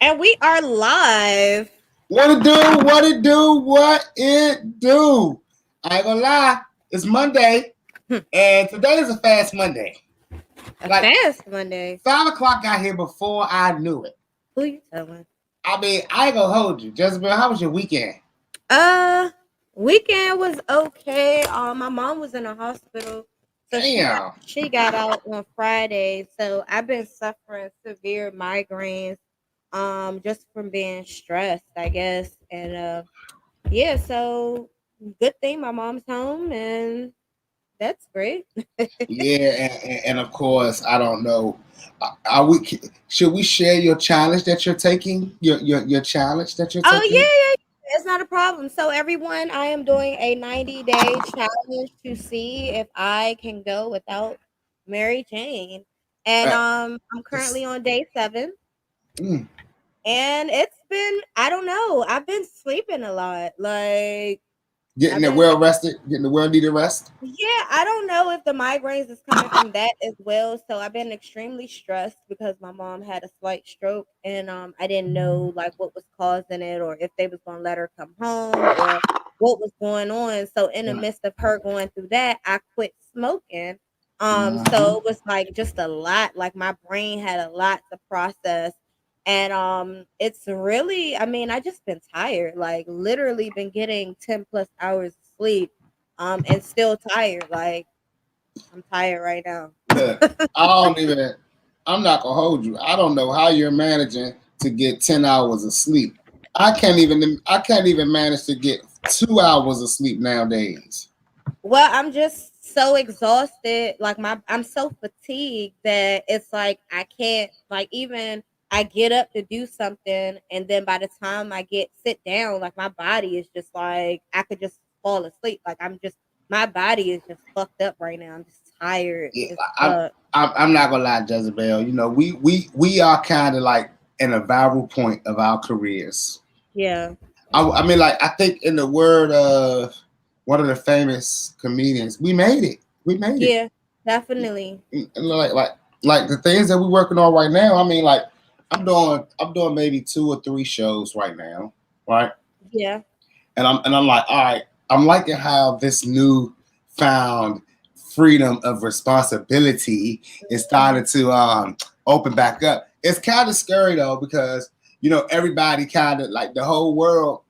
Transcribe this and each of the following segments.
And we are live. What it do? What it do? What it do? I ain't gonna lie. It's Monday, and today is a fast Monday. A Like fast Monday. 5 o'clock got here before I knew it. Who you telling? I mean, I ain't gonna hold you, Jezabel. How was your weekend? Uh, Weekend was okay. My mom was in the hospital, so Damn. she got out on Friday. So I've been suffering severe migraines, just from being stressed, I guess. And yeah. So good thing my mom's home, and that's great. Yeah, and of course, I don't know. Are we? Should we share your challenge that you're taking? Your challenge that you're Oh yeah, taking? yeah, yeah, it's not a problem. So everyone, I am doing a 90-day challenge to see if I can go without Mary Jane. And Uh, I'm it's, currently on day 7. mm, And it's been, I don't know, I've been sleeping a lot. Like getting I've it been well rested, getting the well needed rest. Yeah, I don't know if the migraines is coming from that as well. So I've been extremely stressed because my mom had a slight stroke, and I didn't know like what was causing it, or if they was gonna let her come home, or what was going on. So in the midst of her going through that, I quit smoking. So Mm-hmm. it was like just a lot. Like my brain had a lot to process. And it's really, I mean, I just been tired, like literally been getting 10 plus hours of sleep, and still tired. Like I'm tired right now. Look, I don't even. I'm not gonna hold you. I don't know how you're managing to get 10 hours of sleep. I can't even. I can't even manage to get 2 hours of sleep nowadays. Well, I'm just so exhausted. Like I'm so fatigued that it's like I can't, like, even I get up to do something, and then by the time I get sit down, like my body is just like I could just fall asleep. Like my body is just fucked up right now. I'm just tired Yeah, as I'm. fuck. I'm not gonna lie, Jezebel. You know, we are kind of like in a viral point of our careers. Yeah. I mean, like I think in the word of one of the famous comedians, we made it. We made it. Yeah, definitely. Like the things that we're working on right now. I mean, like I'm doing maybe 2 or 3 shows right now, right? Yeah. And I'm like, all right, I'm liking how this new found freedom of responsibility is starting to open back up. It's kind of scary though because everybody kind of like the whole world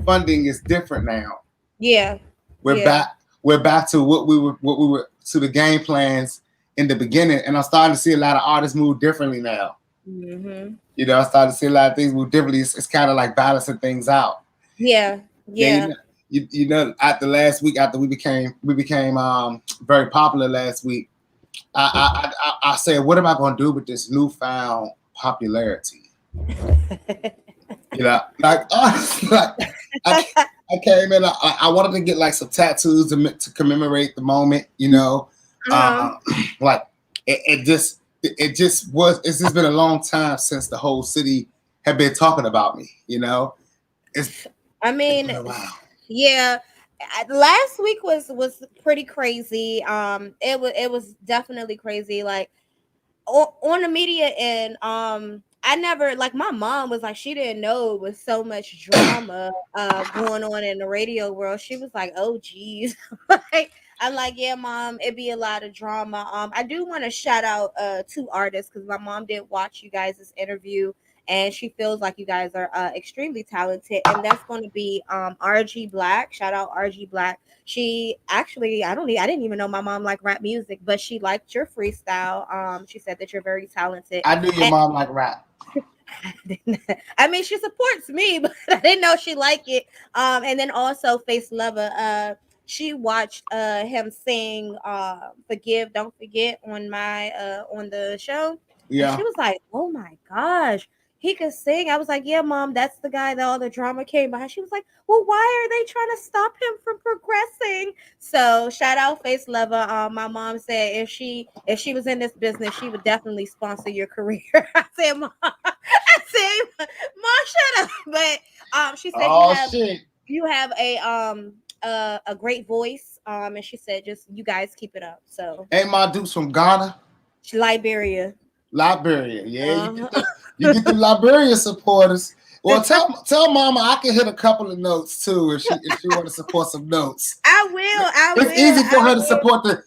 funding is different now. Yeah. We're Yeah. back. We're back to what we were to the game plans in the beginning, and I'm starting to see a lot of artists move differently now. Mhm. I started to see a lot of things move differently. It's kind of like balancing things out. Yeah. Yeah, Yeah. after last week, after we became very popular last week, I said, what am I going to do with this newfound popularity? Like honestly, like I, I came in. I wanted to get like some tattoos to commemorate the moment. Uh-huh. Uh, like it's just been a long time since the whole city had been talking about me. It's I it's mean, been a while. yeah. Last week was pretty crazy. It was definitely crazy. Like on the media, and I never, like, my mom was like, she didn't know it was so much drama going on in the radio world. She was like, oh geez. Like, I'm like, yeah, mom, it'd be a lot of drama. I do want to shout out 2 artists, because my mom did watch you guys' interview, and she feels like you guys are extremely talented, and that's going to be RG Black. Shout out RG Black. She actually, I didn't even know my mom liked rap music, but she liked your freestyle. She said that you're very talented. I knew your And mom like rap. I mean, she supports me, but I didn't know she liked it. And then also Face Lover, she watched him sing Forgive Don't Forget on the show, and she Yeah. was like, oh my gosh, he could sing. I was like, yeah, mom, that's the guy that all the drama came by. She was like, well, why are they trying to stop him from progressing? So shout out Face Lover. My mom said if she was in this business, she would definitely sponsor your career. I said, mom, I said, mom, shut up. But she said Oh shit. you have a great voice. And she said just you guys keep it up. So Ain't my dudes from Ghana? Liberia. Liberia. Yeah, Uh-huh. you get the Liberia supporters. Well, tell Mama I can hit a couple of notes too if she want to support some notes. I will. I It's will. easy for I her to will. support the.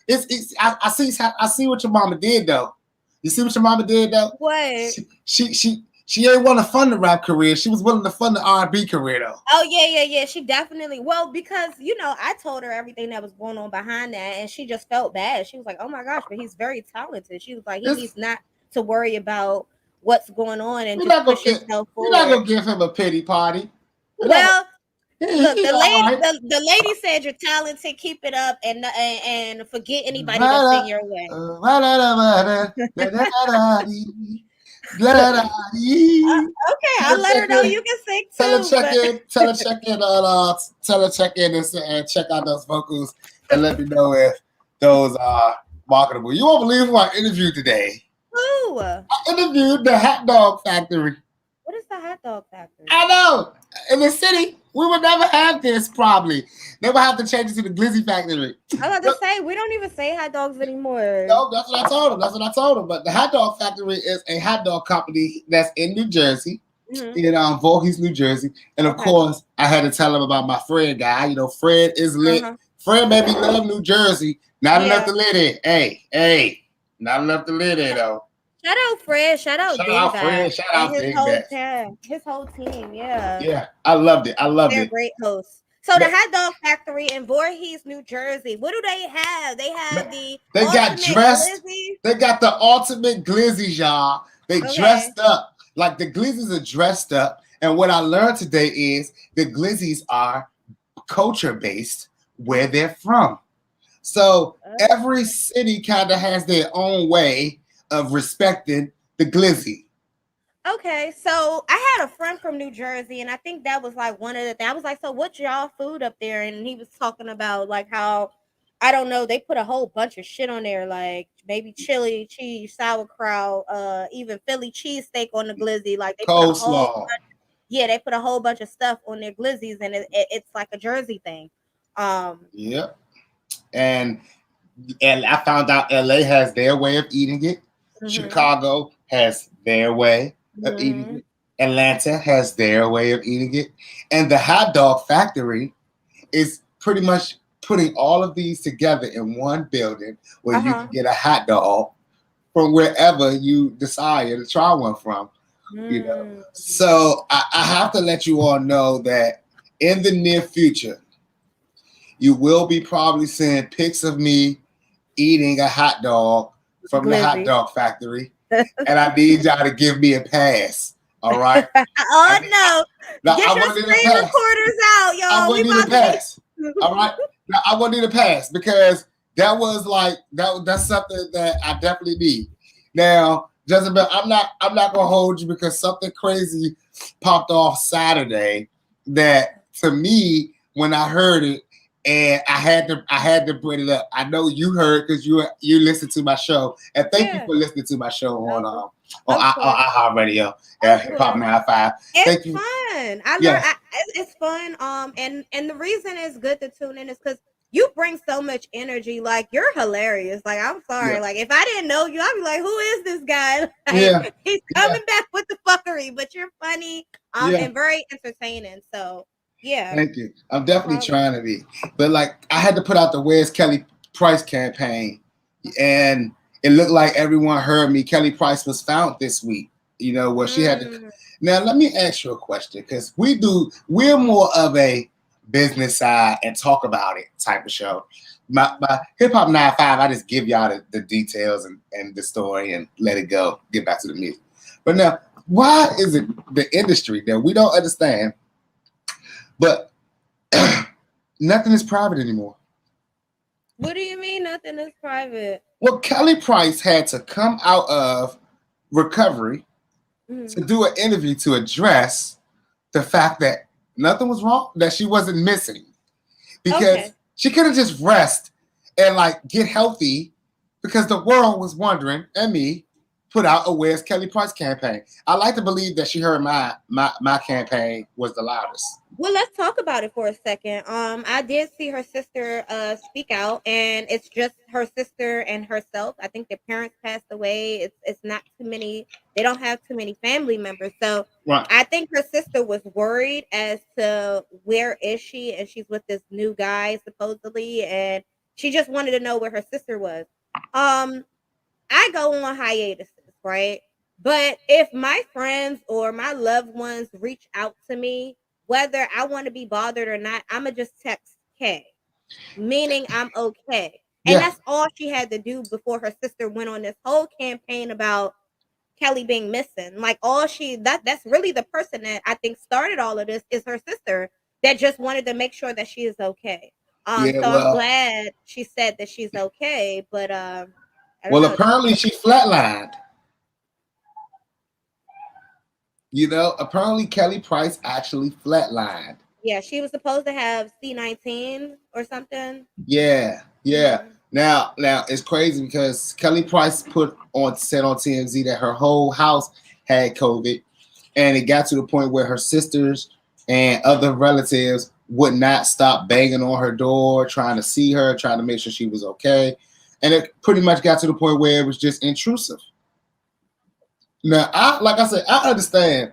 I see what your mama did though. You see what your mama did though. What? She ain't want to fund the rap career. She was willing to fund the R&B career though. Oh yeah. She definitely. Well, because I told her everything that was going on behind that, and she just felt bad. She was like, "Oh my gosh, but he's very talented." She was like, "He needs not to worry about what's going on and You're just not gonna push get. himself You're not forward." gonna give him a pity party. You're not. Well, look, He all right. the lady said you're talented. Keep it up, and forget anybody that's in your way. Okay, I'll let her know you can sing Tell her too. check But in. Tell her check in and check out those vocals and let me know if those are marketable. You won't believe who I interviewed today. who? I interviewed the Hot Dog Factory. What is the hot dog factory? I know. In the city, we would never have this probably. They would have to change it to the Glizzy Factory. I was about to say we don't even say hot dogs anymore. No, that's what I told him. But the Hot Dog Factory is a hot dog company that's in New Jersey, in Voorhees, New Jersey. And of course, I had to tell him about my Fred guy. Fred is lit. Fred made me love New Jersey. Not enough to live in. Hey, not enough to live in though. Shout out Fred. Shout out Fred. Shout out his whole team. Yeah. Yeah, I loved it. They're great hosts. So the Hot Dog Factory in Voorhees, New Jersey. What do they have? They have They got dressed. Glizzy. They got the ultimate glizzies, y'all. They dressed up. Like the glizzies are dressed up. And what I learned today is the glizzies are culture based where they're from. So every city kind of has their own way of respecting the glizzy. Okay, so I had a friend from New Jersey, and I think that was like one of the things. I was like, "So what's y'all food up there?" And he was talking about like how, I don't know, they put a whole bunch of shit on there, like maybe chili, cheese, sauerkraut, even Philly cheesesteak on the glizzy. Like they put a whole they put a whole bunch of stuff on their glizzies, and it's like a Jersey thing. Yep. And I found out LA has their way of eating it. Chicago has their way of eating it. Atlanta has their way of eating it. And the Hot Dog Factory is pretty much putting all of these together in one building where you can get a hot dog from wherever you desire to try one from. So I have to let you all know that in the near future, you will be probably seeing pics of me eating a hot dog from the Hot Dog Factory, and I need y'all to give me a pass. All right. No. Get your screen recorders out, y'all. I'm gonna need a pass. All right. Now I'm gonna need a pass because that was like that's something that I definitely need. Now, Jezabel, I'm not gonna hold you because something crazy popped off Saturday that to me when I heard it. And I had to bring it up. I know you heard because you listened to my show, and thank you for listening to my show on iHeartRadio, Hip Hop 95. It's fun. I learned it's fun. And the reason it's good to tune in is because you bring so much energy. Like you're hilarious. Like I'm sorry. Like if I didn't know you, I'd be like, who is this guy? Like, he's coming back with the fuckery, but you're funny. And very entertaining. So. Yeah. Thank you. I'm definitely trying to be. But like I had to put out the Where's Kelly Price campaign. And it looked like everyone heard me. Kelly Price was found this week. Where she had to. Now let me ask you a question, because we're more of a business side and talk about it type of show. My Hip Hop 95, I just give y'all the details and the story and let it go. Get back to the music. But now, why is it the industry that we don't understand? But nothing is private anymore. What do you mean nothing is private? Well, Kelly Price had to come out of recovery to do an interview to address the fact that nothing was wrong, that she wasn't missing. Because she could have just rest and like get healthy, because the world was wondering, and me, put out a Where's Kelly Price campaign. I like to believe that she heard my campaign was the loudest. Well, let's talk about it for a second. I did see her sister speak out, and it's just her sister and herself. I think their parents passed away. It's not too many. They don't have too many family members, so Right. I think her sister was worried as to where is she, and she's with this new guy supposedly, and she just wanted to know where her sister was. Um, I go on hiatuses, right? But if my friends or my loved ones reach out to me, whether I want to be bothered or not, I'ma just text K, meaning I'm okay. And Yeah. that's all she had to do before her sister went on this whole campaign about Kelly being missing. Like all that's really the person that I think started all of this is her sister that just wanted to make sure that she is okay. Yeah. So I'm glad she said that she's okay, but I don't Well, know. apparently she flatlined. Apparently Kelly Price actually flatlined. Yeah, she was supposed to have C19 or something. Yeah, yeah. Mhm. Now it's crazy because Kelly Price said on TMZ that her whole house had COVID, and it got to the point where her sisters and other relatives would not stop banging on her door, trying to see her, trying to make sure she was okay, and it pretty much got to the point where it was just intrusive. Now, like I said, I understand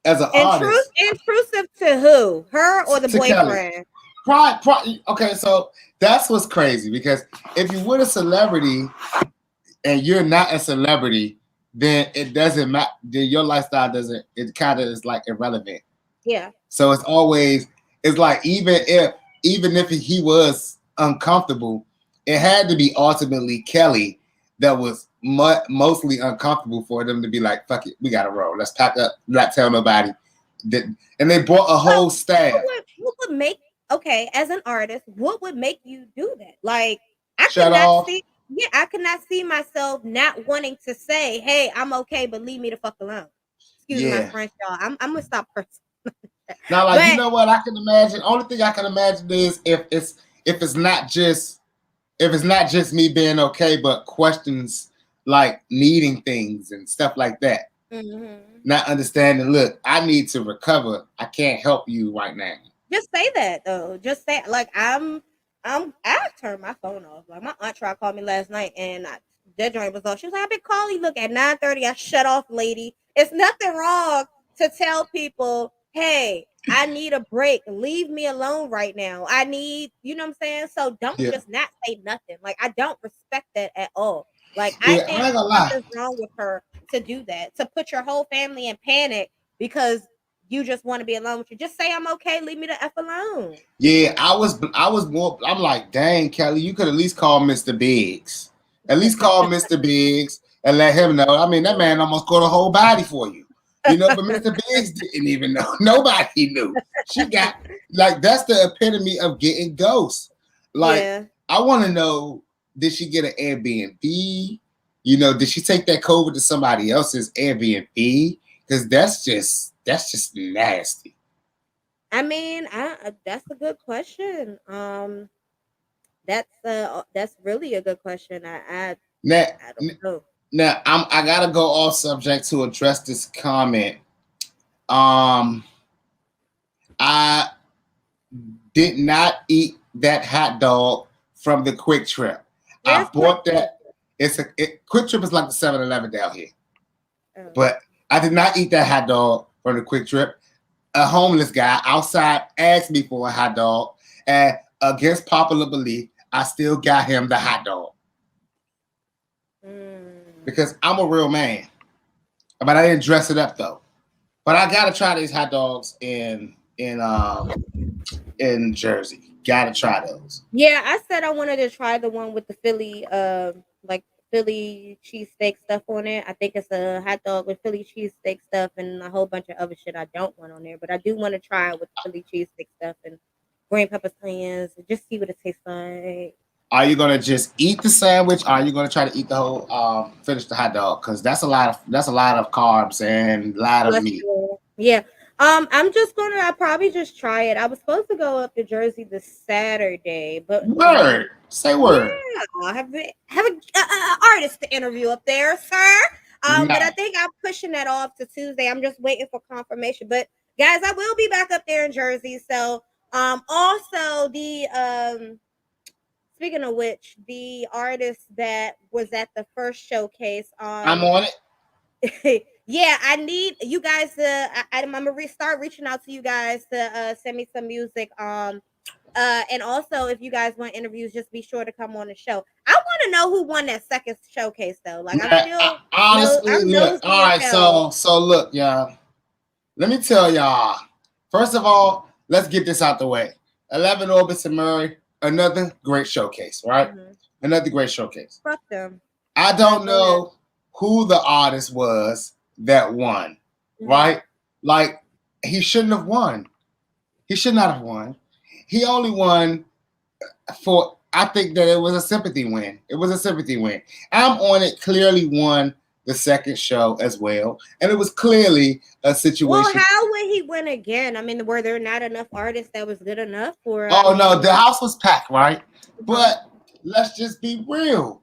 as an artist Intrusive to who? Her or the to Kelly. boyfriend? Okay, so that's what's crazy because if you're with a celebrity and you're not a celebrity, then it doesn't matter. Then your lifestyle doesn't. It kind of is like irrelevant. Yeah. So it's like even if he was uncomfortable, it had to be ultimately Kelly that was mostly uncomfortable for them to be like, fuck it, we gotta roll. Let's pack up, not tell nobody. And they brought a whole staff. What would make as an artist, what would make you do that? Like I Shut could not off. see I could not see myself not wanting to say, hey, I'm okay, but leave me the fuck alone. Excuse my French, y'all. I'm gonna stop cursing. Now, like, you know what I can imagine? Only thing I can imagine is if it's not just me being okay, but questions like needing things and stuff like that. Mm-hmm. Not understanding. Look, I need to recover. I can't help you right now. Just say that though. Just say like I turned my phone off. Like my aunt tried to call me last night and that joint was off. She was like, I've been calling. Look, at 9:30, I shut off, lady. It's nothing wrong to tell people, hey, I need a break. Leave me alone right now. I need, you know what I'm saying? So don't just not say nothing. Like I don't respect that at all. Like I think something's wrong with her to do that, to put your whole family in panic because you just want to be alone with you. Just say I'm okay. Leave me the F alone. Yeah, I was more. I'm like, dang, Kelly, you could at least call Mr. Biggs. At least call Mr. Biggs and let him know. I mean, that man almost got a whole body for you. But Mr. Biggs didn't even know. Nobody knew. She got like that's the epitome of getting ghosts. Like I want to know, did she get an Airbnb? Did she take that COVID to somebody else's Airbnb? Because that's just nasty. I mean, that's a good question. That's really a good question. I don't know. Now I gotta go off subject to address this comment. I did not eat that hot dog from the Quick Trip. I bought that. Quick Trip is like the 7-Eleven down here. Oh. But I did not eat that hot dog from the Quick Trip. A homeless guy outside asked me for a hot dog, and against popular belief, I still got him the hot dog. Because I'm a real man. But I didn't dress it up though. But I gotta try these hot dogs in Jersey. Gotta try those. Yeah, I said I wanted to try the one with the Philly Philly cheesesteak stuff on it. I think it's a hot dog with Philly cheesesteak stuff and a whole bunch of other shit I don't want on there. But I do want to try it with Philly cheesesteak stuff and green peppers, onions, and just see what it tastes like. Are you gonna just eat the sandwich? Or are you gonna try to eat the whole finish the hot dog? Because that's a lot of carbs and a lot of meat. Yeah. I'll probably just try it. I was supposed to go up to Jersey this Saturday, but Word. Say word. yeah, I have a artist to interview up there, sir. But I Nah. think I'm pushing that off to Tuesday. I'm just waiting for confirmation. But guys, I will be back up there in Jersey. So, also the speaking of which, the artist that was at the first showcase, I'm on it. yeah, I need you guys to. I'm gonna start reaching out to you guys to send me some music. And also if you guys want interviews, just be sure to come on the show. I want to know who won that second showcase though. Like I'm Man, still honestly, I'm look. nosy All as right, hell. so look, y'all. Let me tell y'all. First of all, let's get this out the way. 11 Orbits and Murray, another great showcase, right? Mhm. Another great showcase. Fuck them. I But don't go ahead. know who the artist was that won, Mhm. right? Like, he shouldn't have won. He should not have won. He only won for, I think that it was a sympathy win. It was a sympathy win. I'm on it clearly won the second show as well. And it was clearly a Well, situation. how would he win again? I mean, were there not enough artists that was good enough for? I Oh no, mean, the house was packed, right? huh? But let's just be real.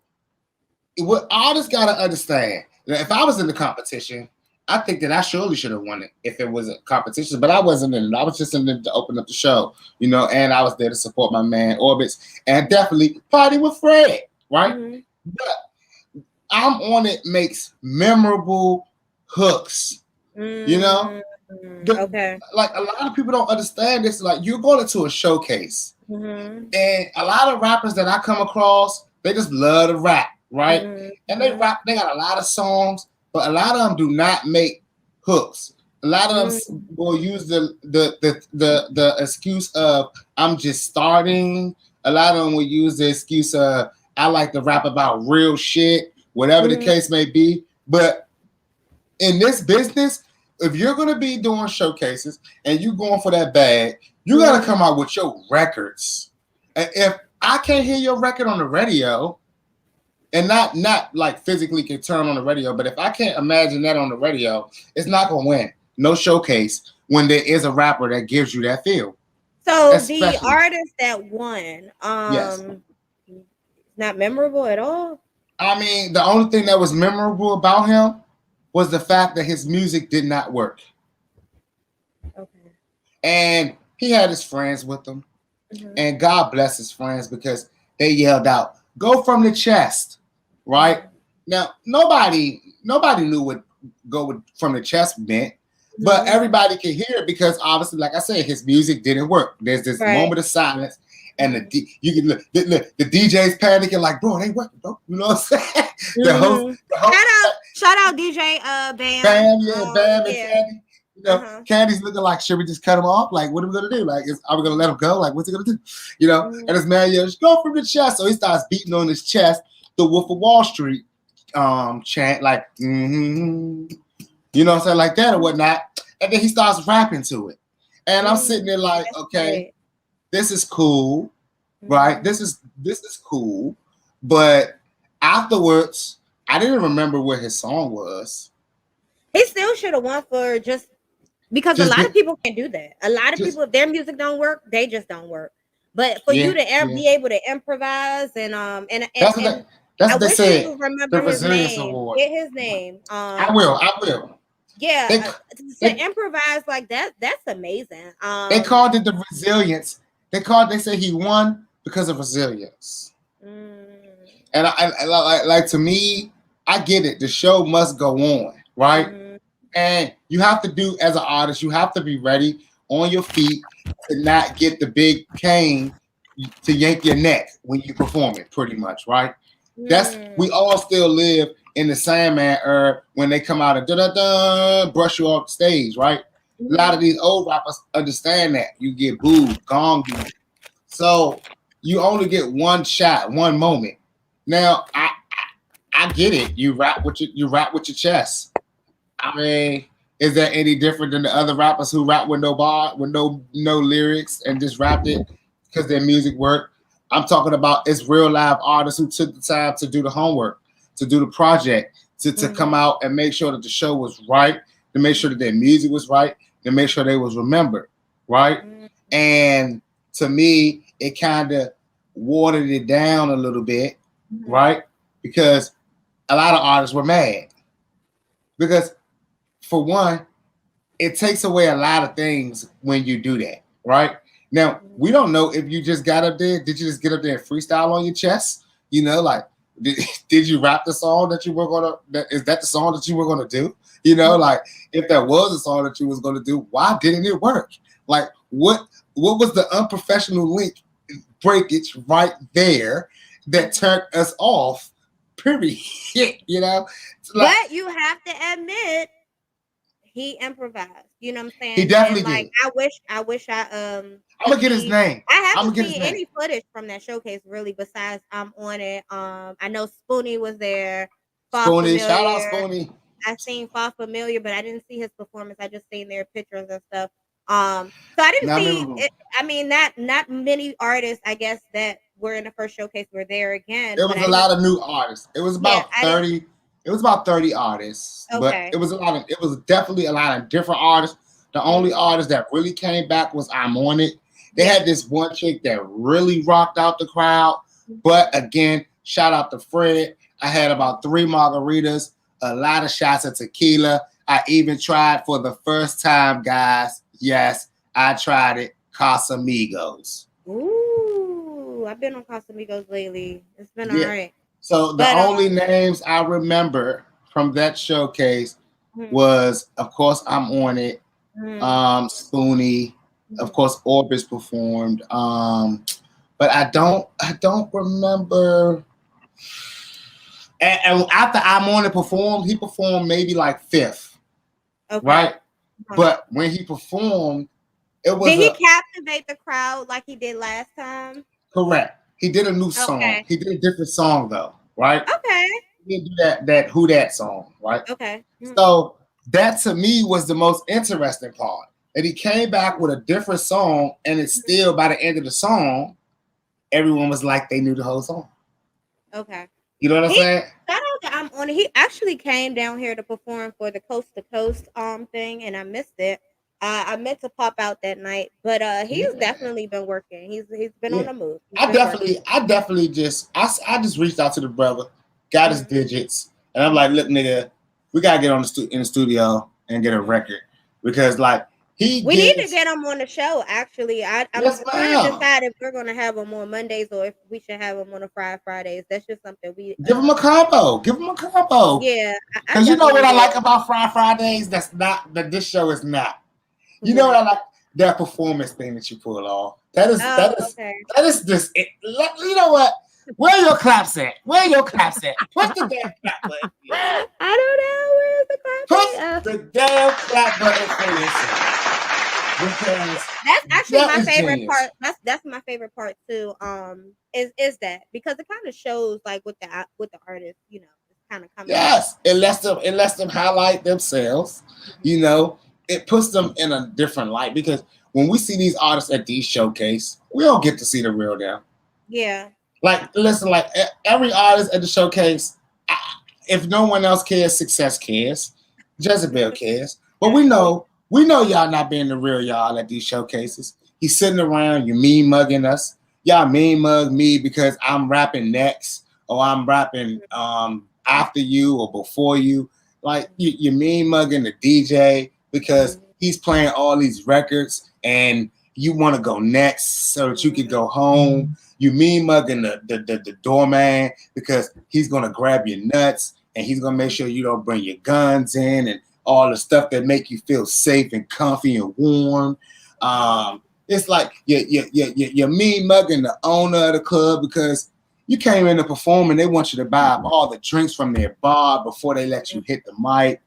What artists gotta understand. If I was in the competition, I think that I surely should have won it if it was a competition. But I wasn't in it. I was just in it to open up the show, and I was there to support my man Orbits and definitely party with Fred, right? Mm-hmm. But I'm on it makes memorable hooks, you know. Mm-hmm. The, Okay. like a lot of people don't understand this. Like you're going into a showcase, Mm-hmm. and a lot of rappers that I come across, they just love to rap, right? And they Mm-hmm. rap. They got a lot of songs, but a lot of them do not make hooks. A lot of them Mm-hmm. will use the excuse of I'm just starting. A lot of them will use the excuse of I like to rap about real shit, whatever the Mm-hmm. case may be. But in this business, if you're gonna be doing showcases and you going for that bag, you gotta Mm-hmm. come out with your records. And if I can't hear your record on the radio, and not like physically can turn on the radio, but if I can't imagine that on the radio, it's not gonna win. No showcase when there is a rapper that gives you that feel. So the Especially, artist that won, yes. not memorable at all. I mean, the only thing that was memorable about him was the fact that his music did not work. Okay. And he had his friends with him. Mm-hmm. And God bless his friends because they yelled out, "Go from the chest!" Right Mm-hmm. now, nobody knew what from the chest meant, but Mm-hmm. everybody could hear it because obviously, like I said, his music didn't work. There's this Right. moment of silence, and Mm-hmm. you can look, the DJ's panicking like, "Bro, they working, bro." You know what I'm saying? Mm-hmm. The host, Shout out, DJ Bam. Bam, yeah, Bam and Yeah. Candy. Uh-huh. Candy's looking like, should we just cut him off? Like, what are we gonna do? Like, are we gonna let him go? Like, what's he gonna do? Mm-hmm. And this man yells, "Go from the chest!" So he starts beating on his chest, the Wolf of Wall Street chant, like, what I'm saying, like that or whatnot. And then he starts rapping to it, and I'm sitting there like, That's okay, great. this is cool, right? Mm-hmm. This is cool, but afterwards, I didn't remember what his song was. He still should have won for just because a Just lot did, of people can't do that. A lot of just people, if their music don't work, they just don't work. But for you yeah, to yeah. be able to imprise and That's what they, that's I what they wish you said. would The remember his Resilience name. Award. Get his name. I will. I will. Yeah, They to they, improvise like that, that's amazing. they called it the resilience. They said he won because of resilience. Mm, And like to me, I get it. The show must go on, right? mm, And you have to do as an artist, you have to be ready on your feet to not get the big cane to yank your neck when you perform it, pretty much, right? We mm, all still live in the Sandman era when they come out and brush you off the stage, right? A lot mm. of these old rappers understand that. You get booed, gong you. So you only get one shot, one moment. Now I get it. You rap with your chest. I mean, is that any different than the other rappers who rap with no bar, with no lyrics and just rapped it because their music worked? I'm talking about it's real live artists who took the time to do the homework, to do the project, to come Mhm. out and make sure that the show was right, to make sure that their music was right, to make sure they was remembered, right? Mm-hmm. And to me, it kind of watered it down a little bit, right? Because a lot of artists were mad because, for one, it takes away a lot of things when you do that, right? Now, we don't know if you just got up there. Did you just get up there and freestyle on your chest? You know, like, did you rap the song that you were gonna? Is that the song that you were gonna do? You know, like, if that was a song that you was gonna do, why didn't it work? Like, what was the unprofessional link breakage right there that turned us off? Period. You know, like, But you have to admit he improvised. You know what I'm he saying? And definitely like did. I'm cause gonna get his name. I I'm haven't gonna get his seen name. any footage from that showcase really besides I'm on it. I know Spoonie was there, Fall Spoonie, shout out Familiar. Spoonie. I seen Fall Familiar, but I didn't see his performance. I just seen their pictures and stuff. So I didn't Now see remember, it. I mean, not many artists, I guess, that were in the first showcase were there again, it but was I a didn't. lot of new artists. It was Yeah, about I didn't. 30. It was about 30 artists, but Okay. it was definitely a lot of different artists. The only Mm-hmm. artist that really came back was I'm on it. They Yeah. had this one chick that really rocked out the crowd. But again, shout out to Fred. I had about 3 margaritas, a lot of shots of tequila. I even tried for the first time, guys. Yes, I tried it. Casamigos. Ooh, I've been on Casamigos lately. It's been all Yeah. right. So the But only names I remember from that showcase mhm, was, of course, I'm on it. mhm, Spoonie, of mhm. course, Orbis performed. But I don't remember. And after I'm on it performed, he performed maybe like fifth, Okay. right? Uh-huh. But when he performed, it was Did he a captivate the crowd like he did last time? correct. He did a new song. Okay. He did a different song though, right? Okay. He didn't do that Who Dat song, right? Okay. Mhm. So that to me was the most interesting part. That he came back with a different song, and it's still by the end of the song, everyone was like they knew the whole song. Okay. You know what I'm He saying? shout out to I'm on it. He actually came down here to perform for the Coast to Coast thing, and I missed it. I meant to pop out that night, but he's Yeah, definitely been working. He's been on yeah. the move. He's I been working. definitely, I definitely just, I just reached out to the brother, got his Mhm, digits, and I'm like, mhm. look, nigga, we gotta get on in the studio and get a Mhm. record because like he We need to gets, get him on the show. Actually, I'm yes, trying to ma'am. decide if we're gonna have him on Mondays or if we should have him on the Fridays. That's just something we Give him a combo. Give him a combo. yeah, I Because you know what definitely I like will. about Fridays? That's not that this show is not. You know what What? I like? That performance thing that you pull off. That is Oh, that is okay. that is just it. You know what? Where your claps at? Where your claps at? Push the damn clap button for yourself. I don't know where's the Push clapping. the damn clap button for yourself. Because That's actually that my is favorite genius. part. That's my favorite part too. Is that because it kind of shows like what the artist is kind of coming from. Yes, it lets them highlight themselves. You know, it puts them in a different light because when we see these artists at these showcase, we don't get to see the real them. Yeah. Like, listen, like every artist at the showcase, if no one else cares, Sixxcess cares, Jezabel cares. But we know y'all not being the real y'all at these showcases. He's sitting around, you mean mugging us. Y'all mean mug me because I'm rapping next or I'm rapping after you or before you. Like you mean mugging the DJ because he's playing all these records and you want to go next so that you could go home. You mean mugging the doorman because he's gonna grab your nuts and he's gonna make sure you don't bring your guns in and all the stuff that make you feel safe and comfy and warm. It's like you're mean mugging the owner of the club because you came in to perform and they want you to buy up all the drinks from their bar before they let you hit the mic.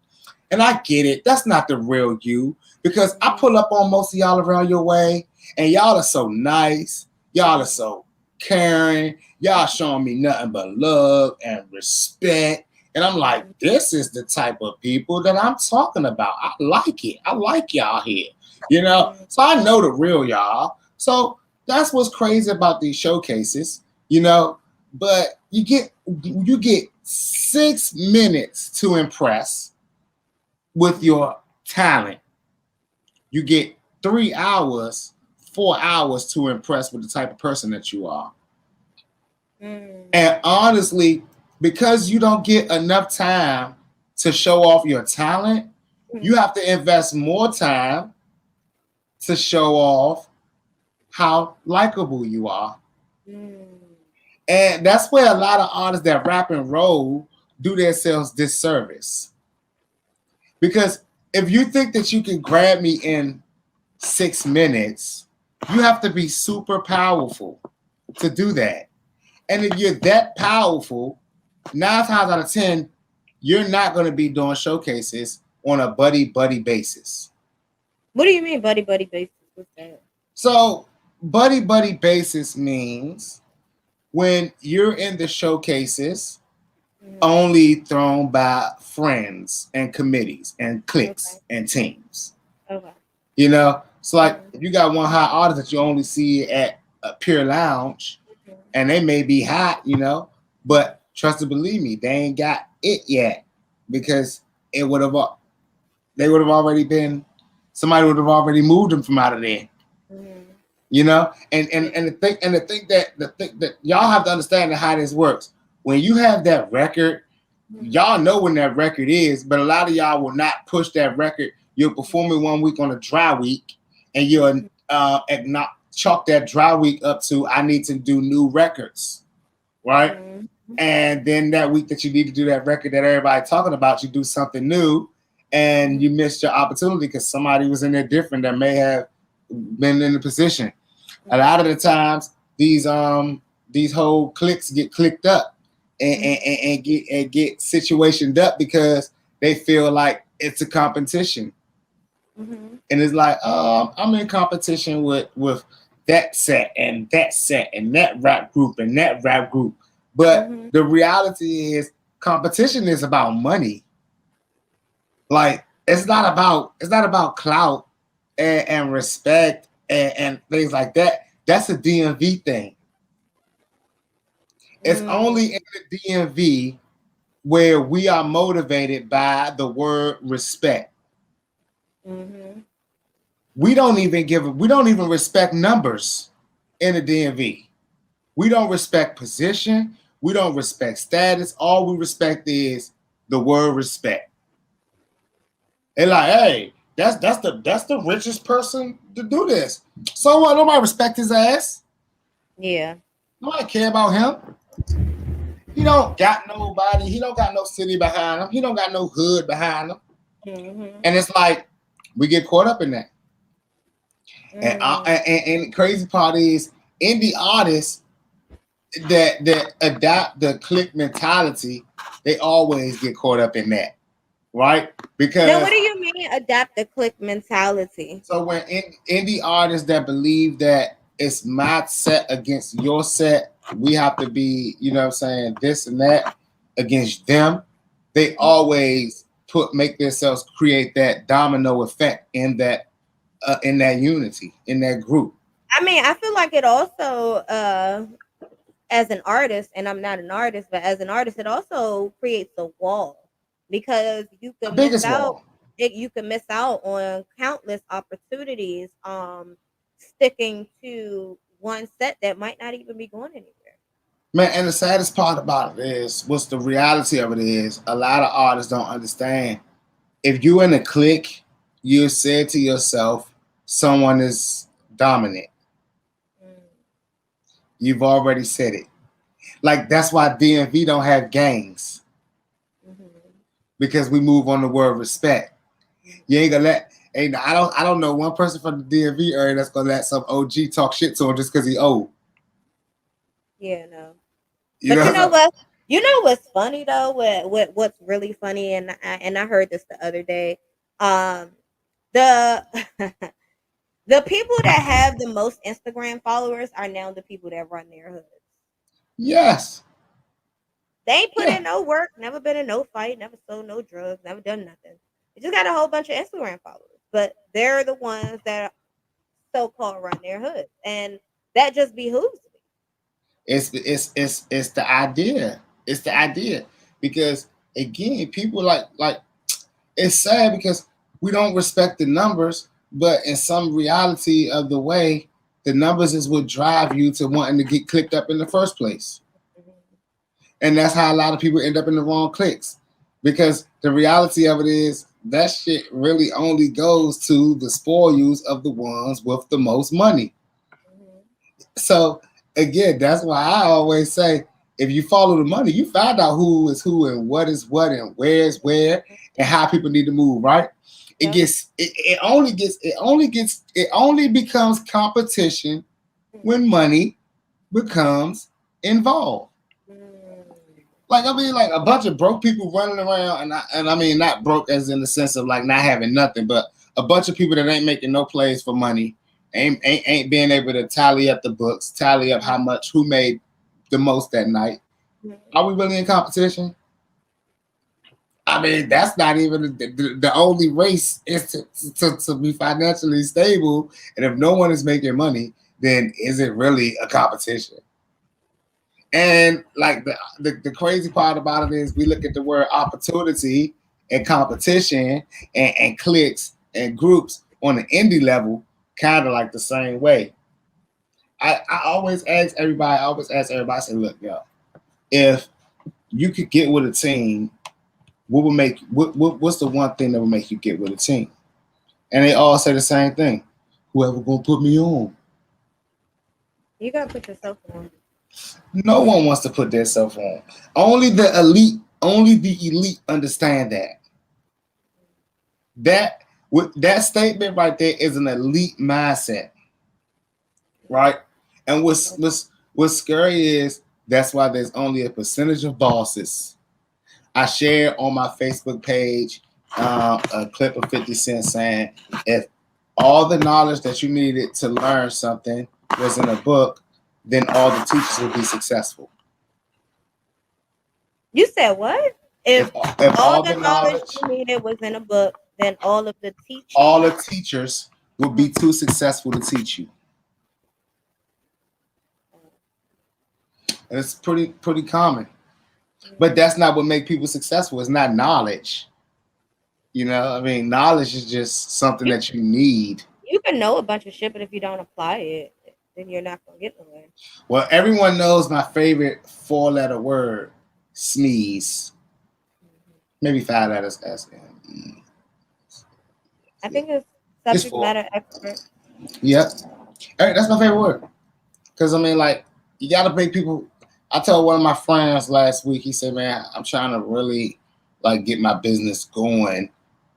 And I get it. That's not the real you because I pull up on most of y'all around your way and y'all are so nice. Y'all are so caring. Y'all showing me nothing but love and respect. And I'm like, this is the type of people that I'm talking about. I like it. I like y'all here. You know? So I know the real y'all. So that's what's crazy about these showcases, you know. But you get 6 minutes to impress with your talent. You get 3 hours, 4 hours to impress with the type of person that you are. And honestly, because you don't get enough time to show off your talent, you have to invest more time to show off how likable you are. And that's where a lot of artists that rap and roll do themselves disservice. Because if you think that you can grab me in 6 minutes, you have to be super powerful to do that. And if you're that powerful, 9 times out of 10, you're not going to be doing showcases on a buddy basis. What do you mean, buddy basis? What's that? So, buddy basis means when you're in the showcases, only thrown by friends and committees and cliques and teams. Okay. You know, so like if you got one hot artist that you only see at a Pure Lounge, and they may be hot, you know, but trust and believe me, they ain't got it yet because they would have already been, somebody would have already moved them from out of there. You know, and the thing that y'all have to understand how this works. When you have that record, y'all know when that record is, but a lot of y'all will not push that record. You'll perform it 1 week on a dry week, and you'll chalk that dry week up to I need to do new records, right? And then that week that you need to do that record that everybody's talking about, you do something new, and you missed your opportunity because somebody was in there different that may have been in the position. A lot of the times, these whole cliques get clicked up and get situationed up because they feel like it's a competition. And it's like, I'm in competition with that set and that rap group and that rap group. But the reality is competition is about money. Like it's not about clout and respect and things like that. That's a DMV thing. It's only in the DMV where we are motivated by the word respect. We don't even respect numbers in the DMV. We don't respect position. We don't respect status. All we respect is the word respect. And like, hey, that's the richest person to do this. So what? Nobody respect his ass. Yeah. Nobody care about him. He don't got nobody. He don't got no city behind him. He don't got no hood behind him. And it's like we get caught up in that. And the crazy part is indie artists that adopt the clique mentality, they always get caught up in that, right? Because now, what do you mean adapt the clique mentality? So when indie artists that believe that it's my set against your set, we have to be, you know what I'm saying, this and that against them, they always make themselves create that domino effect in that unity, in that group. I mean, I feel like it also as an artist, and I'm not an artist, but as an artist, it also creates a wall because you can miss out. You can miss out on countless opportunities sticking to one set that might not even be going anywhere. Man, and the saddest part about it is, what's the reality of it is, a lot of artists don't understand. If you're in a clique, you said to yourself, someone is dominant. You've already said it. Like that's why DMV don't have gangs. Because we move on the word respect. You ain't gonna let. I don't know one person from the DMV area that's gonna let some OG talk shit to him just because he old. Yeah, no. But you know what? You know what's funny though? What's really funny, and I heard this the other day. The the people that have the most Instagram followers are now the people that run their hoods. Yes. They ain't put in no work, never been in no fight, never sold no drugs, never done nothing. They just got a whole bunch of Instagram followers, but they're the ones that so-called run their hoods, and that just behooves me. It's the idea. It's the idea because again, people like it's sad because we don't respect the numbers, But in some reality of the way, the numbers is what drive you to wanting to get clicked up in the first place. And that's how a lot of people end up in the wrong clicks. Because the reality of it is that shit really only goes to the spoils of the ones with the most money. So again, that's why I always say if you follow the money, you find out who is who and what is what and where is where and how people need to move, right? It Yep. gets it only becomes competition when money becomes involved. Like I mean, like a bunch of broke people running around, and I mean not broke as in the sense of like not having nothing, but a bunch of people that ain't making no plays for money, ain't being able to tally up the books, tally up how much who made the most that night. Are we really in competition? I mean, that's not even the only race is to be financially stable, and if no one is making money, then is it really a competition? And like the crazy part about it is we look at the word opportunity and competition and clicks and groups on the indie level kind of like the same way. I always ask everybody, I say, look, yo, if you could get with a team, what would make what's the one thing that would make you get with a team? And they all say the same thing. Whoever gonna put me on. You gotta put yourself on. No one wants to put themselves on. Only the elite understand that. That statement right there is an elite mindset, right? And what's scary is that's why there's only a percentage of bosses. I shared on my Facebook page a clip of 50 Cent saying, if all the knowledge that you needed to learn something was in a book, then all the teachers would be successful. You said what? If All all the the knowledge knowledge, you needed was in a book, then all of the teaching. all the teachers would be too successful to teach you. And it's pretty common. But that's not what makes people successful. It's not knowledge. You know, I mean, knowledge is just something You, that you need. you can know a bunch of shit, but if you don't apply it, then you're not gonna get nowhere. Well, everyone knows my favorite four-letter word, sneeze. Maybe five letters. I think it's It's subject four. matter expert. Yep. Hey, that's my favorite word. Because, I mean, like, you got to make people. I told one of my friends last week, he said, man, I'm trying to really, like, get my business going.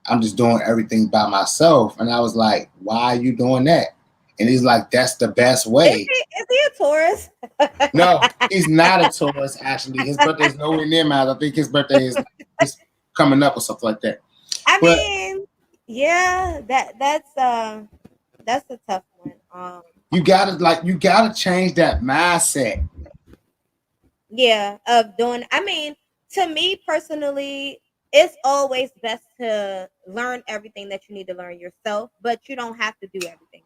I'm just doing everything by myself. And I was like, why are you doing that? And he's like, that's the best way. Is he a Taurus? No, he's not a Taurus, actually. His birthday is nowhere near mine. I think his birthday is coming up or something like that. I But mean, yeah, that's a tough one. you gotta change that mindset. Yeah, of doing. I mean, to me personally, it's always best to learn everything that you need to learn yourself, but you don't have to do everything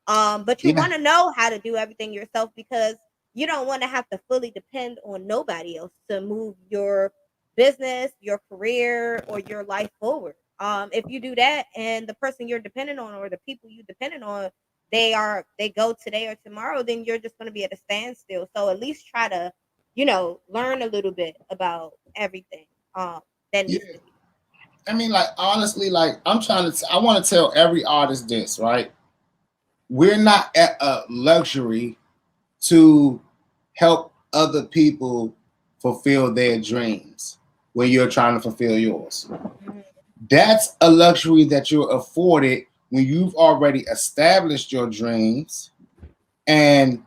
yourself. But you Yeah, want to know how to do everything yourself because you don't want to have to fully depend on nobody else to move your business, your career, or your life forward. If you do that, and the person you're dependent on or the people you dependent on, they go today or tomorrow, then you're just going to be at a standstill. So at least try to learn a little bit about everything that yeah. needs to be. I mean, like honestly, like I want to tell every artist this, right? We're not at a luxury to help other people fulfill their dreams when you're trying to fulfill yours. Mhm. That's a luxury that you're afforded when you've already established your dreams and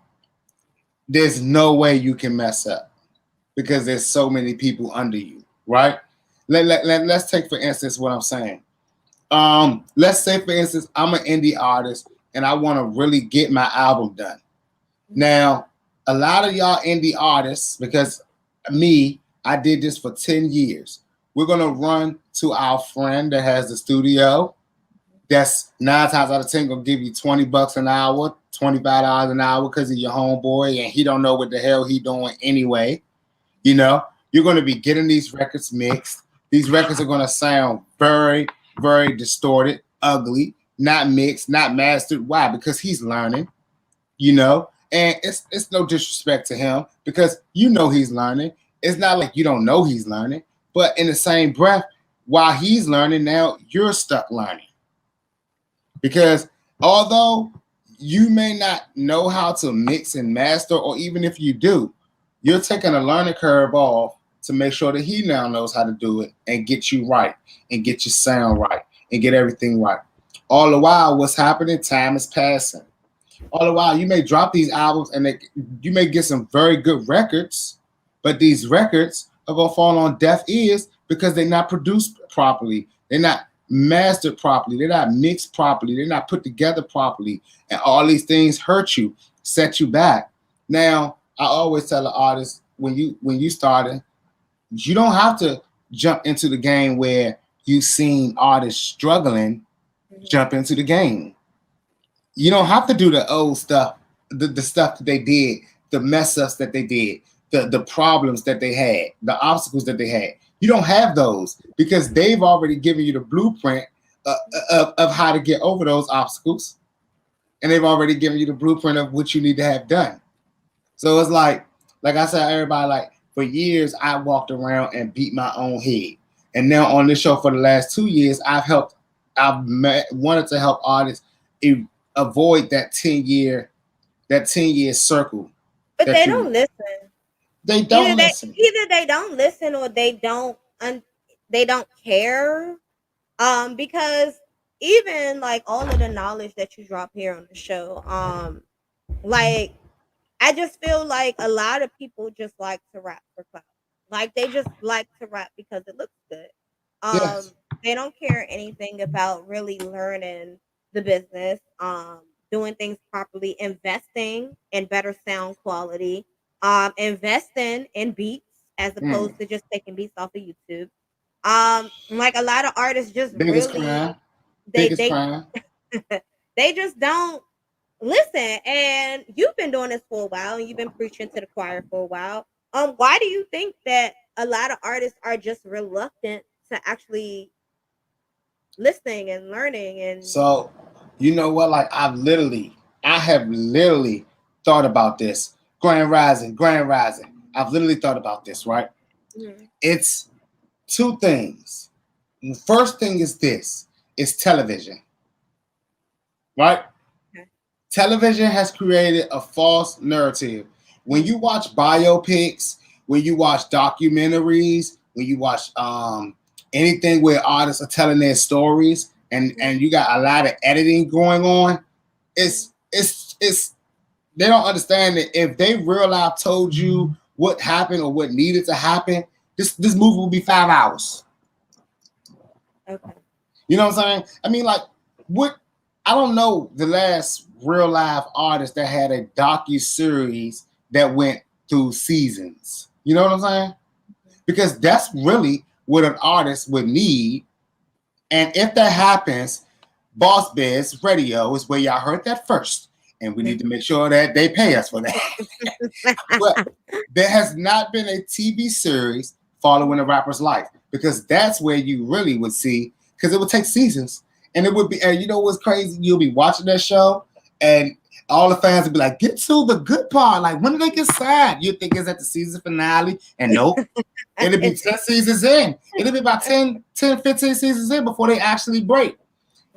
there's no way you can mess up because there's so many people under you, right? Let's take for instance what I'm saying. Let's say for instance I'm an indie artist and I want to really get my album done. Now, a lot of y'all indie artists, because me, I did this for 10 years. We're gonna run to our friend that has the studio. That's 9 times out of 10 gonna give you $20 an hour, $25 an hour because of your homeboy, and he don't know what the hell he doing anyway. You know, you're gonna be getting these records mixed. These records are gonna sound very, very distorted, ugly, not mixed, not mastered. Why? Because he's learning, you know, and it's no disrespect to him because you know he's learning. It's not like you don't know he's learning, but in the same breath, while he's learning now, you're stuck learning. Because although you may not know how to mix and master, or even if you do, you're taking a learning curve off to make sure that he now knows how to do it and get you right and get your sound right and get everything right. All the while, what's happening? Time is passing. All the while, you may drop these albums and you may get some very good records, but these records are going to fall on deaf ears because they're not produced properly. They're not mastered properly. They're not mixed properly. They're not put together properly. And all these things hurt you, set you back. Now, I always tell the artist when you started, you don't have to jump into the game where you've seen artists struggling, jump into the game. You don't have to do the old stuff, the stuff that they did, the mess ups that they did, the problems that they had, the obstacles that they had. You don't have those because they've already given you the blueprint of how to get over those obstacles. And they've already given you the blueprint of what you need to have done. So it's like I said, everybody, like for years, I walked around and beat my own head. And now on this show for the last 2 years, I've wanted to help artists avoid that 10-year circle. But they don't listen. They don't listen. Either they don't listen or they don't care. Because even like all of the knowledge that you drop here on the show, like I just feel like a lot of people just like to rap for clout. Like they just like to rap because it looks good. Yes. They don't care anything about really learning the business, doing things properly, investing in better sound quality, investing in beats as opposed to just taking beats off of YouTube. Like a lot of artists just Biggest really crime. they just don't listen. And you've been doing this for a while and you've been preaching to the choir for a while. Why do you think that a lot of artists are just reluctant to actually listening and learning? And so, you know what? Like I have literally thought about this. Grand Rising. I've literally thought about this, right? Mm-hmm. It's two things. The first thing is this. It's television. Right? Okay. Television has created a false narrative. When you watch biopics, when you watch documentaries, when you watch anything where artists are telling their stories and you got a lot of editing going on, it's they don't understand that if they real life told you what happened or what needed to happen, this movie will be 5 hours. Okay. You know what I'm saying? I mean, like, I don't know the last real life artist that had a docu-series that went through seasons. You know what I'm saying? Because that's really what an artist would need. And if that happens, Boss Biz Radio is where y'all heard that first. And we need to make sure that they pay us for that. But there has not been a TV series following a rapper's life because that's where you really would see, because it would take seasons. And it would be, and you know what's crazy? You'll be watching that show and all the fans would be like, get to the good part. Like, when did they get signed? You think it's at the season finale? And nope. It'll be 10 seasons in. It'll be about 10, 15 seasons in before they actually break.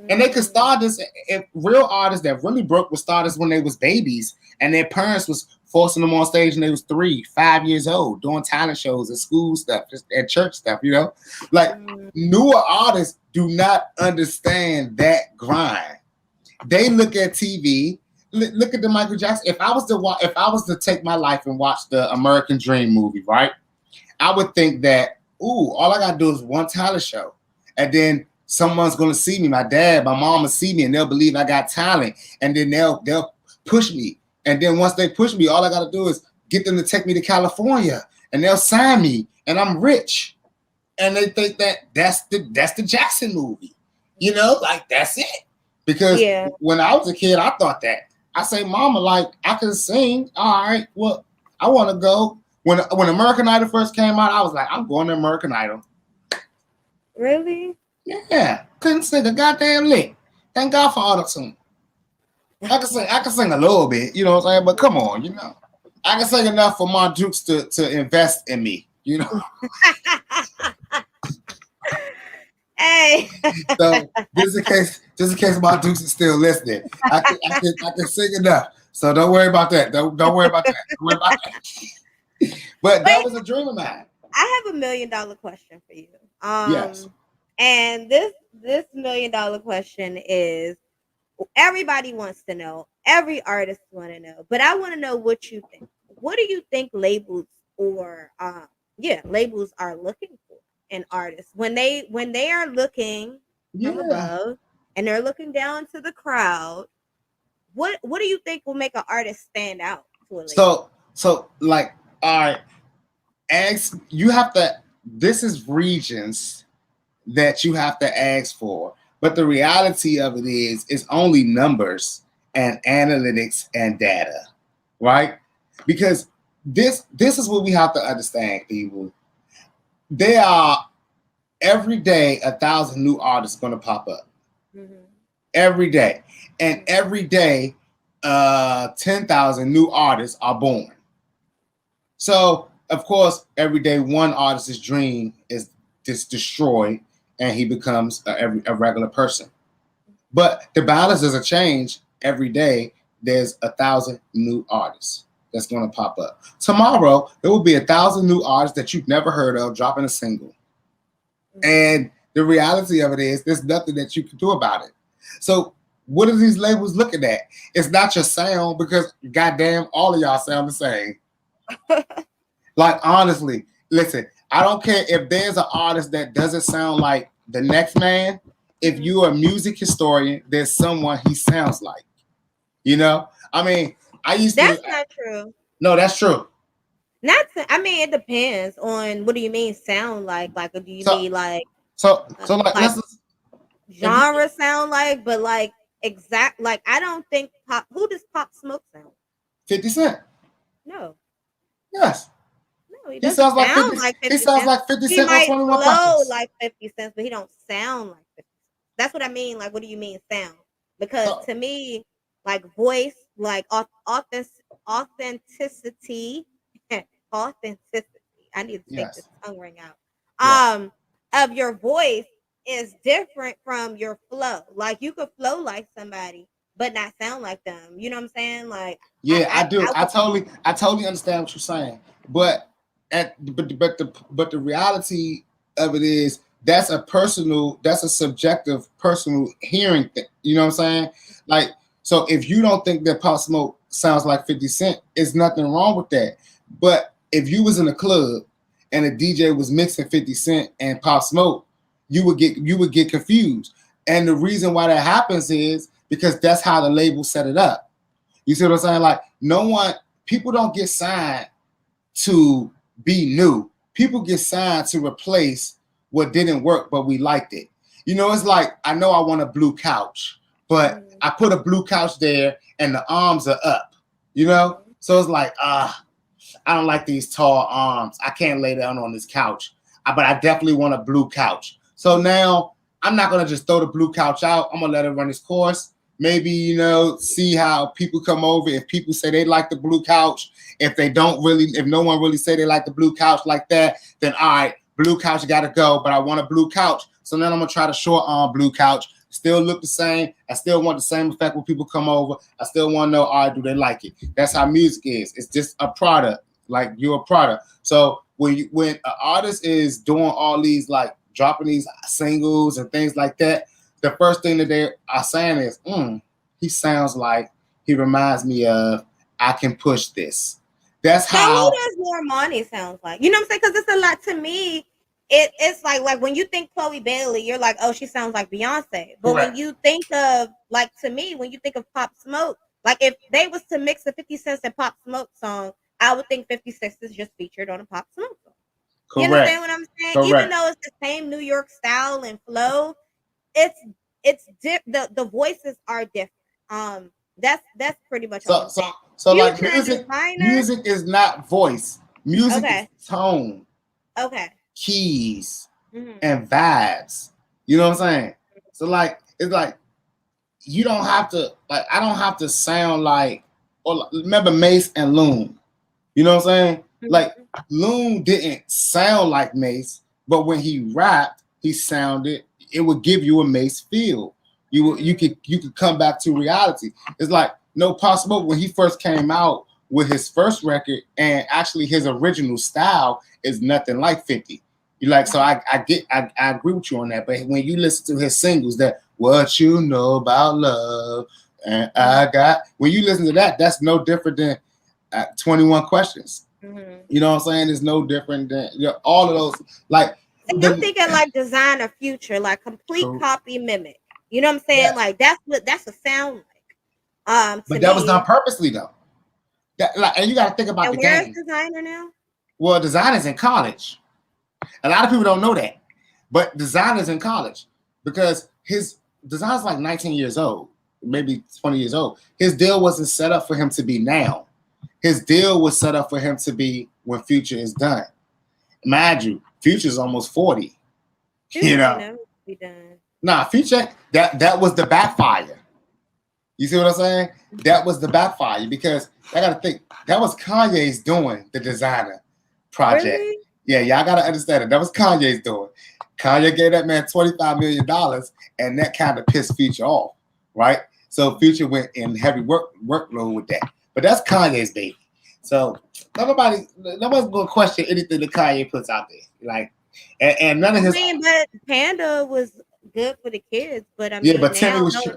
And they could start this, if real artists that really broke would start this when they was babies and their parents was forcing them on stage when they was 3, 5 years old, doing talent shows and school stuff, just at church stuff, you know? Like, newer artists do not understand that grind. They look at TV, look at the Michael Jackson. If I was to take my life and watch the American Dream movie, right? I would think that, all I gotta do is one talent show. And then someone's gonna see me, my dad, my mom will see me, and they'll believe I got talent, and then they'll push me. And then once they push me, all I gotta do is get them to take me to California, and they'll sign me, and I'm rich. And they think that that's the Jackson movie, you know, like that's it. Because when I was a kid, I thought that. I say, Mama, like I can sing. All right, well, I want to go. When American Idol first came out, I was like, I'm going to American Idol. Really? Yeah, couldn't sing a goddamn lick. Thank God for auto-tune. I can sing a little bit, you know what I'm saying? But come on, I can sing enough for my Dukes to invest in me, Hey. So just in case my Dukes is still listening, I can sing enough. So don't worry about that. Don't worry about that. Don't worry about that. But that Wait, was a dream of mine. I have $1 million question for you. Yes. And this $1 million question is everybody wants to know. Every artist want to know, but I want to know what you think. What do you think labels or labels are looking for in artists when they are looking from Yeah. above and they're looking down to the crowd? What do you think will make an artist stand out to a label? So like, all right, ask you have to. This is regions that you have to ask for. But the reality of it is, it's only numbers and analytics and data, right? Because this is what we have to understand, people. There are every day 1,000 new artists going to pop up Mm-hmm. every day, and every day 10,000 new artists are born. So of course, every day one artist's dream is just destroyed, and he becomes a regular person. But the balance doesn't change every day. There's 1,000 new artists that's going to pop up. Tomorrow, there will be 1,000 new artists that you've never heard of dropping a single. And the reality of it is, there's nothing that you can do about it. So, what are these labels looking at? It's not your sound, because goddamn, all of y'all sound the same. Like, honestly, listen, I don't care if there's an artist that doesn't sound like the next man. If you're a music historian, there's someone he sounds like. I mean, I used That's to. not true. No, that's true. I mean, it depends on what do you mean sound like? Like, do you So, mean like like, like let's genre sound like? But like exact like I don't think pop. Who does Pop Smoke sound? 50 Cent. No, Yes, no, he he doesn't sounds like 50. sound like He 50 sounds Cent. like 50 He Cent on might 21 flow Questions. like 50 Cent, but he don't sound like 50 Cent. That's what I mean. Like, what do you mean sound? Because So, to me, like voice, like authenticity, authenticity. I need to take this yes, tongue ring out. yes. Of your voice is different from your flow. Like you could flow like somebody, but not sound like them. You know what I'm saying? Like Yeah, I do. I I totally understand what you're saying. But the reality of it is, that's a subjective personal hearing thing. You know what I'm saying? Like, so if you don't think that Pop Smoke sounds like 50 Cent, there's nothing wrong with that. But if you was in a club and a DJ was mixing 50 Cent and Pop Smoke, you would get confused. And the reason why that happens is because that's how the label set it up. You see what I'm saying? Like, people don't get signed to be new. People get signed to replace what didn't work, but we liked it. It's like, I know I want a blue couch, but I put a blue couch there and the arms are up, So it's like, I don't like these tall arms. I can't lay down on this couch, but I definitely want a blue couch. So now I'm not going to just throw the blue couch out. I'm going to let it run its course. Maybe, see how people come over. If people say they like the blue couch, if no one really say they like the blue couch like that, then all right, blue couch got to go, but I want a blue couch. So then I'm going to try the short arm blue couch. Still look the same. I still want the same effect when people come over. I still want to know, all right, do they like it? That's how music is. It's just a product. Like, you're a product. So when an artist is doing all these, like, dropping these singles and things like that, the first thing that they are saying is, he sounds like, he reminds me of, I can push this. That's So who how. does Normani sounds like? You know what I'm saying? Because it's a lot to me. It's like when you think Chloe Bailey, you're like, oh, she sounds like Beyonce. But when Correct. you think of, like, to me, when you think of Pop Smoke, like if they was to mix a 50 Cent and Pop Smoke song, I would think 56 is just featured on a Pop Smoke song. You Correct. understand what I'm saying? Even Correct. though it's the same New York style and flow, the voices are different. That's pretty much all So I'm so saying. so like, Future and music designer. music is not voice. Music is Okay. tone, Okay. keys, Mm-hmm. and vibes. You know what I'm saying? So like, it's like, you don't have to like. I don't have to sound like. Or remember Mace and Loon. You know what I'm saying? Like Mhm. Loon didn't sound like Mace, but when he rapped, he sounded. It would give you a Mace feel. You could come back to reality. It's like No Possible when he first came out with his first record, and actually his original style is nothing like 50. You like so I agree with you on that. But when you listen to his singles, that What You Know About Love and I Got, when you listen to that, that's no different than 21 Questions. Mhm. You know what I'm saying? It's no different than all of those. Like See, I'm the thinking like designer future, like complete True. copy mimic. You know what I'm saying? Yes, Like that's a sound like. To but that was done me. purposely though. That like, and you got to think about And the where is game. designer now? Well, designers in college. A lot of people don't know that, but designers in college because his design's like 19 years old, maybe 20 years old. His deal wasn't set up for him to be now. His deal was set up for him to be when Future is done. Mind you, Future's almost 40. You Future ain't know, never be done. nah, Future that was the backfire. You see what I'm saying? That was the backfire because I got to think that was Kanye's doing the designer project. Really? Yeah, y'all got to understand it. That was Kanye's doing. Kanye gave that man $25 million, and that kind of pissed Future off, right? So Future went in heavy workload with that. But that's Kanye's baby. So nobody's gonna question anything that Kanye puts out there. Like, and none of I his. mean, but Panda was good for the kids, but I Yeah, mean but now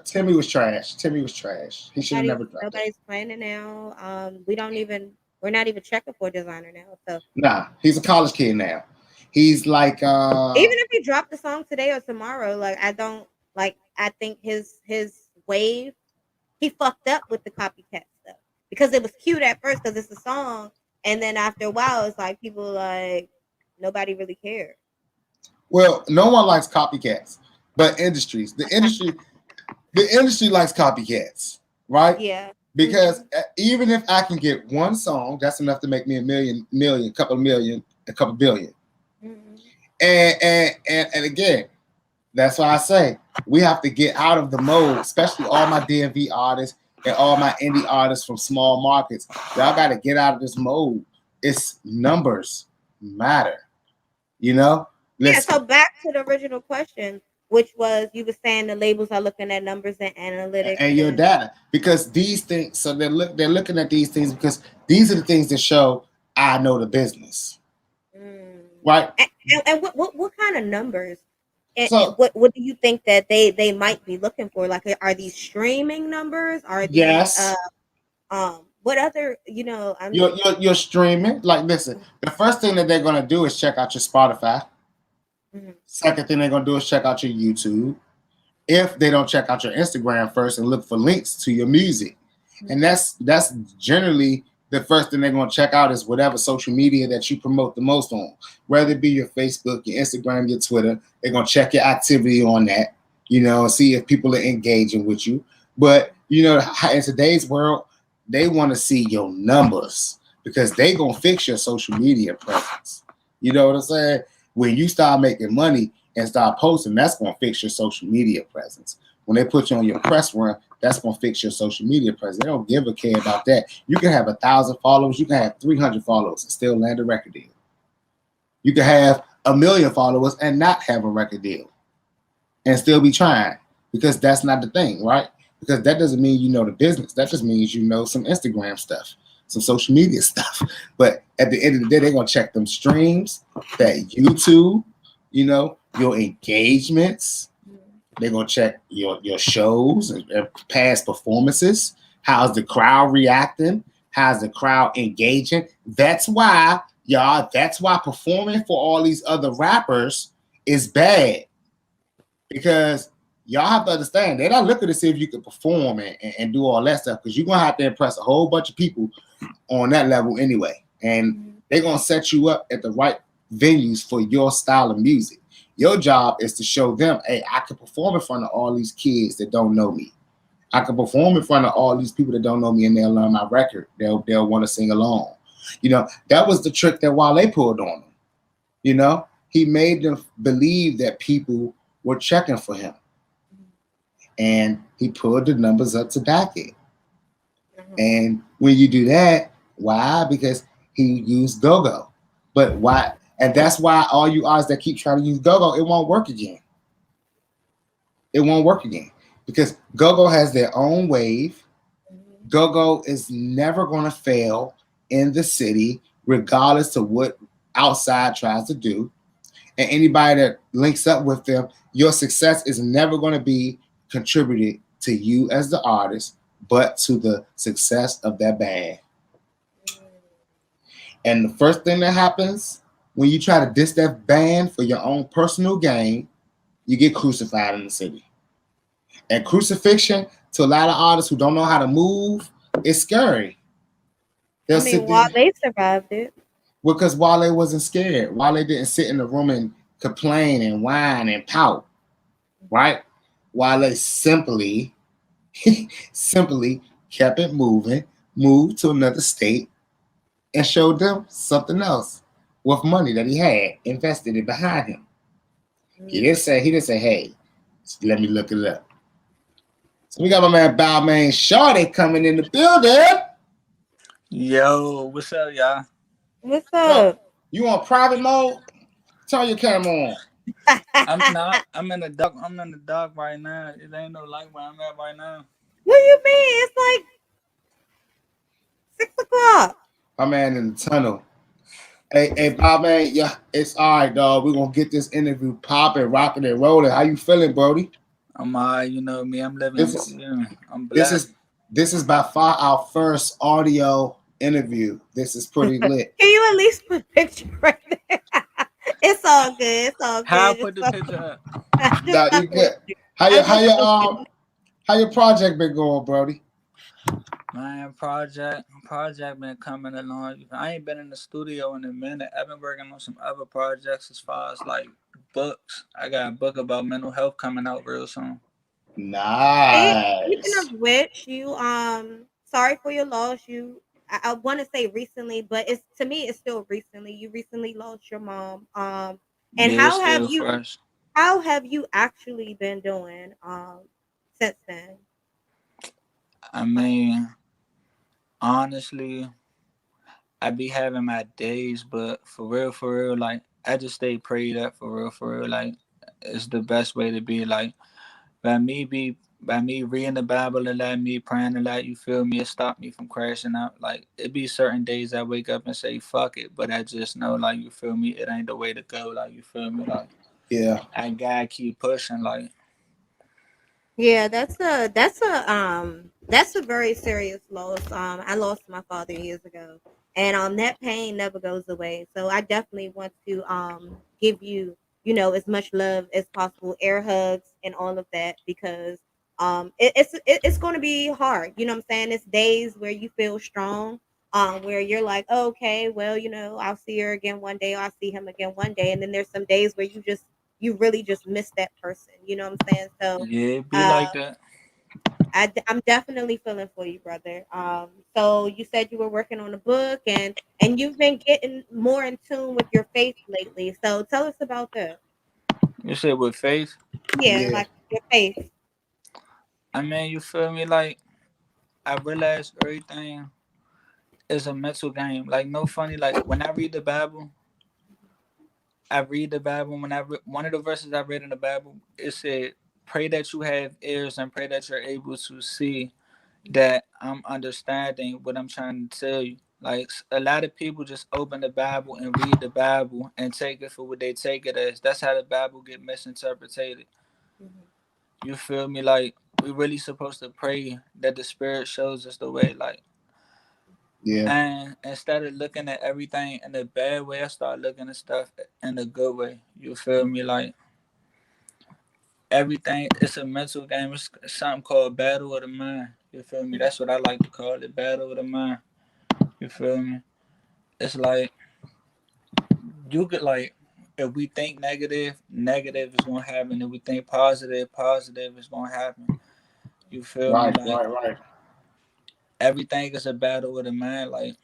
Timmy was trash. Timmy was trash. He should have never dropped it. nobody's playing it now. We're not even checking for designer now. So Nah, he's a college kid now. He's like even if he dropped the song today or tomorrow, like I don't like. I think his wave he fucked up with the copycat stuff because it was cute at first because it's a song, and then after a while, it's like people like nobody really cared. well, no one likes copycats, but industries. The industry likes copycats, right? Yeah. Because Hmm. even if I can get one song, that's enough to make me couple million, a couple billion. Hmm. And again, that's why I say we have to get out of the mode, especially all my DMV artists and all my indie artists from small markets. Y'all got to get out of this mode. It's numbers matter, you know. Yeah. Listen, So back to the original question, which was you were saying the labels are looking at numbers and analytics and your and. data, because these things. So they're looking at these things because these are the things that show I know the business, Mm. right? And what kind of numbers? And So what do you think that they might be looking for? Like, are these streaming numbers? Are these yes, what other I'm just. you're streaming. Like, listen, the first thing that they're gonna do is check out your Spotify. Mhm. Second thing they're gonna do is check out your YouTube. If they don't check out your Instagram first and look for links to your music, and that's generally the first thing they're gonna check out is whatever social media that you promote the most on, whether it be your Facebook, your Instagram, your Twitter. They're gonna check your activity on that, see if people are engaging with you. But in today's world, they want to see your numbers because they gonna fix your social media presence. You know what I'm saying? When you start making money and start posting, that's gonna fix your social media presence. When they put you on your press run, that's gonna fix your social media presence. They don't give a care about that. You can have 1,000 followers, you can have 300 followers and still land a record deal. You can have 1 million followers and not have a record deal and still be trying because that's not the thing, right? Because that doesn't mean you know the business. That just means you know some Instagram stuff, some social media stuff. But at the end of the day, they're gonna check them streams, that YouTube, your engagements. They're gonna check your shows and past performances. How's the crowd reacting? How's the crowd engaging? That's why, y'all. That's why performing for all these other rappers is bad because y'all have to understand they're not looking to see if you can perform and do all that stuff because you're gonna have to impress a whole bunch of people on that level anyway, and they're gonna set you up at the right venues for your style of music. Your job is to show them, hey, I can perform in front of all these kids that don't know me. I can perform in front of all these people that don't know me, and they'll learn my record. They'll want to sing along. That was the trick that Wale pulled on them. He made them believe that people were checking for him. and he pulled the numbers up to back it. Mhm. And when you do that, why? Because he used go-go. But why? And that's why all you artists that keep trying to use go-go, it won't work again. It won't work again because go-go has their own wave. Mhm. Go-go is never going to fail in the city, regardless to what outside tries to do. And anybody that links up with them, your success is never going to be contributed to you as the artist, but to the success of that band. And the first thing that happens when you try to diss that band for your own personal gain, you get crucified in the city. And crucifixion to a lot of artists who don't know how to move is scary. I They'll mean, sit there while they survived it. because Wale wasn't scared. Wale didn't sit in the room and complain and whine and pout, right? Wale simply kept it moving, moved to another state, and showed them something else with money that he had invested it behind him. He didn't say, hey, let me look it up. So we got my man Balmain Shawty coming in the building. Yo, what's up, y'all? What's So up? you on private mode? Turn your camera on. I'm not. I'm in the dark. I'm in the dark right now. It ain't no light where I'm at right now. What do you mean? It's like 6 o'clock. My man in the tunnel. Hey, Balmain, yeah, it's all right, dog. We're gonna get this interview popping, rocking, and rolling. How you feeling, Brody? I'm alright. You know me. I'm This living. is Yeah, I'm this blessed. is this is by far our first audio interview. This is pretty lit. Can you at least put a picture right there? It's all good. It's all How I good. put the picture up? Just Nah, you fucking with good. you. How I your how just your fucking um how your project been going, Brody? Man, project been coming along. I ain't been in the studio in a minute. I've been working on some other projects as far as like books. I got a book about mental health coming out real soon. Speaking Nice. of which, you sorry for your loss. I want to say recently, but it's to me it's still recently. You recently lost your mom. And Yeah, it's still fresh. how have you actually been doing since then? I mean, honestly, I be having my days, but for real, like I just stay prayed up for real. Like it's the best way to be. Like by me reading the Bible a lot, me praying a lot, you feel me, it stopped me from crashing out. Like it be certain days I wake up and say fuck it, but I just know like you feel me, it ain't the way to go. Like you feel me, like Yeah. I gotta keep pushing. Like Yeah, that's a very serious loss. I lost my father years ago, and that pain never goes away. So I definitely want to give you as much love as possible, air hugs, and all of that because it's going to be hard. You know what I'm saying? It's days where you feel strong, where you're like, oh, okay, well, I'll see her again one day, or I'll see him again one day, and then there's some days where you really just miss that person. You know what I'm saying? So yeah, it be uh, like that. I'm definitely feeling for you, brother. So you said you were working on a book, and you've been getting more in tune with your faith lately. So tell us about that. You said with faith. Yeah, Yeah. like your faith. I mean, you feel me? Like I realized everything is a mental game. Like no funny. Like when I read the Bible, I read the Bible. One of the verses I read in the Bible, it said, "Pray that you have ears and pray that you're able to see that I'm understanding what I'm trying to tell you." Like a lot of people just open the Bible and read the Bible and take it for what they take it as. That's how the Bible get misinterpreted. Mhm. You feel me? Like we really supposed to pray that the Spirit shows us the way. Like Yeah. and instead of looking at everything in a bad way, I start looking at stuff in a good way. You feel me? Like everything, it's a mental game. It's something called battle of the mind. You feel me? That's what I like to call it, battle of the mind. You feel me? It's like you could like if we think negative, negative is gonna happen. If we think positive, positive is gonna happen. You feel me? Right, Like right, right. everything is a battle of the mind. Like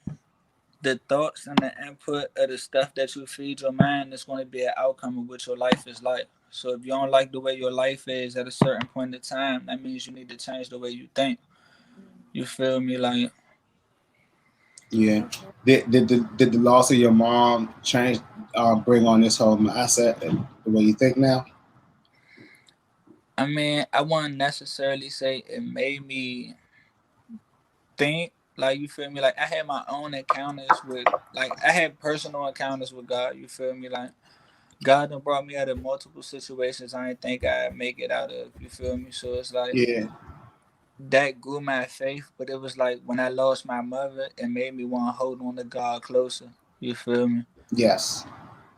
the thoughts and the input of the stuff that you feed your mind is going to be an outcome of what your life is like. So if you don't like the way your life is at a certain point in time, that means you need to change the way you think. You feel me? Like, Yeah. Okay. Did the loss of your mom change, bring on this whole mindset and the way you think now? I mean, I wouldn't necessarily say it made me think. Like, you feel me? Like, I had my own encounters with, like, I had personal encounters with God. You feel me? Like, God done brought me out of multiple situations I didn't think I'd make it out of. You feel me? So it's like Yeah. that grew my faith, but it was like when I lost my mother, it made me want to hold on to God closer. You feel me? Yes.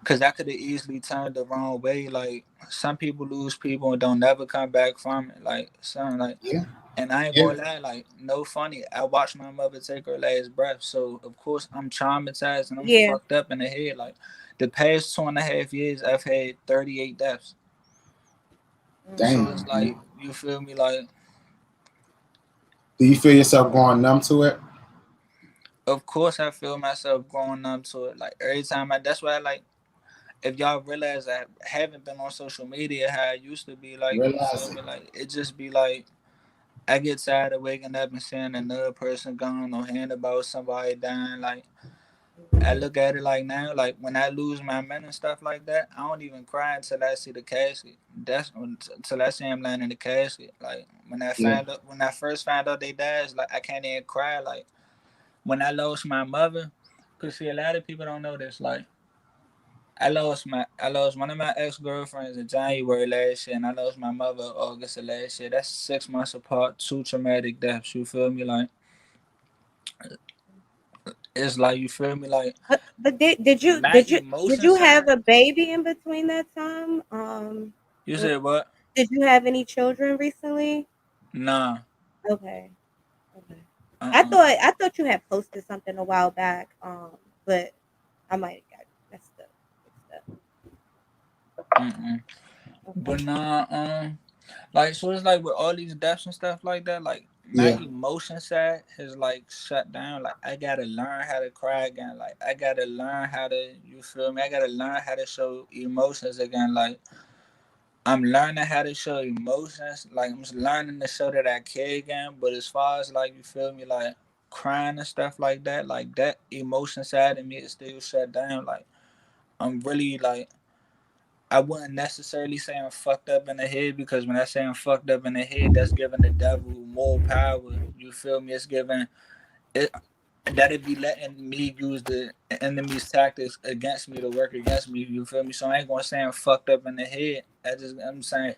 Because I could have easily turned the wrong way. Like some people lose people and don't never come back from it. Like something like, Yeah. and I ain't Yeah. gonna lie, like no funny. I watched my mother take her last breath, so of course I'm traumatized and I'm Yeah. fucked up in the head. Like the past 2.5 years, I've had 38 deaths. So Damn, it's man. like you feel me, like. Do you feel yourself going numb to it? Of course, I feel myself growing up to it. Like every time that's why I like. If y'all realize I haven't been on social media how I used to be, like you Realize feel it. me, like it just be like I get tired of waking up and seeing another person gone or hearing about somebody dying. Like I look at it like now, like when I lose my men and stuff like that, I don't even cry until I see the casket. Until I see him laying in the casket. Like Yeah. when I first found out they died, it's like I can't even cry. Like when I lost my mother, cause see a lot of people don't know this. Like I lost one of my ex girlfriends in January last year, and I lost my mother August of last year. That's 6 months apart. Two traumatic deaths. You feel me? Like it's like you feel me? Like But did you my did you did emotion you have side. a baby in between that time? You W- said what? did you have any children recently? Nah. Okay. Okay. Uh. I thought you had posted something a while back. But I might have got mixed Mm. up. But Okay. nah. Like so, it's like with all these deaths and stuff like that. Like my Yeah. emotion side has like shut down. Like I gotta learn how to cry again. Like I gotta learn how to. You feel me? I gotta learn how to show emotions again. Like I'm learning how to show emotions. Like I'm just learning to show that I care again. But as far as like you feel me, like crying and stuff like that emotion side of me is still shut down. Like I'm really like I wouldn't necessarily say I'm fucked up in the head because when I say I'm fucked up in the head, that's giving the devil more power. You feel me? It's giving it that'd be letting me use the enemy's tactics against me to work against me. You feel me? So I ain't gonna say I'm fucked up in the head. I'm saying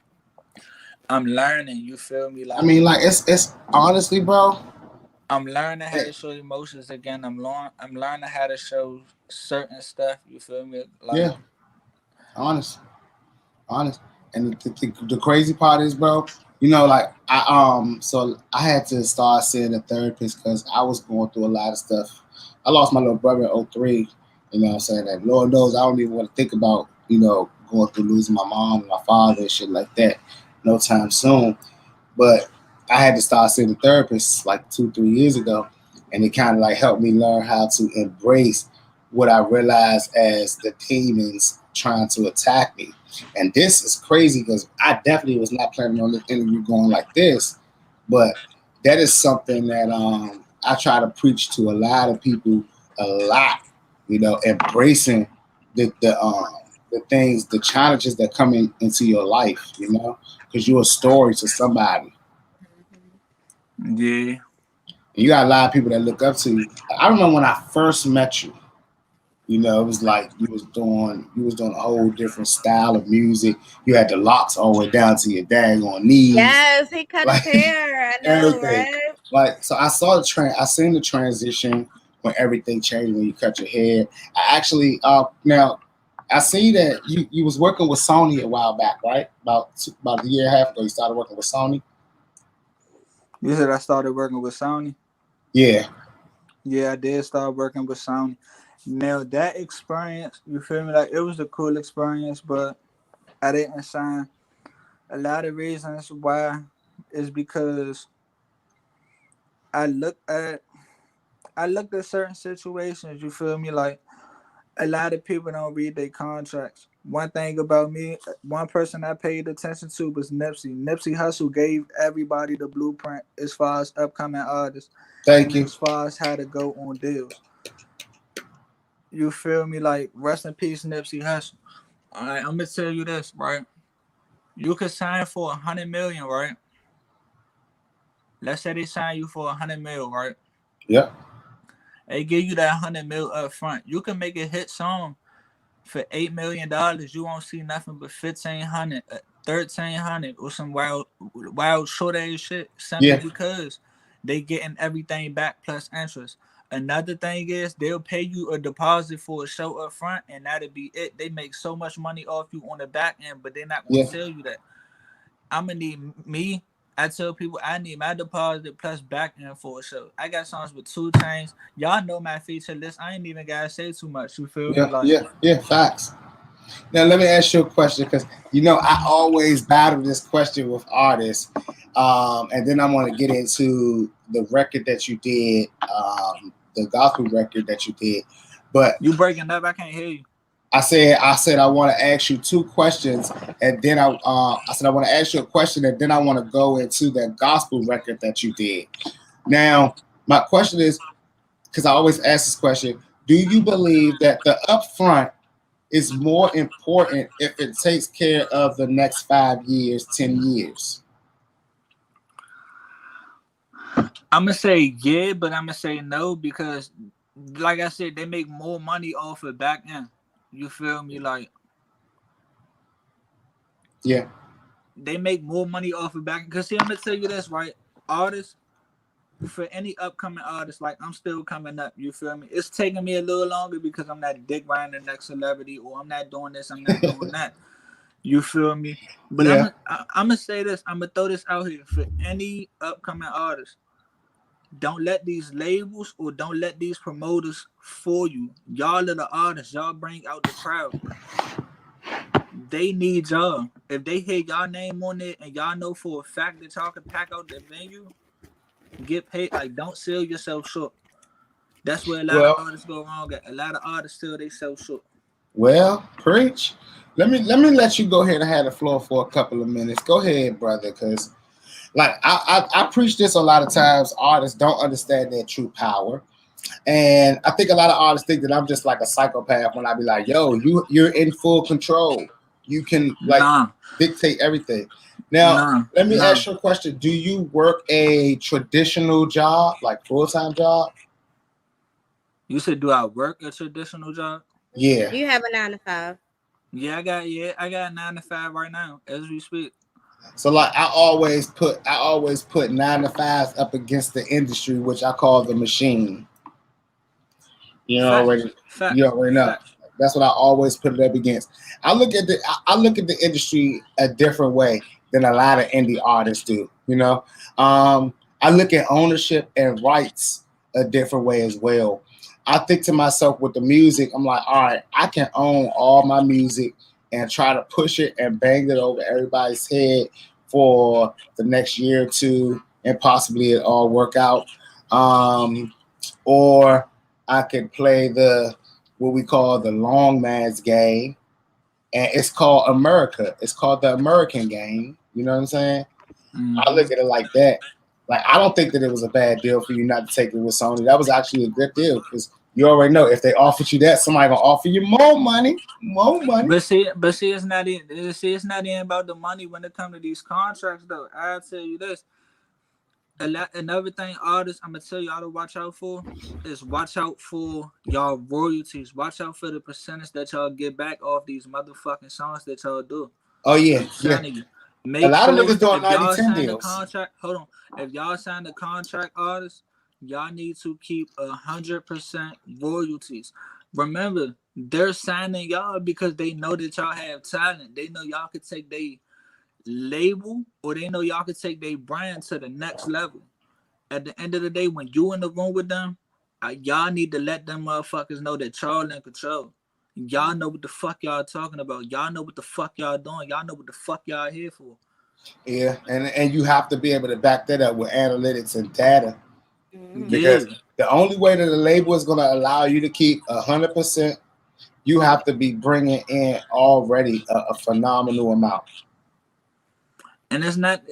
I'm learning. You feel me? I Like mean, like it's honestly, bro. I'm learning how It, to show emotions again. I'm learning how to show certain stuff. You feel me? Like yeah, honest, honest. And the crazy part is, bro. Like so I had to start seeing a therapist because I was going through a lot of stuff. I lost my little brother in '03. You know what I'm saying? That Lord knows I don't even want to think about, going through losing my mom and my father and shit like that no time soon. But I had to start seeing a therapist like 2, 3 years ago, and it kind of like helped me learn how to embrace what I realized as the demons trying to attack me. And this is crazy because I definitely was not planning on this interview going like this, but that is something that I try to preach to a lot of people a lot. Embracing the things, the challenges that come into your life. Because you're a story to somebody. yeah. You got a lot of people that look up to you. I remember when I first met you. It was like you was doing a whole different style of music. You had the locks all the way down to your daggone knees, Yes, he cut his like hair. I know, everything. right? Like so, I saw the trend. I seen the transition when everything changed when you cut your hair. I actually now I see that you was working with Sony a while back, right? About a year and a half ago, you started working with Sony. You said I started working with Sony. Yeah, Yeah, I did start working with Sony. Now that experience, you feel me? Like it was a cool experience, but I didn't sign. A lot of reasons why is because I looked at I looked at certain situations. You feel me? Like A lot of people don't read their contracts. One thing about me, one person I paid attention to was Nipsey. Nipsey Hussle gave everybody the blueprint as far as upcoming artists Thank and you. as far as how to go on deals. You feel me? Like, rest in peace, Nipsey Hussle. All right, I'm gonna tell you this, right? You could sign for 100 million, right? Let's say they sign you for 100 mil, right? Yep. They give you that 100 mil up front. You can make a hit song for $8 million. You won't see nothing but 1,500, 1,300, or some wild short ass shit. Simply Yeah. because they getting everything back plus interest. Another thing is they'll pay you a deposit for a show up front, and that'll be it. They make so much money off you on the back end, but they're not gonna Yeah. tell you that. I'm gonna need me. I tell people I need my deposit plus back end for a show. I got songs with 2 Chainz. Y'all know my feature list. I ain't even gotta say too much. You feel me? Yeah. Like, Yeah. Yeah. Facts. Now let me ask you a question, because I always battle this question with artists, and then I want to get into the record that you did, the gospel record that you did. But you breaking up? I can't hear you. I said I want to ask you two questions, and then I said I want to ask you a question, and then I want to go into that gospel record that you did. Now my question is, because I always ask this question: do you believe that the upfront is more important if it takes care of the next 5 years, 10 years? I'm gonna say yeah, but I'm gonna say no because, like I said, they make more money off of back end. You feel me? Like, Yeah. they make more money off of back end. Cause see, I'm gonna tell you this, right? Artists, for any upcoming artist, like I'm still coming up. You feel me? It's taking me a little longer because I'm not dick riding the next celebrity, or I'm not doing this, I'm not doing that. You feel me? But Yeah. I'm gonna say this. I'm gonna throw this out here for any upcoming artist. Don't let these labels or don't let these promoters fool you. Y'all are the artists. Y'all bring out the crowd. They need y'all. If they hear y'all name on it and y'all know for a fact that y'all can pack out the venue, get paid. Like, don't sell yourself short. That's where a lot of Well, artists go wrong at. A lot of artists sell themselves short. preach. Let me let you go ahead and have the floor for a couple of minutes. Go ahead, brother, because like I preach this a lot of times. Artists don't understand their true power. And I think a lot of artists think that I'm just like a psychopath when I be like, yo, you're in full control. You can like Nah, dictate everything. Now, nah, let me nah. ask you a question. Do you work a traditional job, like full-time job? You said, do I work a traditional job? Yeah. You have a 9 to 5. Yeah, I got 9 to 5 right now as we speak. So like I always put 9 to 5s up against the industry, which I call the machine. You know Facts, already you facts, already know. facts. That's what I always put it up against. I look at the industry a different way than a lot of indie artists do. I look at ownership and rights a different way as well. I think to myself with the music, I'm like, all right, I can own all my music and try to push it and bang it over everybody's head for the next year or two, and possibly it all work out. Or I could play the what we call the long man's game, and it's called America. It's called the American game. You know what I'm saying? I Mm-hmm. look at it like that. Like I don't think that it was a bad deal for you not to take it with Sony. That was actually a good deal because you already know if they offered you that, somebody gonna offer you more money, more money. But see, it's not even about the money when it comes to these contracts, though. I'll tell you this. Another thing, artists, I'm gonna tell y'all to watch out for is watch out for y'all royalties. Watch out for the percentage that y'all get back off these motherfucking songs that y'all do. Oh yeah, I'm yeah. telling you. A Make lot of sure niggas doing if y'all 90-10 sign the deals. contract, hold on. If y'all sign the contract, artists, y'all need to keep 100% royalties. Remember, they're signing y'all because they know that y'all have talent. They know y'all could take their label, or they know y'all could take their brand to the next level. At the end of the day, when you in the room with them, y'all need to let them motherfuckers know that y'all in control. Y'all know what the fuck y'all talking about. Y'all know what the fuck y'all doing. Y'all know what the fuck y'all here for. Yeah, and you have to be able to back that up with analytics and data, Mhm. Yeah, because the only way that the label is going to allow you to keep 100% you have to be bringing in already a phenomenal amount. And it's not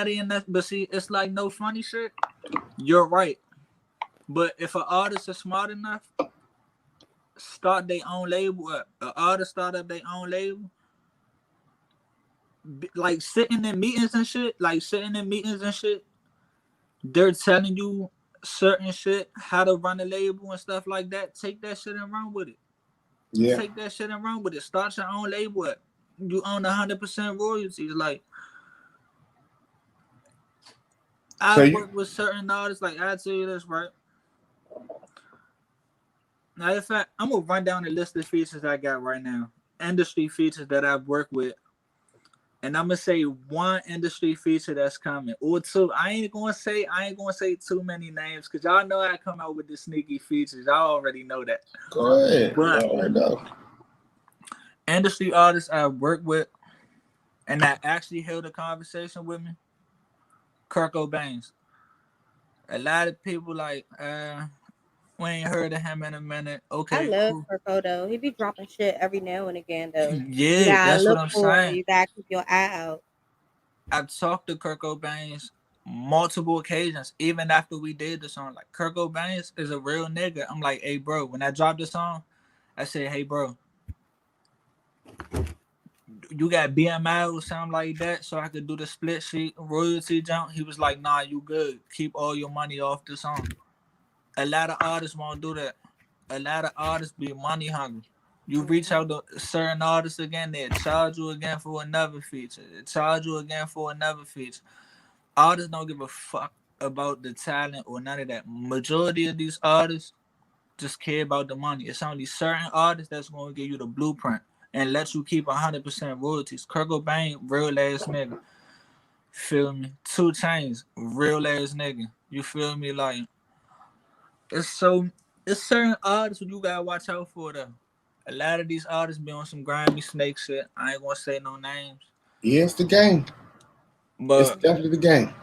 even that. But see, it's like no funny shit. You're right. But if an artist is smart enough, start their own label up. An artist start up their own label. Like sitting in meetings and shit. They're telling you certain shit, how to run a label and stuff like that. Take that shit and run with it. Yeah. Take that shit and run with it. Start your own label up. You own 100% royalties. Like So I've you, worked with certain artists. Like I tell you this right now. In fact, I'm gonna run down the list of features I got right now. Industry features that I've worked with. And I'm gonna say one industry feature that's coming, or two. I ain't gonna say too many names because y'all know I come out with the sneaky features. Y'all already know that. go ahead. But All right, though. industry artists I work with and that actually held a conversation with me, Kurt Cobain. A lot of people like, we ain't heard of him in a minute. I Okay, love cool. Kirko though. He be dropping shit every now and again though. You Yeah, gotta that's what look I'm for it. saying. You gotta keep your eye out. I talked to Kurt Cobain multiple occasions, even after we did the song. Like Kurt Cobain is a real nigga. I'm like, hey bro, when I dropped the song, I said, hey bro, you got BMI or something like that, so I could do the split sheet royalty jump. He was like, nah, you good. Keep all your money off the song. A lot of artists won't do that. A lot of artists be money hungry. You reach Mhm. out to certain artists again, they charge you again for another feature. They charge you again for another feature. Artists don't give a fuck about the talent or none of that. Majority of these artists just care about the money. It's only certain artists that's going to give you the blueprint and let you keep 100% royalties. Kurt Cobain, real ass nigga. Feel me? 2 Chainz, real ass nigga. You feel me? Like it's so it's certain artists you gotta watch out for though. A lot of these artists be on some grimy snake shit. I ain't gonna say no names, Yeah, it's the game. It's but definitely the game.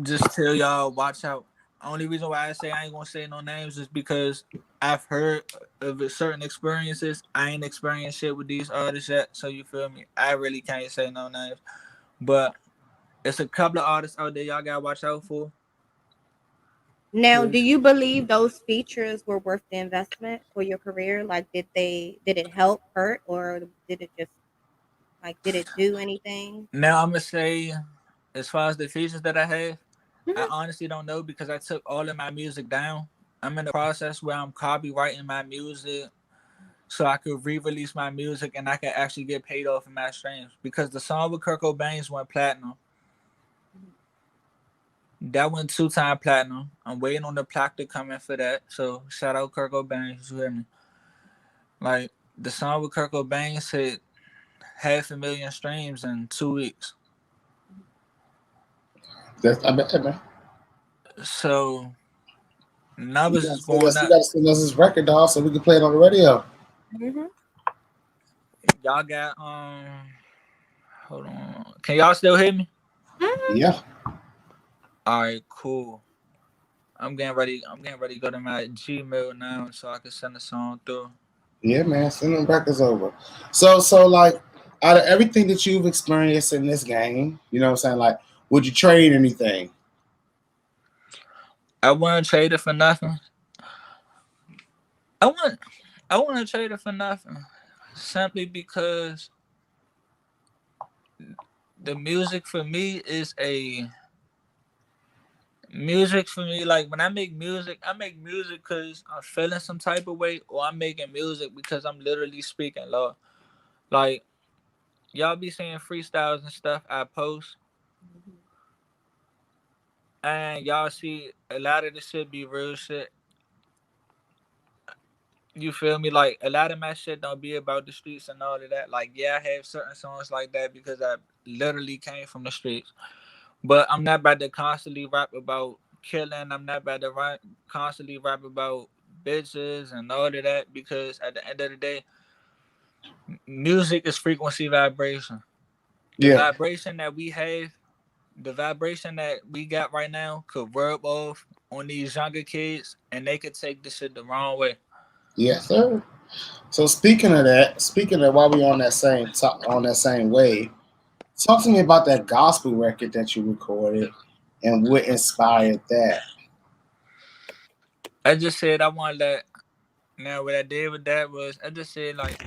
just tell y'all watch out. Only reason why I say I ain't gonna say no names is because I've heard of certain experiences. I ain't experienced shit with these artists yet, so you feel me? I really can't say no names, but it's a couple of artists out there y'all gotta watch out for. Now, do Cause you believe those features were worth the investment for your career? Like, did it help, hurt, or did it just like did it do anything? now I'm gonna say, as far as the features that I have, I Mhm. honestly don't know because I took all of my music down. I'm in the process where I'm copywriting my music so I could re-release my music and I could actually get paid off of my streams. Because the song with Kurt Cobain went platinum. That went 2 time platinum. I'm waiting on the plaque to come in for that. So shout out Kurt Cobain, you hear me? Like the song with Kurt Cobain hit 500,000 streams in 2 weeks. That's I bet, man. So You numbers gotta is send going us. You up. gotta send us this record, dog, so we can play it on the radio. Mhm. Y'all got hold on. Can y'all still hear me? Mhm. Yeah, All right, cool. I'm getting ready. I'm getting ready to go to my Gmail now so I can send the song through. yeah, man. Send them records over. So like, out of everything that you've experienced in this game, you know what I'm saying? Like, would you trade anything? I wouldn't trade it for nothing. I wouldn't. I wouldn't trade it for nothing. Simply because the music for me. Like when I make music because I'm feeling some type of way, or I'm making music because I'm literally speaking law. Like y'all be seeing freestyles and stuff I post, and y'all see a lot of this shit be real shit. You feel me? Like a lot of my shit don't be about the streets and all of that. Like yeah, I have certain songs like that because I literally came from the streets. But I'm not about to constantly rap about killing. I'm not about to constantly rap about bitches and all of that because at the end of the day, music is frequency vibration. The Yeah, vibration that we have, the vibration that we got right now could rub off on these younger kids and they could take this shit the wrong way. yes, sir. So speaking of while we on that on that same wave, talk to me about that gospel record that you recorded and what inspired that. I just said I want that. Now what I did with that was I just said like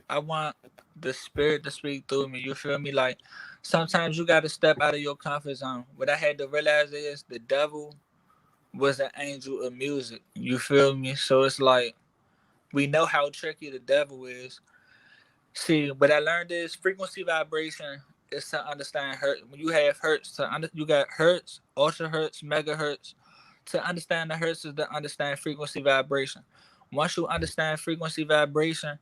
I want the spirit to speak through me. You feel me? Like sometimes you gotta step out of your comfort zone. What I had to realize is the devil was an angel of music. You feel me? So it's like we know how tricky the devil is. See, what I learned is frequency vibration is to understand hertz. When you have hertz, you got hertz, ultra hertz, megahertz. To understand the hertz is to understand frequency vibration. Once you understand frequency vibration,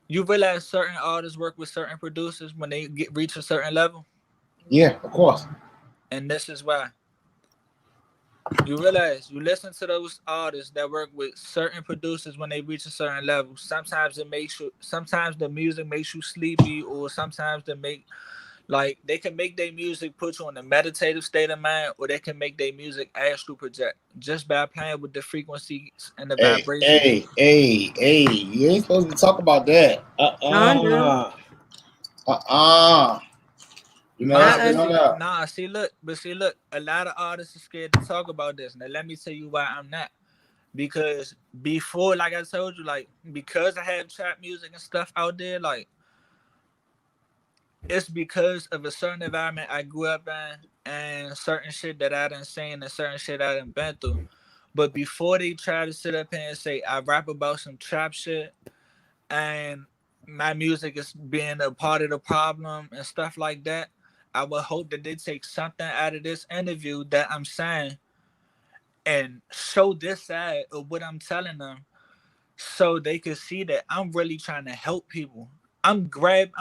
you realize certain artists work with certain producers when they reach a certain level, Yeah, of course. and this is why. You realize you listen to those artists that work with certain producers when they reach a certain level. Sometimes it makes you. Sometimes the music makes you sleepy, or sometimes they make like they can make their music put you in a meditative state of mind, or they can make their music astral project just by playing with the frequencies and the Hey, vibrations. hey, hey, hey! You ain't supposed to talk about that. Andre, Uh. You're not Nah, allowed to but uh-uh. know see, that. nah, see, look, a lot of artists are scared to talk about this. Now, let me tell you why I'm not. Because before, like I told you, like because I have trap music and stuff out there, like it's because of a certain environment I grew up in and certain shit that I done seen and certain shit I done been through. But before they try to sit up here and say I rap about some trap shit and my music is being a part of the problem and stuff like that, I would hope that they take something out of this interview that I'm saying and show this side of what I'm telling them so they could see that I'm really trying to help people. I'm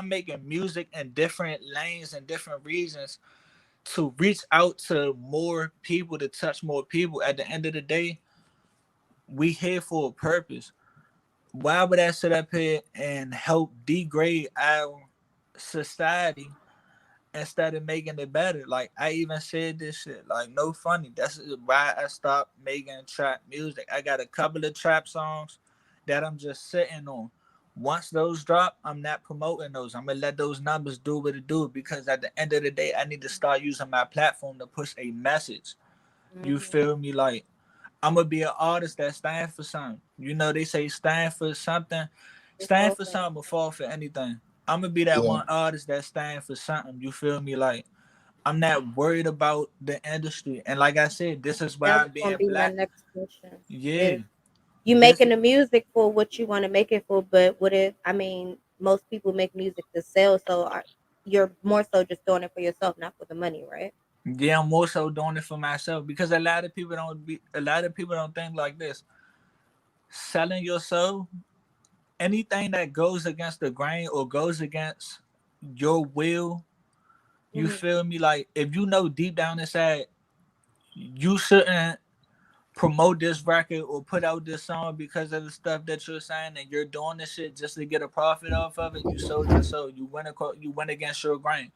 making music in different lanes and different regions to reach out to more people, to touch more people. At the end of the day, we here for a purpose. Why would I sit up here and help degrade our society instead of making it better? Like I even said this shit, like no funny. That's why I stopped making trap music. I got a couple of trap songs that I'm just sitting on. Once those drop, I'm not promoting those. I'm gonna let those numbers do what it do because at the end of the day, I need to start using my platform to push a message. You Mhm. feel me? Like I'm gonna be an artist that stand for something. You know, they say stand for something, stand for Before something, or fall for anything. I'm gonna be that Yeah, one artist that stand for something. You feel me? Like I'm not worried about the industry. And like I said, this is why that I'm was gonna being be my black. next question. Yeah, Is you this making the music for what you want to make it for, but what if I mean most people make music to sell, so you're more so just doing it for yourself, not for the money, right? yeah, I'm more so doing it for myself because a lot of people don't think like this. Selling your soul, anything that goes against the grain or goes against your will, you Hmm. feel me? Like if you know deep down inside you shouldn't promote this record or put out this song because of the stuff that you're saying and you're doing this shit just to get a profit off of it, you sold your soul. You went against your grain.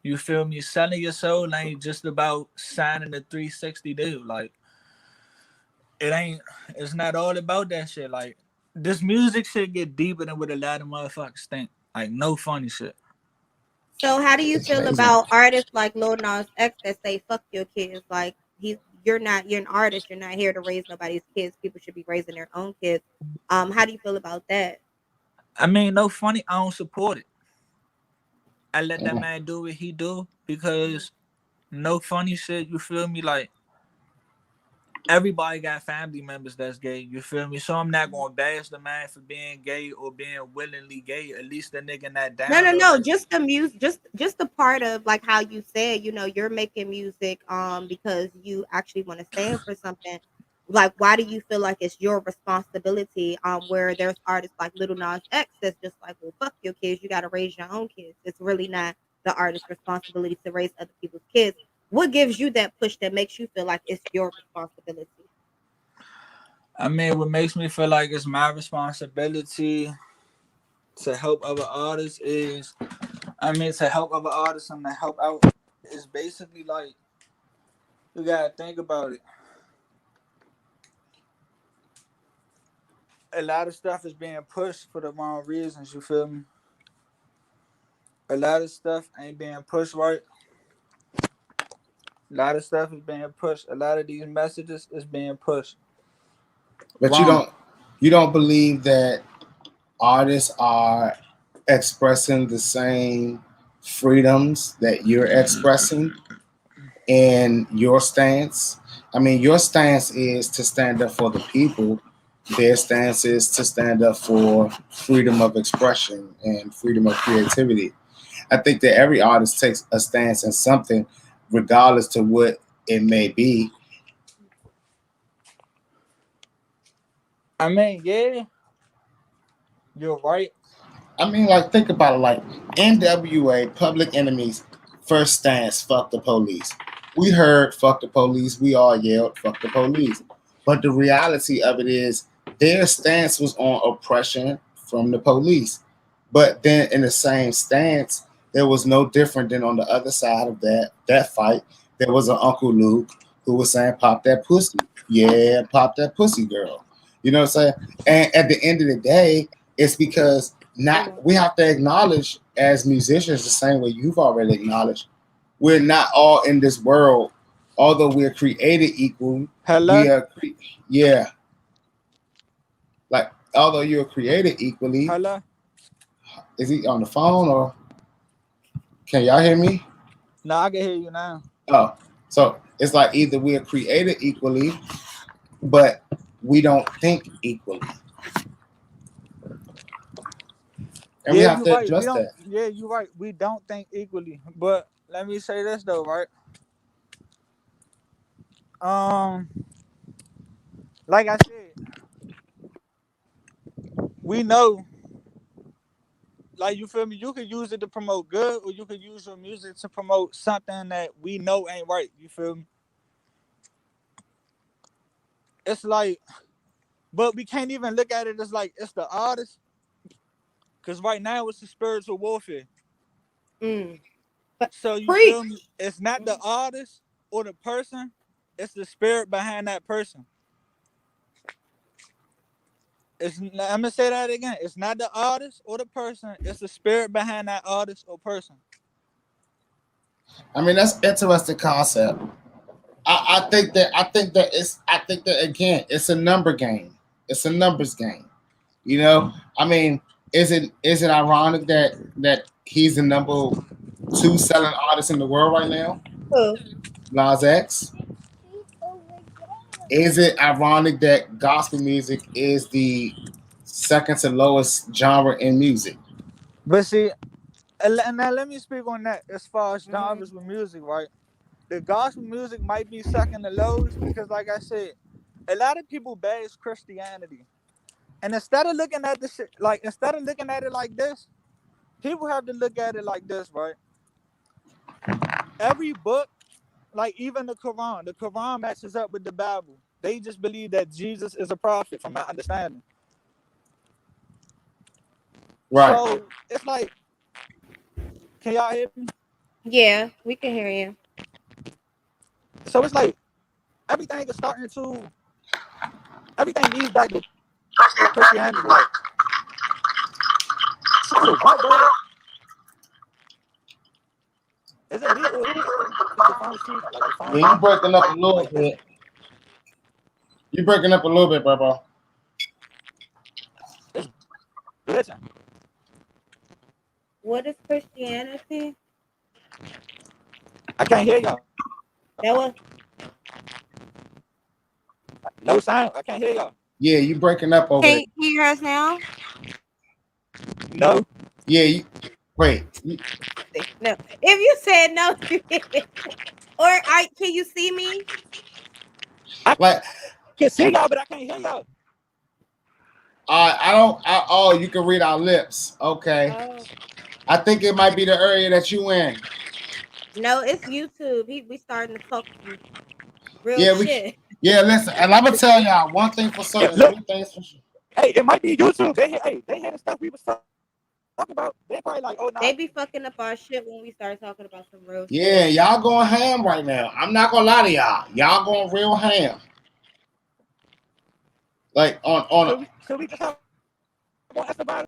You feel me? Selling your soul ain't just about signing a 360 deal. Like it ain't. It's not all about that shit. Like this music shit get deeper than what a lot of motherfuckers think. Like no funny shit. So how do you it's feel crazy. about artists like Lil Nas X that say "fuck your kids"? Like you're an artist. You're not here to raise nobody's kids. People should be raising their own kids. How do you feel about that? I mean, no funny. I don't support it. I let that Mm. man do what he do because no funny shit. You feel me? Like everybody got family members that's gay. You feel me? So I'm not gonna bash the man for being gay or being willingly gay. At least the nigga not No, down no, though. no. Like Just the music, just the part of like how you said, you're making music because you actually want to stand for something. Like, why do you feel like it's your responsibility? Where there's artists like Little Nas X that's just like, well, fuck your kids. You got to raise your own kids. It's really not the artist's responsibility to raise other people's kids. What gives you that push that makes you feel like it's your responsibility? I mean, what makes me feel like it's my responsibility to help other artists is, I mean, to help other artists and to help out is basically like you gotta think about it. a lot of stuff is being pushed for the wrong reasons. You feel me? A lot of stuff ain't being pushed right. A lot of stuff is being pushed. A lot of these messages is being pushed But wrong. you don't believe that artists are expressing the same freedoms that you're expressing in your stance. I mean, your stance is to stand up for the people. Their stance is to stand up for freedom of expression and freedom of creativity. I think that every artist takes a stance in something, regardless to what it may be. I mean, yeah, you're right. I mean, like, think about it. Like, NWA, Public Enemy's first stance, fuck the police. We heard fuck the police. We all yelled fuck the police. But the reality of it is, their stance was on oppression from the police. But then, in the same stance, there was no different than on the other side of that fight. There was an Uncle Luke who was saying, "Pop that pussy, yeah, pop that pussy, girl." You know what I'm saying? And at the end of the day, it's because not we have to acknowledge as musicians the same way you've already acknowledged we're not all in this world, although we're created equal. Hello, We are yeah, like, although you're created equally. hello. Is he on the phone, or can y'all hear me? No, I can hear you now. Oh, so it's like either we are created equally, but we don't think equally, and we Yeah, have you're to right. We address don't. that. Yeah, you're right. We don't think equally. But let me say this though, right? Um, like I said, we know, like you feel me. You could use it to promote good, or you could use your music to promote something that we know ain't right. You feel me? It's like, but we can't even look at it as like it's the artist, because right now it's the spiritual warfare. Mm. But So you feel preach. me? It's not the artist or the person; it's the spirit behind that person. I'm gonna say that again. It's not the artist or the person; it's the spirit behind that artist or person. I mean, that's interesting concept. I think that again, it's a number game. It's a numbers game. You know, I mean, is it ironic that he's the number two selling artist in the world right now, Oh. Nas X? Is it ironic that gospel music is the second to lowest genre in music? But see, now let me speak on that as far as Mm-hmm. genres with music, right? The gospel music might be second to lowest because, like I said, a lot of people bash Christianity, and instead of looking at this shit, like instead of looking at it like this, people have to look at it like this, right? Every book, like even the Quran matches up with the Bible. They just believe that Jesus is a prophet, from my understanding. Right. So it's like, can y'all hear me? Yeah, we can hear you. So it's like everything is starting to, everything leads back to Christianity. So what, bro? Is it me or is the phone true? Like the phone Yeah, you line? breaking up a little Like, bit. You breaking up a little bit, bro. it's religion. What is Christianity? I can't hear y'all. That was No sound. I can't hear y'all. Yeah, you breaking up over Can there. you hear us now? No. Yeah, wait. No. If you said no, or can you see me? I Like, can see y'all, but I can't hear y'all. I don't. Oh, you can read our lips. Okay. Oh I think it might be the area that you in. no, it's YouTube. We starting to talk some real Yeah, we. shit. Yeah, listen, and I'm gonna tell y'all one thing for Yeah, certain, look. three things for sure. Hey, it might be YouTube. They hear the stuff we was talking about. They probably like, oh They nah. be fucking up our shit when we start talking about some real Yeah, shit. y'all going ham right now. I'm not gonna lie to y'all. Y'all going real ham. Like on Could we just have more Esteban?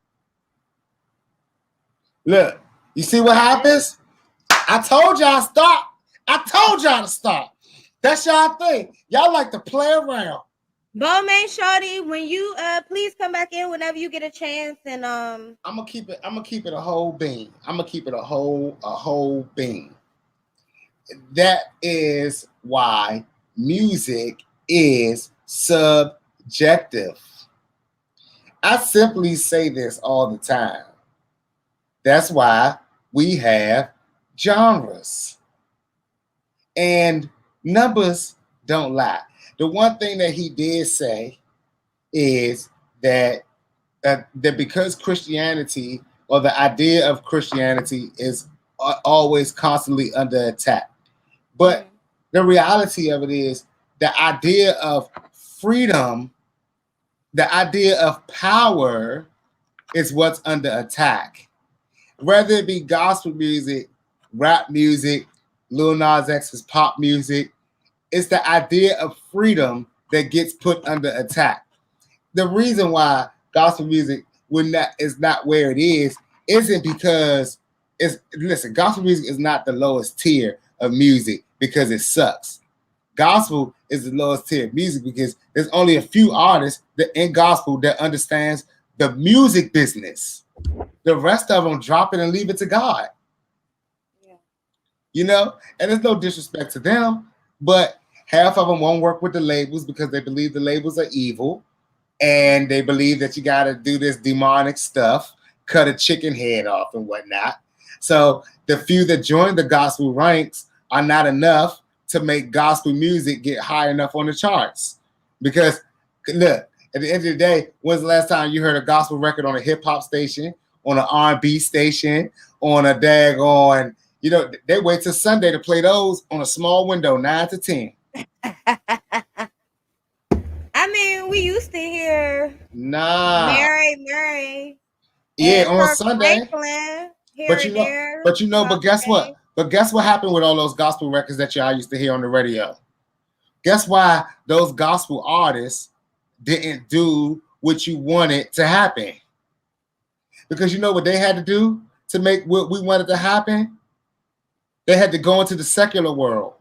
look, you see what happens? I told y'all stop. I told y'all to stop. That's y'all thing. Y'all like to play around. Balmain Shawty, when you please come back in whenever you get a chance, and I'm gonna keep it a whole bean. I'm gonna keep it a whole bean. That is why music is subjective. I simply say this all the time. That's why we have genres. And numbers don't lie. The one thing that he did say is that that because Christianity or the idea of Christianity is always constantly under attack. But the reality of it is the idea of freedom, the idea of power is what's under attack. Whether it be gospel music, rap music, Lil Nas X's pop music, it's the idea of freedom that gets put under attack. The reason why gospel music is not where it is isn't because gospel music is not the lowest tier of music because it sucks. Gospel is the lowest tier of music because there's only a few artists that in gospel that understands the music business. The rest of them drop it and leave it to God. yeah. You know, and there's no disrespect to them, but half of them won't work with the labels because they believe the labels are evil, and they believe that you got to do this demonic stuff, cut a chicken head off and whatnot. So the few that join the gospel ranks are not enough to make gospel music get high enough on the charts. Because look, at the end of the day, when's the last time you heard a gospel record on a hip hop station, on an R&B station, on a daggone, you know, they wait till Sunday to play those on a small window, 9 to 10. I mean, we used to hear Nah. Mary, Yeah, and on Kirk Sunday. Franklin here But and there. but guess what? But guess what happened with all those gospel records that y'all used to hear on the radio? Guess why those gospel artists didn't do what you wanted to happen? Because you know what they had to do to make what we wanted to happen? They had to go into the secular world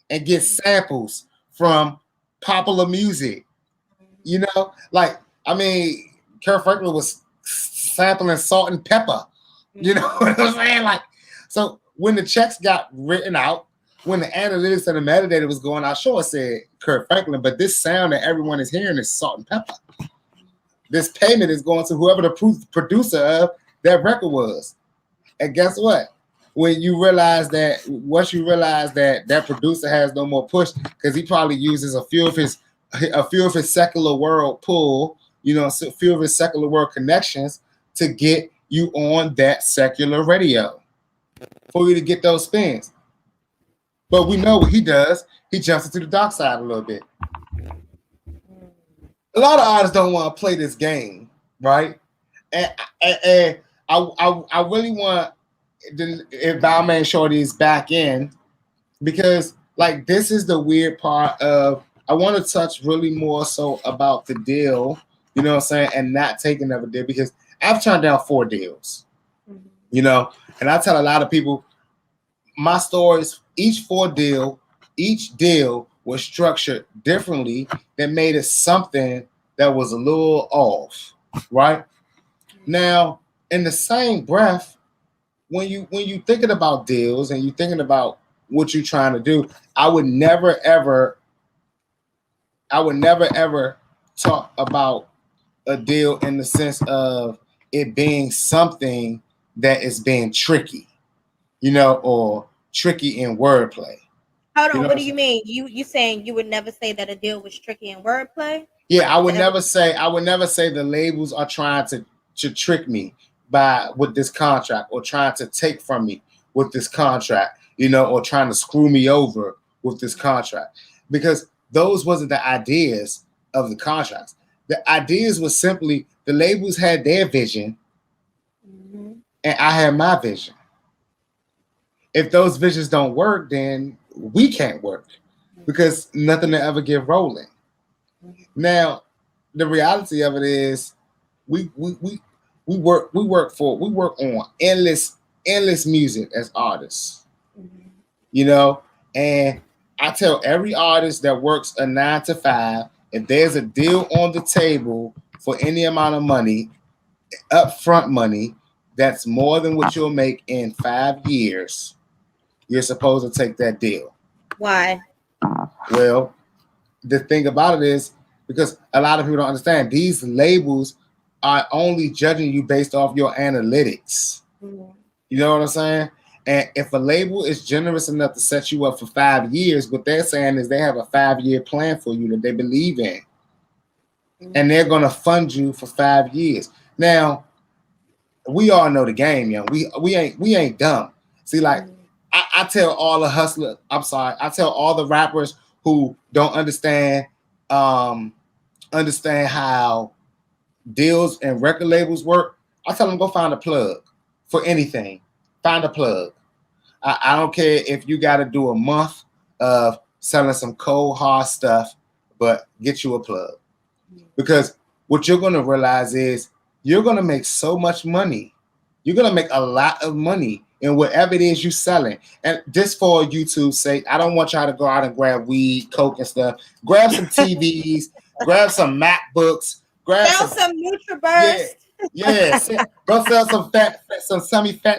and get samples from popular music. You know, like, I mean, Kirk Franklin was sampling Salt and Pepper. You know what I'm saying? Like, so when the checks got written out, when the analytics and the metadata was going out, sure it said Kirk Franklin, but this sound that everyone is hearing is Salt and Pepper. This payment is going to whoever the producer of that record was. And guess what? Once you realize that that producer has no more push because he probably uses a few of his secular world pull, you know, a few of his secular world connections to get you on that secular radio for you to get those spins. But we know what he does. He jumps into the dark side a little bit. A lot of artists don't want to play this game, right? And I really want if Balmain Shawty is back in because like this is the weird part of I want to touch really more so about the deal, you know what I'm saying, and not taking another deal because I've turned down 4 deals, you know, and I tell a lot of people my stories, each deal was structured differently that made it something that was a little off, right? Now, in the same breath, when you thinking about deals and you thinking about what you're trying to do, I would never ever talk about a deal in the sense of it being something that is being tricky, you know, or tricky in wordplay. Hold on, what do you mean? You saying you would never say that a deal was tricky in wordplay? Yeah, I would never say the labels are trying to trick me with this contract or trying to take from me with this contract, you know, or trying to screw me over with this contract. Because those wasn't the ideas of the contracts. The ideas was simply the labels had their vision and I had my vision. If those visions don't work, then we can't work because nothing to ever get rolling. Now, the reality of it is we work on endless music as artists, Mhm. you know. And I tell every artist that works a 9 to 5, if there's a deal on the table for any amount of money, upfront money, that's more than what you'll make in 5 years, you're supposed to take that deal. Why? Well, the thing about it is because a lot of people don't understand these labels are only judging you based off your analytics. Mhm. You know what I'm saying? And if a label is generous enough to set you up for 5 years, what they're saying is they have a 5 year plan for you that they believe in, and they're Mhm. going to fund you for 5 years. Now, we all know the game, yo. We ain't dumb. See, like Mhm. I tell all the hustlers, I'm sorry, I tell all the rappers who don't um, understand how deals and record labels work. I tell them go find a plug for anything. Find a plug. I don't care if you got to do a month of selling some cold hard stuff, but get you a plug because what you're gonna realize is you're gonna make so much money. You're gonna make a lot of money in whatever it is you're selling. And just for YouTube's sake, I don't want y'all to go out and grab weed, coke, and stuff. Grab some TVs, grab some MacBooks, grab Sell some some yeah, NutriBurst. yeah. Go sell some fat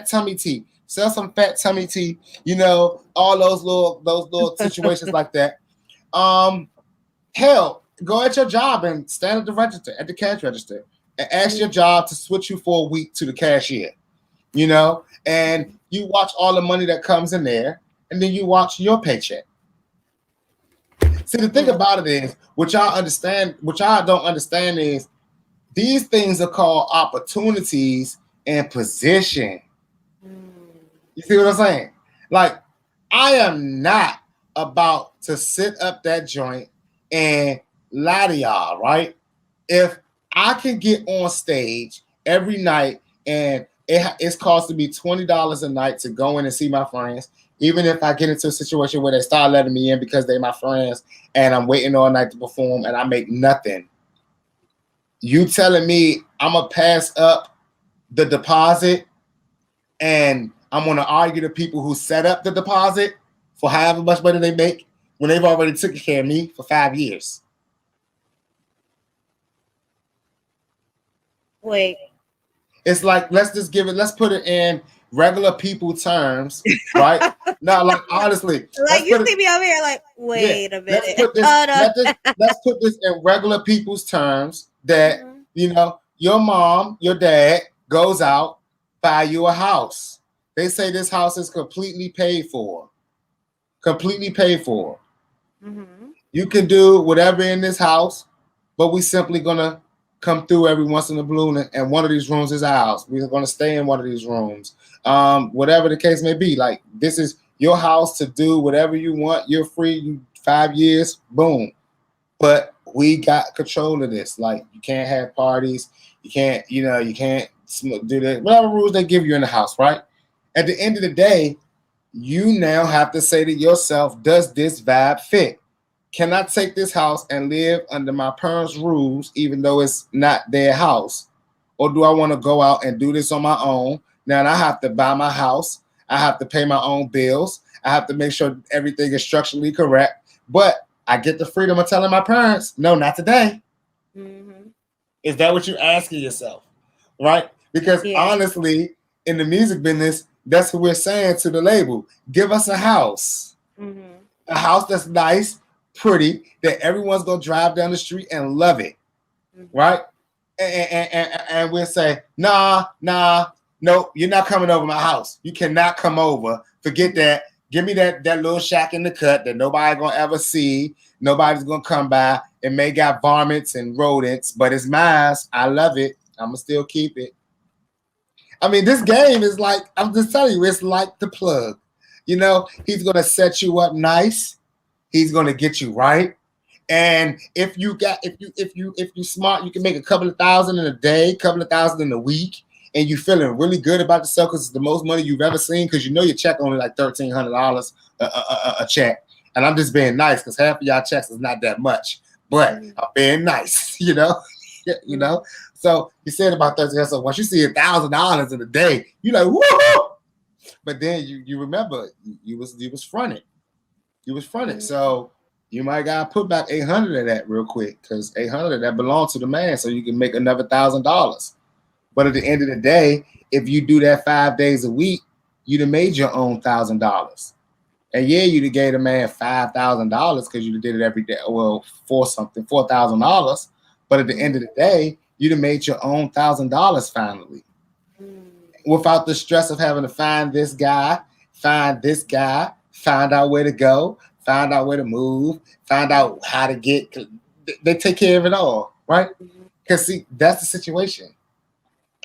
tummy tea. Sell some fat tummy tea. You know, all those little situations like that. Um, Hell, go at your job and stand at the register, at the cash register, and ask your Mhm. job to switch you for a week to the cashier. You know, and you watch all the money that comes in there, and then you watch your paycheck. See, the thing Mhm. about it is, what y'all don't understand is these things are called opportunities and position. Mhm. You see what I'm saying? Like, I am not about to sit up that joint and lie to y'all, right? If I can get on stage every night and it's costing me $20 a night to go in and see my friends, even if I get into a situation where they start letting me in because they're my friends and I'm waiting all night to perform and I make nothing, you telling me I'm gonna pass up the deposit and I'm gonna argue the people who set up the deposit for however much money they make when they've already taken care of me for 5 years? Wait. It's like let's put it in regular people terms, right? Now, like honestly, Like let's you put it, see me over here like, yeah, wait a let's minute. put this Hold on. let's put this in regular people's terms that Mhm. your mom, your dad goes out, buy you a house. They say this house is completely paid for. Completely paid for. Mhm. You can do whatever in this house, but we simply gonna come through every once in a blue, and one of these rooms is ours. We're gonna stay in one of these rooms. Whatever the case may be, like this is your house to do whatever you want. You're free. You 5 years, boom. But we got control of this. Like you can't have parties. You can't do that. Whatever rules they give you in the house, right? At the end of the day, you now have to say to yourself, does this vibe fit? Can I take this house and live under my parents' rules, even though it's not their house? Or do I want to go out and do this on my own? Now I have to buy my house. I have to pay my own bills. I have to make sure everything is structurally correct. But I get the freedom of telling my parents, no, not today. Mhm. Is that what you're asking yourself? Right? Because Yeah. honestly, in the music business, that's what we're saying to the label. Give us a house. Mhm. A house that's nice, pretty, that everyone's gonna drive down the street and love it, Mhm. right? And we'll say, nah, nope, you're not coming over my house. You cannot come over. Forget that. Give me that little shack in the cut that nobody gonna ever see. Nobody's gonna come by. It may got varmints and rodents, but it's mine. I love it. I'm gonna still keep it. I mean, this game is like, I'm just telling you, it's like the plug. He's gonna set you up nice. He's gonna get you right. And if you smart, you can make a couple of thousand in a day, couple of thousand in a week, and you feeling really good about yourself because it's the most money you've ever seen. Because your check only like $1,300 a check, and I'm just being nice because half of y'all checks is not that much. but I'm being nice, you know. You know. So you said about 13. So once you see $1,000 in a day, you like, woo! But then you remember you was fronted. You was fronted. So you might gotta put back 800 of that real quick, because 800 of that belongs to the man, so you can make another $1,000. But at the end of the day, if you do that 5 days a week, you'd have made your own $1,000. And yeah, you'd have gave the man $5,000 because you did it every day. Well, $4,000. But at the end of the day, you'd have made your own $1,000 finally, without the stress of having to find this guy, find out where to go, find out where to move, find out how to get. They take care of it all, right? Because see, that's the situation.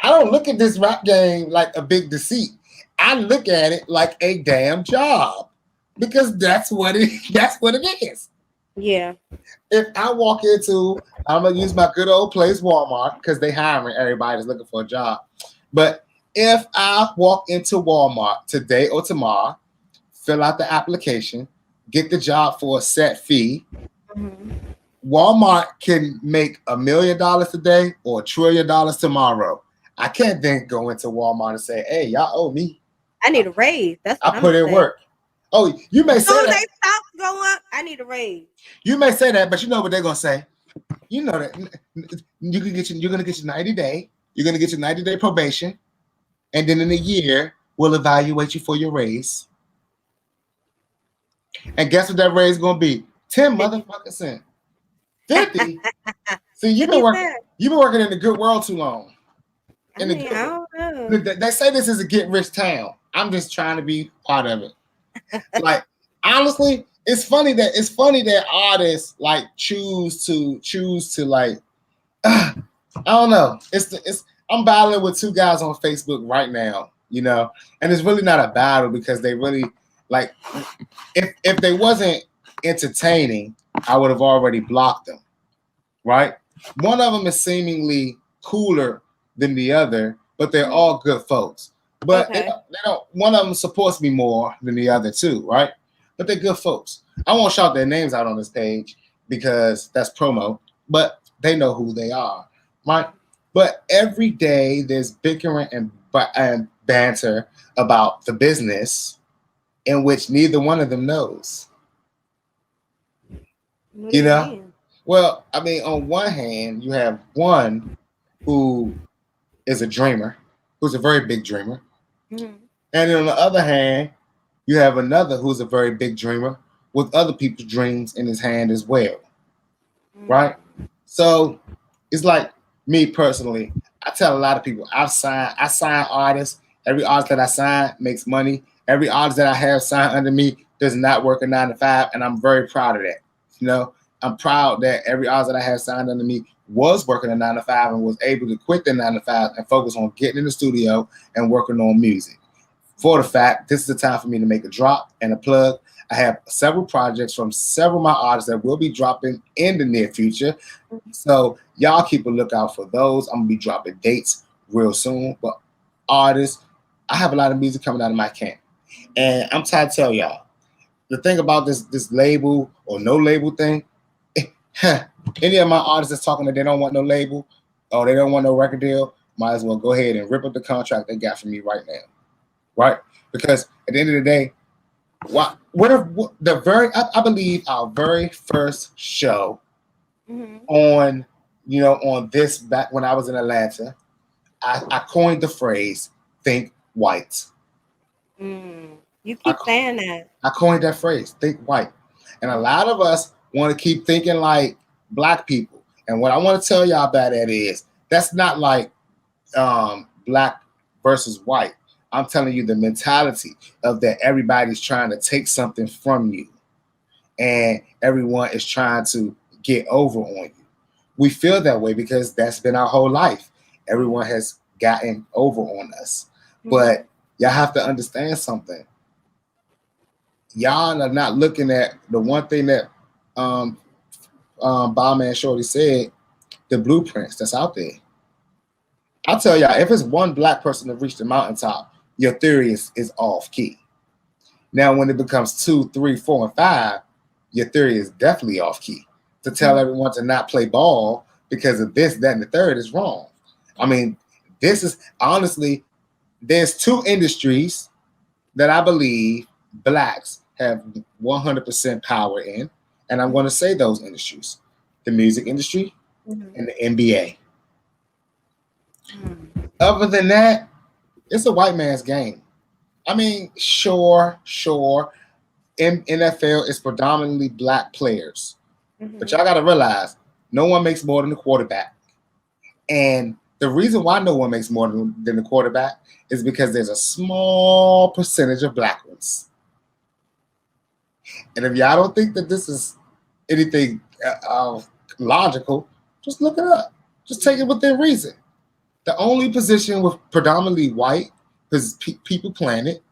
I don't look at this rap game like a big deceit. I look at it like a damn job, because that's what it is. Yeah. If I walk into, I'm gonna use my good old place Walmart, because they hiring everybody that's looking for a job. But if I walk into Walmart today or tomorrow, fill out the application, get the job for a set fee, Walmart can make $1 million today or $1 trillion tomorrow. I can't then go into Walmart and say, "Hey, y'all owe me. I need a raise." That's what I put in work." Oh, you may as say soon as that. they stop go up, I need a raise. You may say that, but you know what they're gonna say. You know that you're gonna get your 90-day. You're gonna get your 90-day probation, and then in a year we'll evaluate you for your raise. And guess what that raise is gonna be? 10 motherfucking cents. 50. See, you've been working in the good world too long. I don't know. They say this is a get rich town. I'm just trying to be part of it. Like, honestly, it's funny that artists like choose to like I don't know. I'm battling with two guys on Facebook right now, you know, and it's really not a battle, because they really like, if they wasn't entertaining, I would have already blocked them, right? One of them is seemingly cooler than the other, but they're all good folks. But they don't. One of them supports me more than the other two, right? But they're good folks. I won't shout their names out on this page because that's promo, but they know who they are, right? But every day there's bickering and banter about the business in which neither one of them knows. You know? Well, I mean, on one hand, you have one who is a dreamer, who's a very big dreamer. And then on the other hand, you have another who's a very big dreamer with other people's dreams in his hand as well. Right? So it's like me personally. I tell a lot of people I sign artists. Every artist that I sign makes money. Every artist that I have signed under me does not work a 9 to 5, and I'm very proud of that. You know, I'm proud that every artist that I have signed under me was working a 9 to 5 and was able to quit the 9 to 5 and focus on getting in the studio and working on music. For the fact, this is the time for me to make a drop and a plug. I have several projects from several of my artists that will be dropping in the near future. So y'all keep a lookout for those. I'm gonna be dropping dates real soon. But artists, I have a lot of music coming out of my camp. And I'm trying to tell y'all, the thing about this label or no label thing, any of my artists that's talking that they don't want no label or they don't want no record deal, might as well go ahead and rip up the contract they got from me right now. Right? Because at the end of the day, I believe our very first show on this, back when I was in Atlanta, I coined the phrase "think white." You keep saying that. I coined that phrase, "think white," and a lot of us want to keep thinking like black people. And what I want to tell y'all about that is that's not like black versus white. I'm telling you the mentality of that everybody's trying to take something from you and everyone is trying to get over on you. We feel that way because that's been our whole life. Everyone has gotten over on us. But y'all have to understand something. Y'all are not looking at the one thing that Balmain Shawty said, the blueprints that's out there. I'll tell y'all, if it's one black person to reach the mountaintop, your theory is off key. Now, when it becomes 2, 3, 4, and 5, your theory is definitely off key. to tell everyone to not play ball because of this, that, and the third is wrong. I mean, this is honestly, there's two industries that I believe blacks have 100% power in, and I'm going to say those industries: the music industry and the NBA. Other than that, it's a white man's game. I mean, sure, in NFL is predominantly black players, but y'all got to realize no one makes more than the quarterback. And the reason why no one makes more than the quarterback is because there's a small percentage of black ones. And if y'all don't think that this is anything logical, just look it up. Just take it within reason. The only position with predominantly white people playing it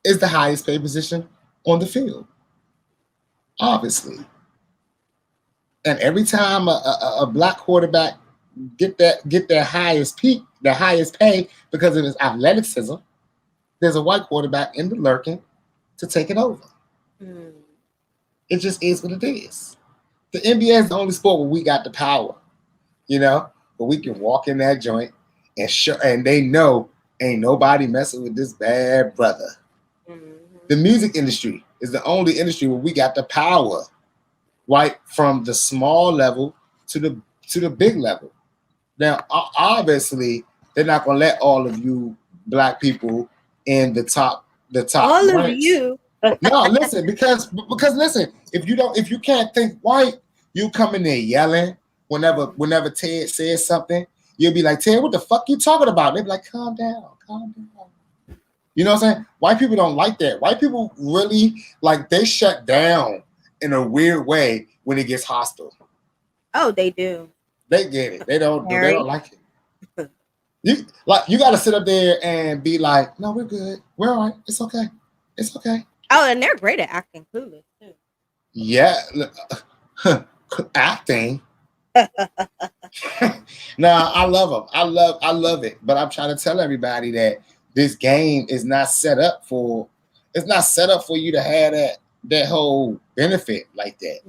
is the highest paid position on the field, obviously. And every time a black quarterback get their highest peak, their highest pay because of his athleticism, there's a white quarterback in the lurking to take it over. It just is what it is. The NBA is the only sport where we got the power, where we can walk in that joint and they know ain't nobody messing with this bad brother. The music industry is the only industry where we got the power, right, from the small level to the big level. Now, obviously, they're not gonna let all of you black people in the top all ranks. of you. No, listen, because listen, if you can't think white, you come in there yelling whenever Ted says something, you'll be like, Ted, what the fuck you talking about? They'll be like, calm down. You know what I'm saying? White people don't like that. White people really they shut down in a weird way when it gets hostile. Oh, they do. They get it. They don't like it. You got to sit up there and be like, no, we're good. We're all right. It's okay. It's okay. Oh, and they're great at acting clueless too. Yeah, acting. Nah, I love them. I love it. But I'm trying to tell everybody that this game is not set up for. It's not set up for you to have that whole benefit like that.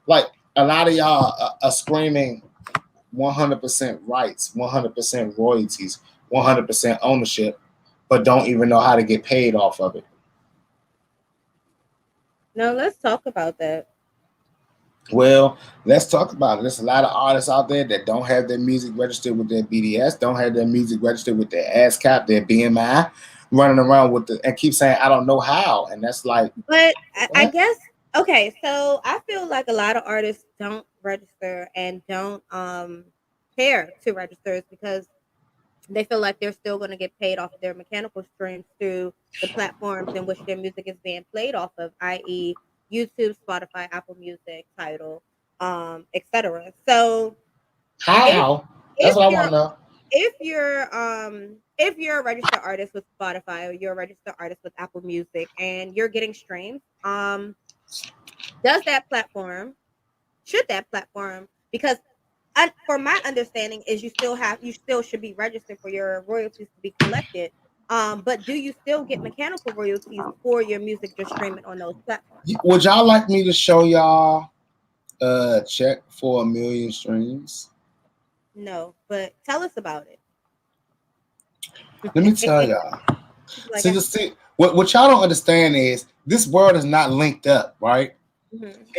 Like a lot of y'all are screaming 100% rights, 100% royalties, 100% ownership, but don't even know how to get paid off of it. No, let's talk about that. Well, let's talk about it. There's a lot of artists out there that don't have their music registered with their BDS, don't have their music registered with their ASCAP, their BMI, running around and keep saying, I don't know how. And that's like. But I guess, okay, so I feel like a lot of artists don't register and don't care to register because they feel like they're still going to get paid off of their mechanical streams through the platforms in which their music is being played off of, i.e. YouTube, Spotify, Apple Music, Tidal, etc. So how? That's what I want to know. If you're a registered artist with Spotify or you're a registered artist with Apple Music and you're getting streams, should that platform, because for my understanding is you still should be registered for your royalties to be collected. But do you still get mechanical royalties for your music just streaming on those platforms? Would y'all like me to show y'all a check for 1 million streams? No, but tell us about it. Let me tell y'all. See, what y'all don't understand is this world is not linked up, right?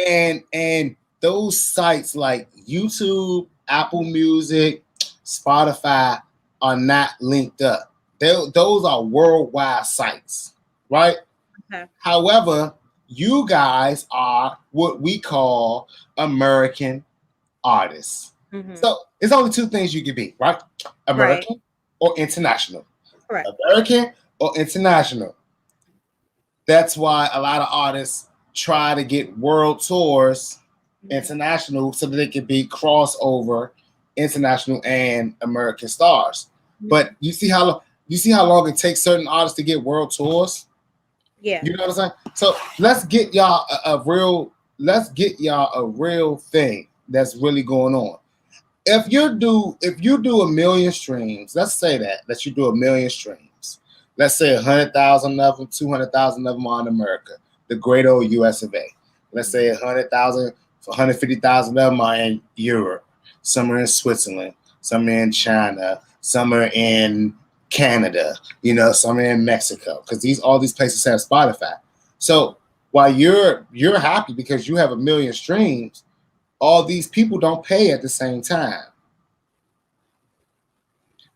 And those sites like YouTube, Apple Music, Spotify are not linked up. Those are worldwide sites, right? Okay. However, you guys are what we call American artists. So it's only two things you can be, right? American or international. Correct. American or international. That's why a lot of artists try to get world tours international so that they can be crossover international and American stars. But you see how long it takes certain artists to get world tours? Yeah. You know what I'm saying? So let's get y'all a real thing that's really going on. If you do 1 million streams, let's say that you do 1 million streams. Let's say 100,000 of them, 200,000 of them are in America, the great old US of A. Let's say 100,000 150,000 of them are in Europe, some are in Switzerland, some are in China, some are in Canada, some are in Mexico, because all these places have Spotify. So while you're happy because you have 1 million streams, all these people don't pay at the same time.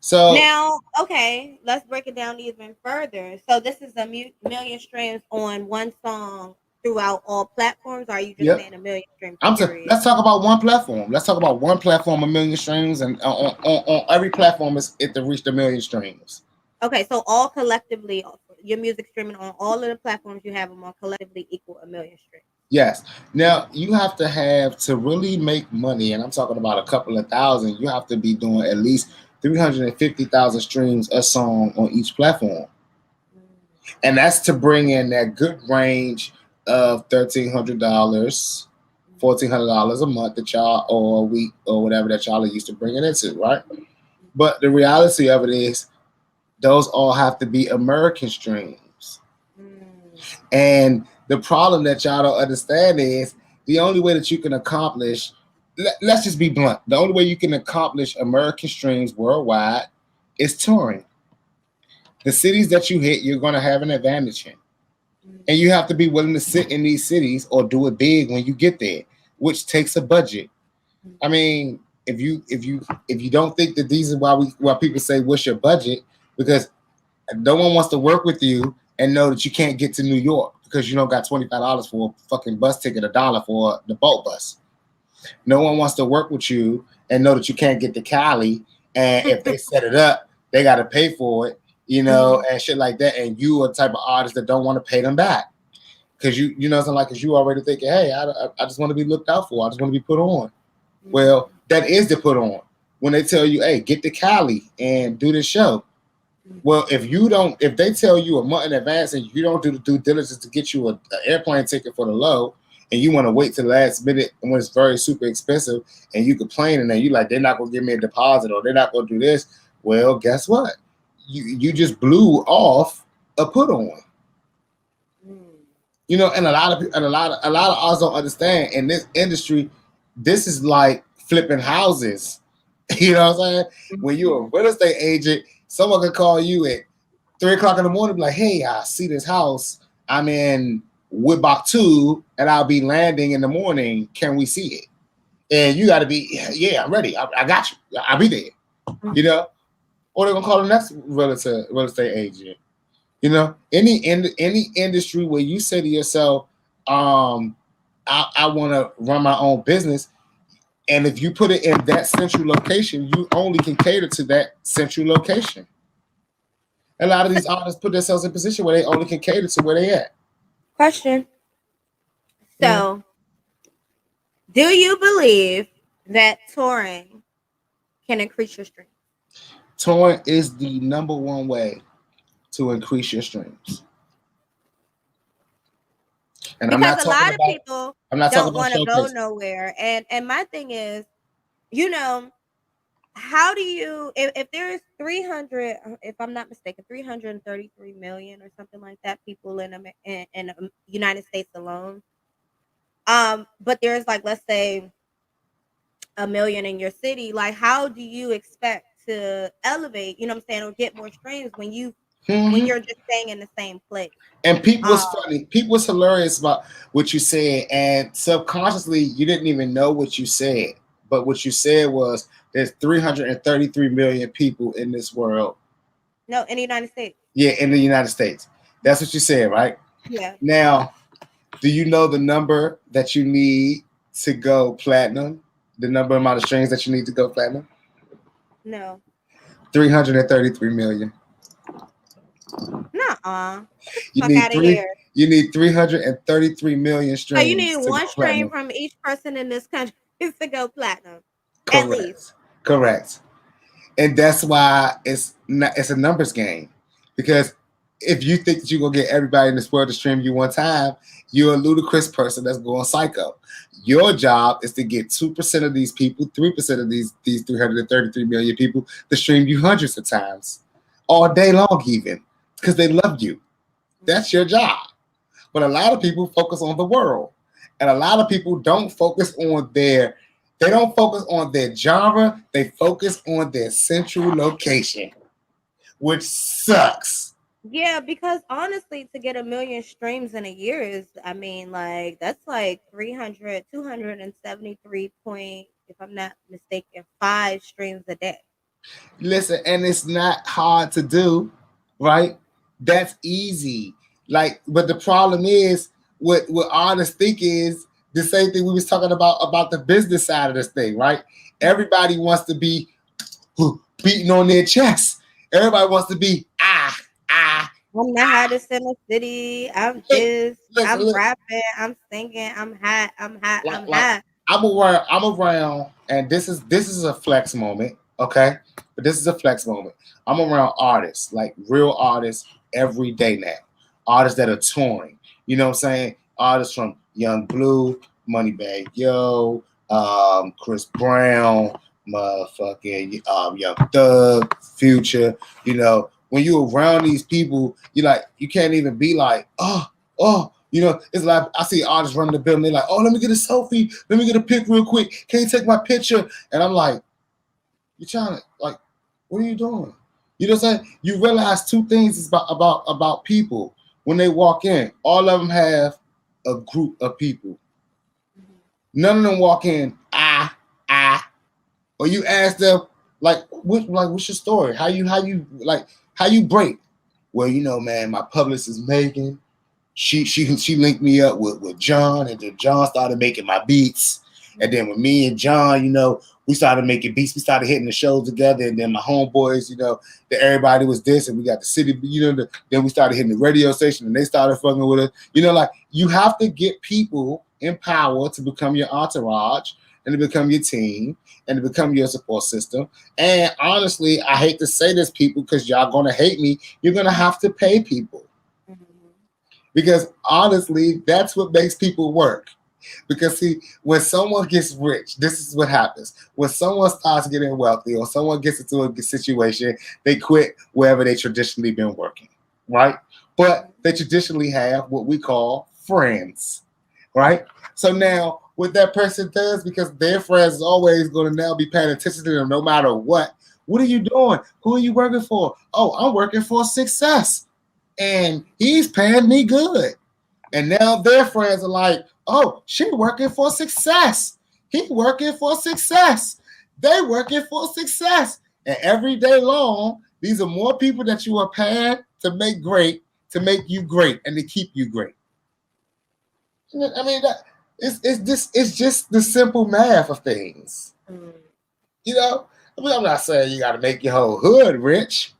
So now, okay, let's break it down even further. So this is a million streams on one song throughout all platforms, or are you just yep. saying a million streams period? Let's talk about one platform. Let's talk about one platform, 1 million streams, and on every platform is it to reach 1 million streams. Okay, so all collectively, your music streaming on all of the platforms you have them on collectively equal 1 million streams. Yes. Now you have to really make money, and I'm talking about a couple of thousand. You have to be doing at least 350,000 streams a song on each platform, and that's to bring in that good range of $1,300, $1,400 a month that y'all, or a week, or whatever that y'all are used to bringing into, right? But the reality of it is, those all have to be American streams, and the problem that y'all don't understand is the only way that you can accomplish, let's just be blunt, the only way you can accomplish American streams worldwide is touring. The cities that you hit, you're going to have an advantage in. And you have to be willing to sit in these cities or do it big when you get there, which takes a budget. I mean, if you don't think that these are why people say, what's your budget? Because no one wants to work with you and know that you can't get to New York because you don't got $25 for a fucking bus ticket, $1 for the boat bus. No one wants to work with you and know that you can't get to Cali, and if they set it up, they got to pay for it, and shit like that. And you are the type of artist that don't want to pay them back because because you already thinking, hey, I just want to be looked out for. I just want to be put on. Well, that is the put on. When they tell you, hey, get to Cali and do this show. Well, if they tell you a month in advance and you don't do the due diligence to get you an airplane ticket for the low, and you want to wait till the last minute when it's very super expensive, and you complain, and then you like, they're not gonna give me a deposit or they're not gonna do this. Well, guess what? You just blew off a put on. And a lot of us don't understand in this industry. This is like flipping houses. You know what I'm saying? When you're a real estate agent, someone could call you at 3 o'clock in the morning, be like, hey, I see this house. I'm in Woodbach 2, and I'll be landing in the morning. Can we see it? And you got to be, yeah, I'm ready. I got you. I'll be there. Or they're going to call the next real estate agent. Any industry where you say to yourself, I want to run my own business. And if you put it in that central location, you only can cater to that central location. A lot of these artists put themselves in a position where they only can cater to where they at. Question. So, do you believe that touring can increase your streams? Touring is the number one way to increase your streams. And because a lot of people don't want to go nowhere. And my thing is, how do you, if there's 300, if I'm not mistaken, 333 million or something like that people in the United States alone, but there's like, let's say 1 million in your city, like how do you expect to elevate, or get more streams when you're just staying in the same place? And people was funny. People was hilarious about what you said, and subconsciously you didn't even know what you said. But what you said was there's 333 million people in this world. No, in the United States. Yeah, in the United States. That's what you said, right? Yeah. Now, do you know the number that you need to go platinum? The number amount of streams that you need to go platinum? No. 333 million. Nuh-uh. You need 333 million streams. So you need one stream from each person in this country to go platinum. Correct. At least. Correct. And that's why it's a numbers game. Because if you think that you're gonna get everybody in this world to stream you one time, you're a ludicrous person that's going psycho. Your job is to get 2% of these people, 3% of these 333 million people to stream you hundreds of times, all day long even, because they love you. That's your job. But a lot of people focus on the world. And a lot of people don't focus on they don't focus on their genre, they focus on their central location, which sucks. Yeah, because honestly, to get 1 million streams in a year is, I mean, like that's like 273 point, if I'm not mistaken, 5 streams a day. Listen, and it's not hard to do, right? That's easy. Like, but the problem is what artists think is the same thing we was talking about the business side of this thing, right? Everybody wants to be beating on their chest. Everybody wants to be ah. I'm the hottest in the city. I'm Listen, this. I'm listen, rapping. I'm singing. I'm hot. I'm hot. I'm like hot. I'm around, and this is a flex moment, okay? But this is a flex moment. I'm around artists, like real artists, every day now. Artists that are touring. You know what I'm saying? Artists from Young Blue, Moneybag Yo, Chris Brown, motherfucking Young Thug, Future. You know, when you're around these people, you can't even be like, oh. You know, it's like I see artists running the building. They're like, "Oh, let me get a selfie. Let me get a pic real quick. Can you take my picture?" And I'm like, "You trying to like, what are you doing?" You know what I'm saying? You realize two things is about people when they walk in. All of them have a group of people. None of them walk in ah, or you ask them what's your story? How you break? Well, man, my publicist is Megan. She linked me up with John, and then John started making my beats. And then with me and John, we started making beats. We started hitting the shows together. And then my homeboys, that everybody was this, and we got the city, then we started hitting the radio station, and they started fucking with us. You have to get people in power to become your entourage and to become your team and to become your support system. And honestly, I hate to say this, people, because y'all gonna hate me. You're gonna have to pay people. Because honestly, that's what makes people work. Because see, when someone gets rich, this is what happens. When someone starts getting wealthy or someone gets into a situation, they quit wherever they traditionally been working, right? But they traditionally have what we call friends, right? So now what that person does, because their friends is always going to now be paying attention to them no matter what. What are you doing? Who are you working for? Oh, I'm working for Sixxcess. And he's paying me good. And now their friends are like, oh, she working for Sixxcess. He working for Sixxcess. They working for Sixxcess. And every day long, these are more people that you are paying to make you great, and to keep you great. I mean, it's just the simple math of things. I'm not saying you got to make your whole hood rich.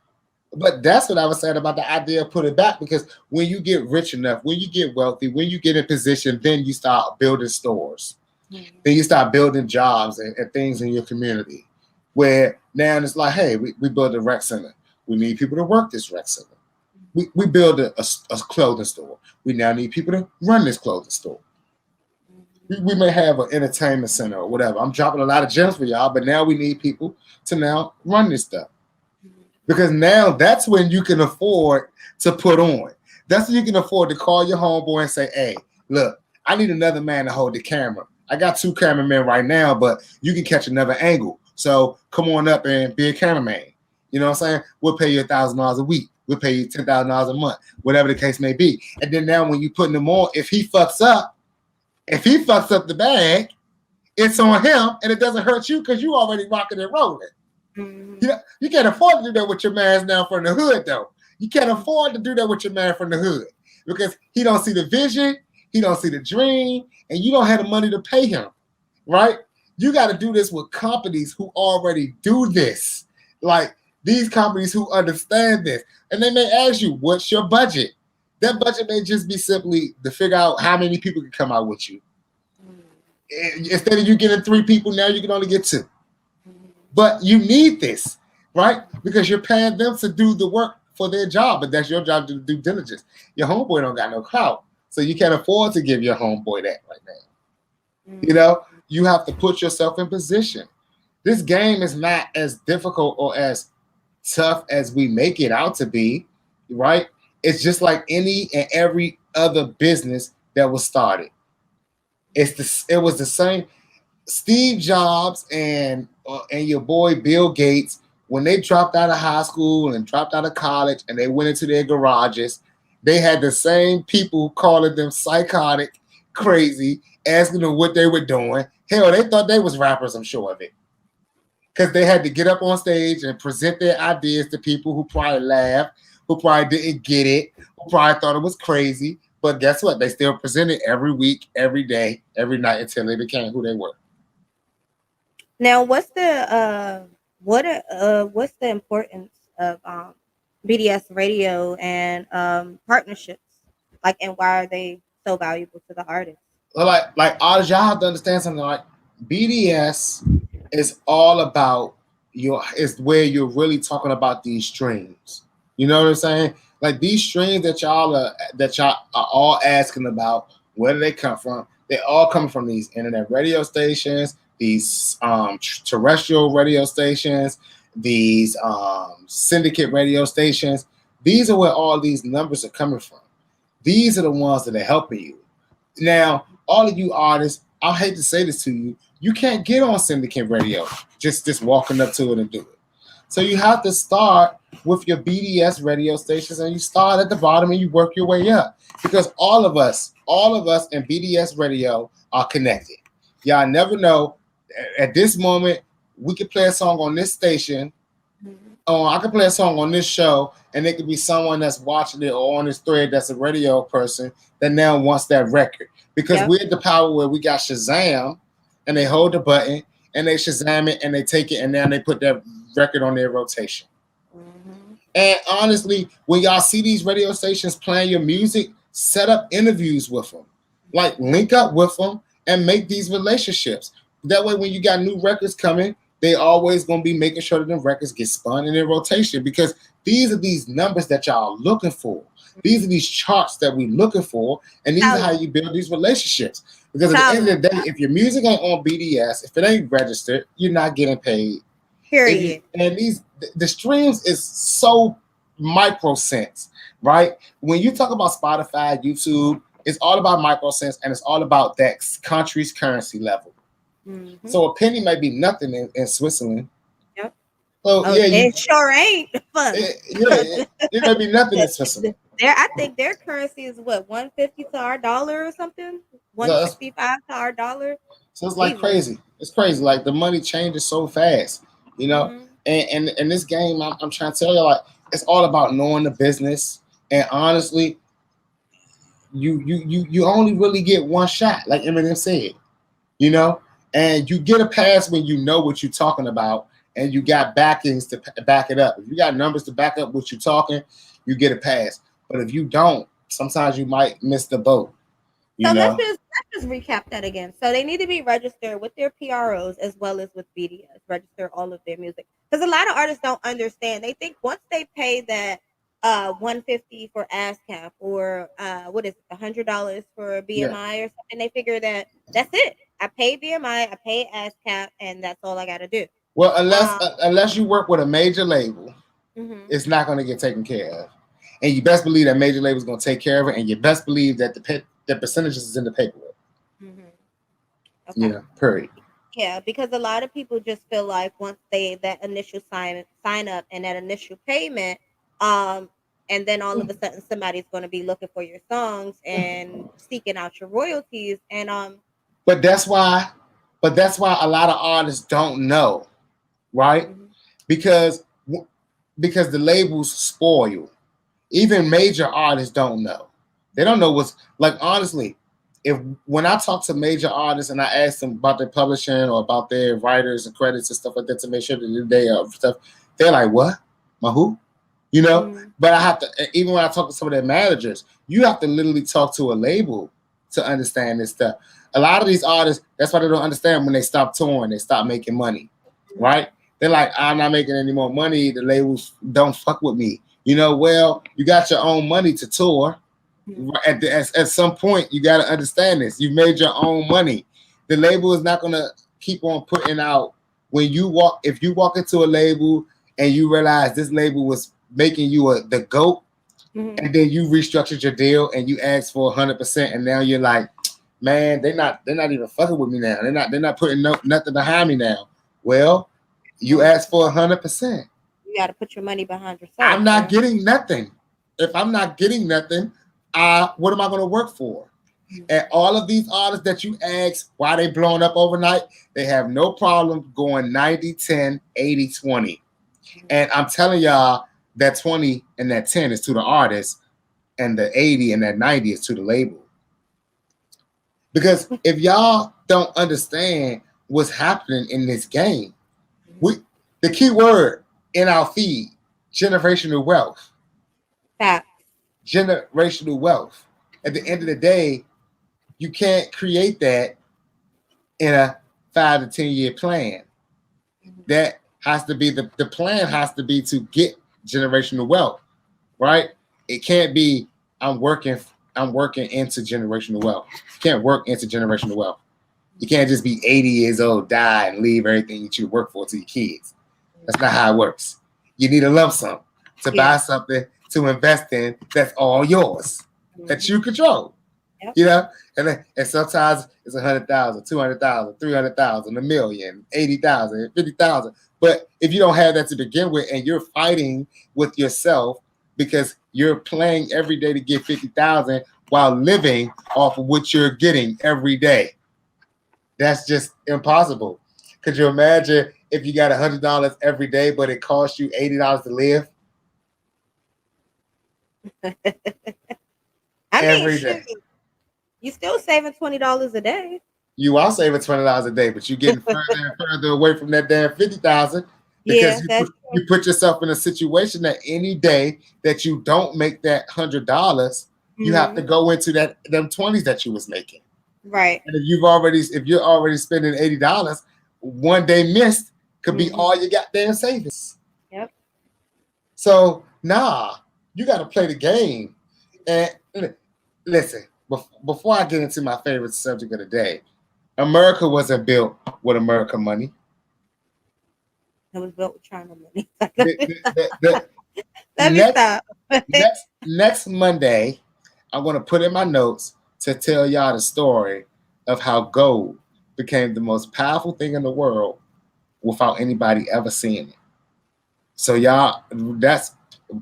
But that's what I was saying about the idea of put it back, because when you get rich enough, when you get wealthy, when you get in position, then you start building stores. Mm-hmm. Then you start building jobs and things in your community. Where now it's like, hey, we build a rec center. We need people to work this rec center. We build a clothing store. We now need people to run this clothing store. We may have an entertainment center or whatever. I'm dropping a lot of gems for y'all, but now we need people to now run this stuff. Because now that's when you can afford to put on. That's when you can afford to call your homeboy and say, hey, look, I need another man to hold the camera. I got 2 cameramen right now, but you can catch another angle. So come on up and be a cameraman. You know what I'm saying? We'll pay you $1,000 a week. We'll pay you $10,000 a month, whatever the case may be. And then now when you putting them on, if he fucks up the bag, it's on him, and it doesn't hurt you because you already rocking and rolling. Mm-hmm. You can't afford to do that with your man now from the hood, though. You can't afford to do that with your man from the hood because he don't see the vision, he don't see the dream, and you don't have the money to pay him, right? You got to do this with companies who already do this, like these companies who understand this. And they may ask you, what's your budget? That budget may just be simply to figure out how many people can come out with you. Instead of you getting 3 people, now you can only get 2. But you need this, right? Because you're paying them to do the work for their job, but that's your job to do due diligence. Your homeboy don't got no clout, so you can't afford to give your homeboy that right now. Mm-hmm. You have to put yourself in position. This game is not as difficult or as tough as we make it out to be, right? It's just like any and every other business that was started. It was the same. Steve Jobs and your boy Bill Gates, when they dropped out of high school and dropped out of college and they went into their garages, they had the same people calling them psychotic, crazy, asking them what they were doing. Hell, they thought they was rappers, I'm sure of it. Because they had to get up on stage and present their ideas to people who probably laughed, who probably didn't get it, who probably thought it was crazy. But guess what? They still presented every week, every day, every night until they became who they were. Now, what's the importance of BDS radio and partnerships? Like, and why are they so valuable to the artist? Well, like artists, y'all have to understand something. Like BDS is all about is where you're really talking about these streams. You know what I'm saying? Like these streams that y'all are all asking about, where do they come from? They all come from these internet radio stations, these terrestrial radio stations, these syndicate radio stations. These are where all these numbers are coming from. These are the ones that are helping you. Now, all of you artists, I hate to say this to you, you can't get on syndicate radio just walking up to it and do it. So you have to start with your BDS radio stations, and you start at the bottom and you work your way up, because all of us in BDS radio are connected. Y'all never know. At this moment, we could play a song on this station. I could play a song on this show, and it could be someone that's watching it or on this thread that's a radio person that now wants that record. Because we're at the power where we got Shazam, and they hold the button, and they Shazam it, and they take it, and now they put that record on their rotation. And honestly, when y'all see these radio stations playing your music, set up interviews with them. Like, link up with them and make these relationships. That way, when you got new records coming, they always going to be making sure that the records get spun in their rotation, because these are these numbers that y'all are looking for. These are these charts that we're looking for, and these are how you build these relationships. Because at the end of the day, if your music ain't on BDS, if it ain't registered, you're not getting paid. Period. And the streams is so micro cents, right? When you talk about Spotify, YouTube, it's all about micro cents, and it's all about that country's currency level. So a penny may be nothing in Switzerland. Yep. So it sure ain't. It may be nothing in Switzerland. I think their currency is what, 150 to our dollar or something. 165 to our dollar. So it's like crazy. It's crazy. Like the money changes so fast, you know. And in this game, I'm trying to tell you, like, it's all about knowing the business. And honestly, you only really get one shot, like Eminem said, you know. And you get a pass when you know what you're talking about, and you got backings to back it up. If you got numbers to back up what you're talking, you get a pass. But if you don't, sometimes you might miss the boat. Let's just recap that again. So they need to be registered with their PROs as well as with BDS. Register all of their music, because a lot of artists don't understand. They think once they pay that $150 for ASCAP or what is it, $100 for BMI or something, they figure that that's it. I pay BMI, I pay ASCAP, and that's all I got to do. Well, unless you work with a major label, it's not going to get taken care of. And you best believe that major label is going to take care of it, and you best believe that the percentages is in the paperwork. Okay. You know, period. Yeah, because a lot of people just feel like once that initial sign up and that initial payment, and then all of a sudden somebody's going to be looking for your songs and seeking out your royalties, and But that's why a lot of artists don't know, right? Because the labels spoil you. Even major artists don't know. They don't know what's like. Honestly, when I talk to major artists and I ask them about their publishing or about their writers and credits and stuff like that to make sure that they are stuff, they're like, "What? My who?" You know. But I have to. Even when I talk to some of their managers, you have to literally talk to a label to understand this stuff. A lot of these artists, that's why they don't understand when they stop touring, they stop making money, right? They're like, I'm not making any more money. The labels don't fuck with me. You know, well, you got your own money to tour. At some point, you got to understand this. You made your own money. The label is not going to keep on putting out. If you walk into a label and you realize this label was making you the GOAT, and then you restructured your deal and you asked for 100%, and now you're like, man, they're not even fucking with me now. They're not putting nothing behind me now. Well, you asked for 100%. You got to put your money behind yourself. I'm not Bro. getting nothing. If I'm not getting nothing, what am I going to work for? And all of these artists that you ask why they blowing up overnight, they have no problem going 90-10, 80-20. And I'm telling y'all that 20 and that 10 is to the artist, and the 80 and that 90 is to the label. Because if y'all don't understand what's happening in this game, the key word in our feed, generational wealth. Fact. Generational wealth. At the end of the day, you can't create that in a 5 to 10 year plan. That has to be the plan has to be to get generational wealth, right? It can't be I'm working into generational wealth. You can't work into generational wealth. You can't just be 80 years old, die, and leave everything that you work for to your kids. That's not how it works. You need a lump sum to buy something to invest in that's all yours, that you control. Yep. You know, and sometimes it's 100,000, 200,000, 300,000, a million, 80,000, 50,000. But if you don't have that to begin with, and you're fighting with yourself because you're playing every day to get 50,000 while living off of what you're getting every day, that's just impossible. Could you imagine if you got $100 every day, but it costs you $80 to live? Every day. You still saving $20 a day. You are saving $20 a day, but you're getting further and further away from that damn 50,000 because you put yourself in a situation that any day that you don't make that $100, you have to go into them 20s that you was making. Right. And if you're already spending $80, one day missed could be all you got damn savings. Yep. So you got to play the game. And listen, before I get into my favorite subject of the day, America wasn't built with American money. It was built with China money. Let me stop. next Monday, I'm going to put in my notes to tell y'all the story of how gold became the most powerful thing in the world without anybody ever seeing it. So y'all,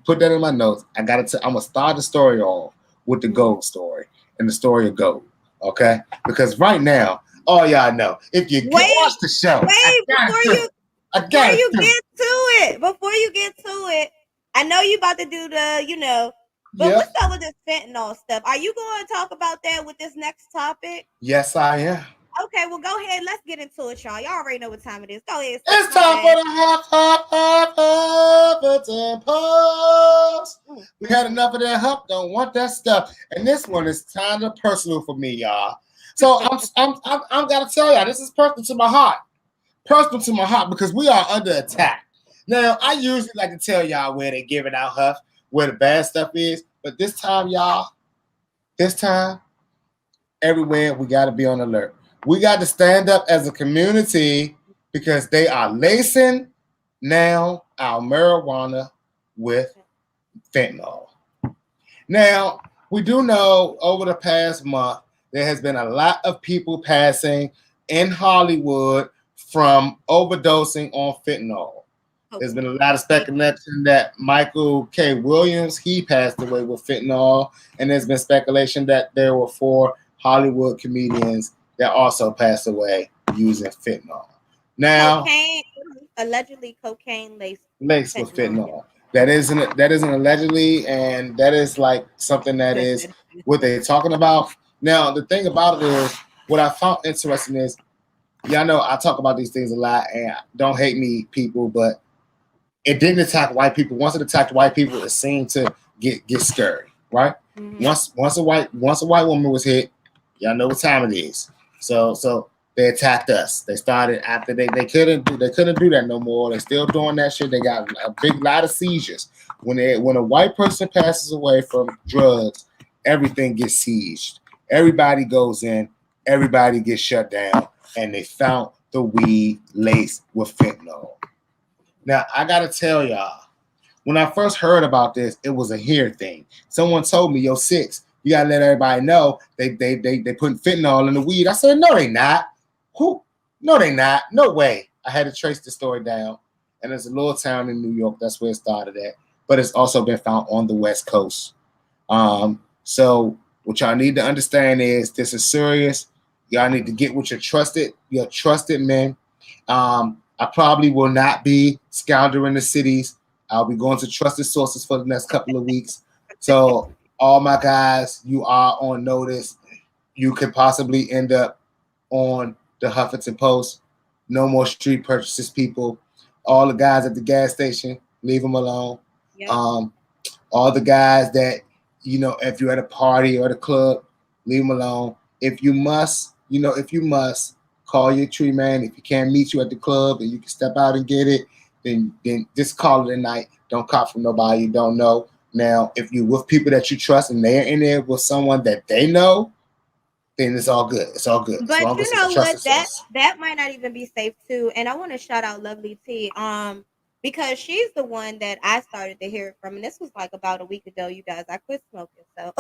put that in my notes. I'm going to start the story off with the gold story and the story of gold. Okay? Because right now, all y'all know, if you watch the show, before you get to it, I know you about to do but what's up with this fentanyl stuff? Are you going to talk about that with this next topic? Yes, I am. Okay, well, go ahead. Let's get into it, y'all. Y'all already know what time it is. Go ahead. It's time for the pause. We had enough of that hump. Don't want that stuff. And this one is kind of personal for me, y'all. So I'm gotta tell y'all, this is personal to my heart. Personal to my heart because we are under attack. Now, I usually like to tell y'all where they're giving out huff, where the bad stuff is. But this time, y'all, everywhere we got to be on alert. We got to stand up as a community because they are lacing now our marijuana with fentanyl. Now, we do know over the past month, there has been a lot of people passing in Hollywood from overdosing on fentanyl. There's been a lot of speculation that Michael K. Williams, he passed away with fentanyl. And there's been speculation that there were 4 Hollywood comedians that also passed away using fentanyl. Now, allegedly cocaine laced with fentanyl. That isn't allegedly, and that is like something that is what they're talking about. Now, the thing about it is, what I found interesting is, y'all know I talk about these things a lot, and don't hate me, people, but it didn't attack white people. Once it attacked white people, it seemed to get scary, right? Mm-hmm. Once a white woman was hit, y'all know what time it is. So they attacked us. They started after they couldn't do that no more. They're still doing that shit. They got a big lot of seizures. When a white person passes away from drugs, everything gets seized. Everybody goes in. Everybody gets shut down. And they found the weed laced with fentanyl. Now, I got to tell y'all, when I first heard about this, it was a here thing. Someone told me, yo, Six, You gotta let everybody know they putting fentanyl in the weed. I said, no, they not. Who? No, they not. No way. I had to trace the story down. And there's a little town in New York. That's where it started at. But it's also been found on the West Coast. So what y'all need to understand is this is serious. Y'all need to get with your trusted men. I probably will not be scoundering the cities. I'll be going to trusted sources for the next couple of weeks. So all my guys, you are on notice. You could possibly end up on the Huffington Post. No more street purchases, people. All the guys at the gas station, leave them alone. Yep. All the guys that, if you're at a party or at a club, leave them alone. If you must, call your tree man. If you can't meet you at the club and you can step out and get it, then just call it a night. Don't cop from nobody you don't know. Now, if you're with people that you trust and they're in there with someone that they know, then it's all good. It's all good. But you know what? That might not even be safe too. And I want to shout out Lovely T. Because she's the one that I started to hear it from, and this was like about a week ago. You guys, I quit smoking, so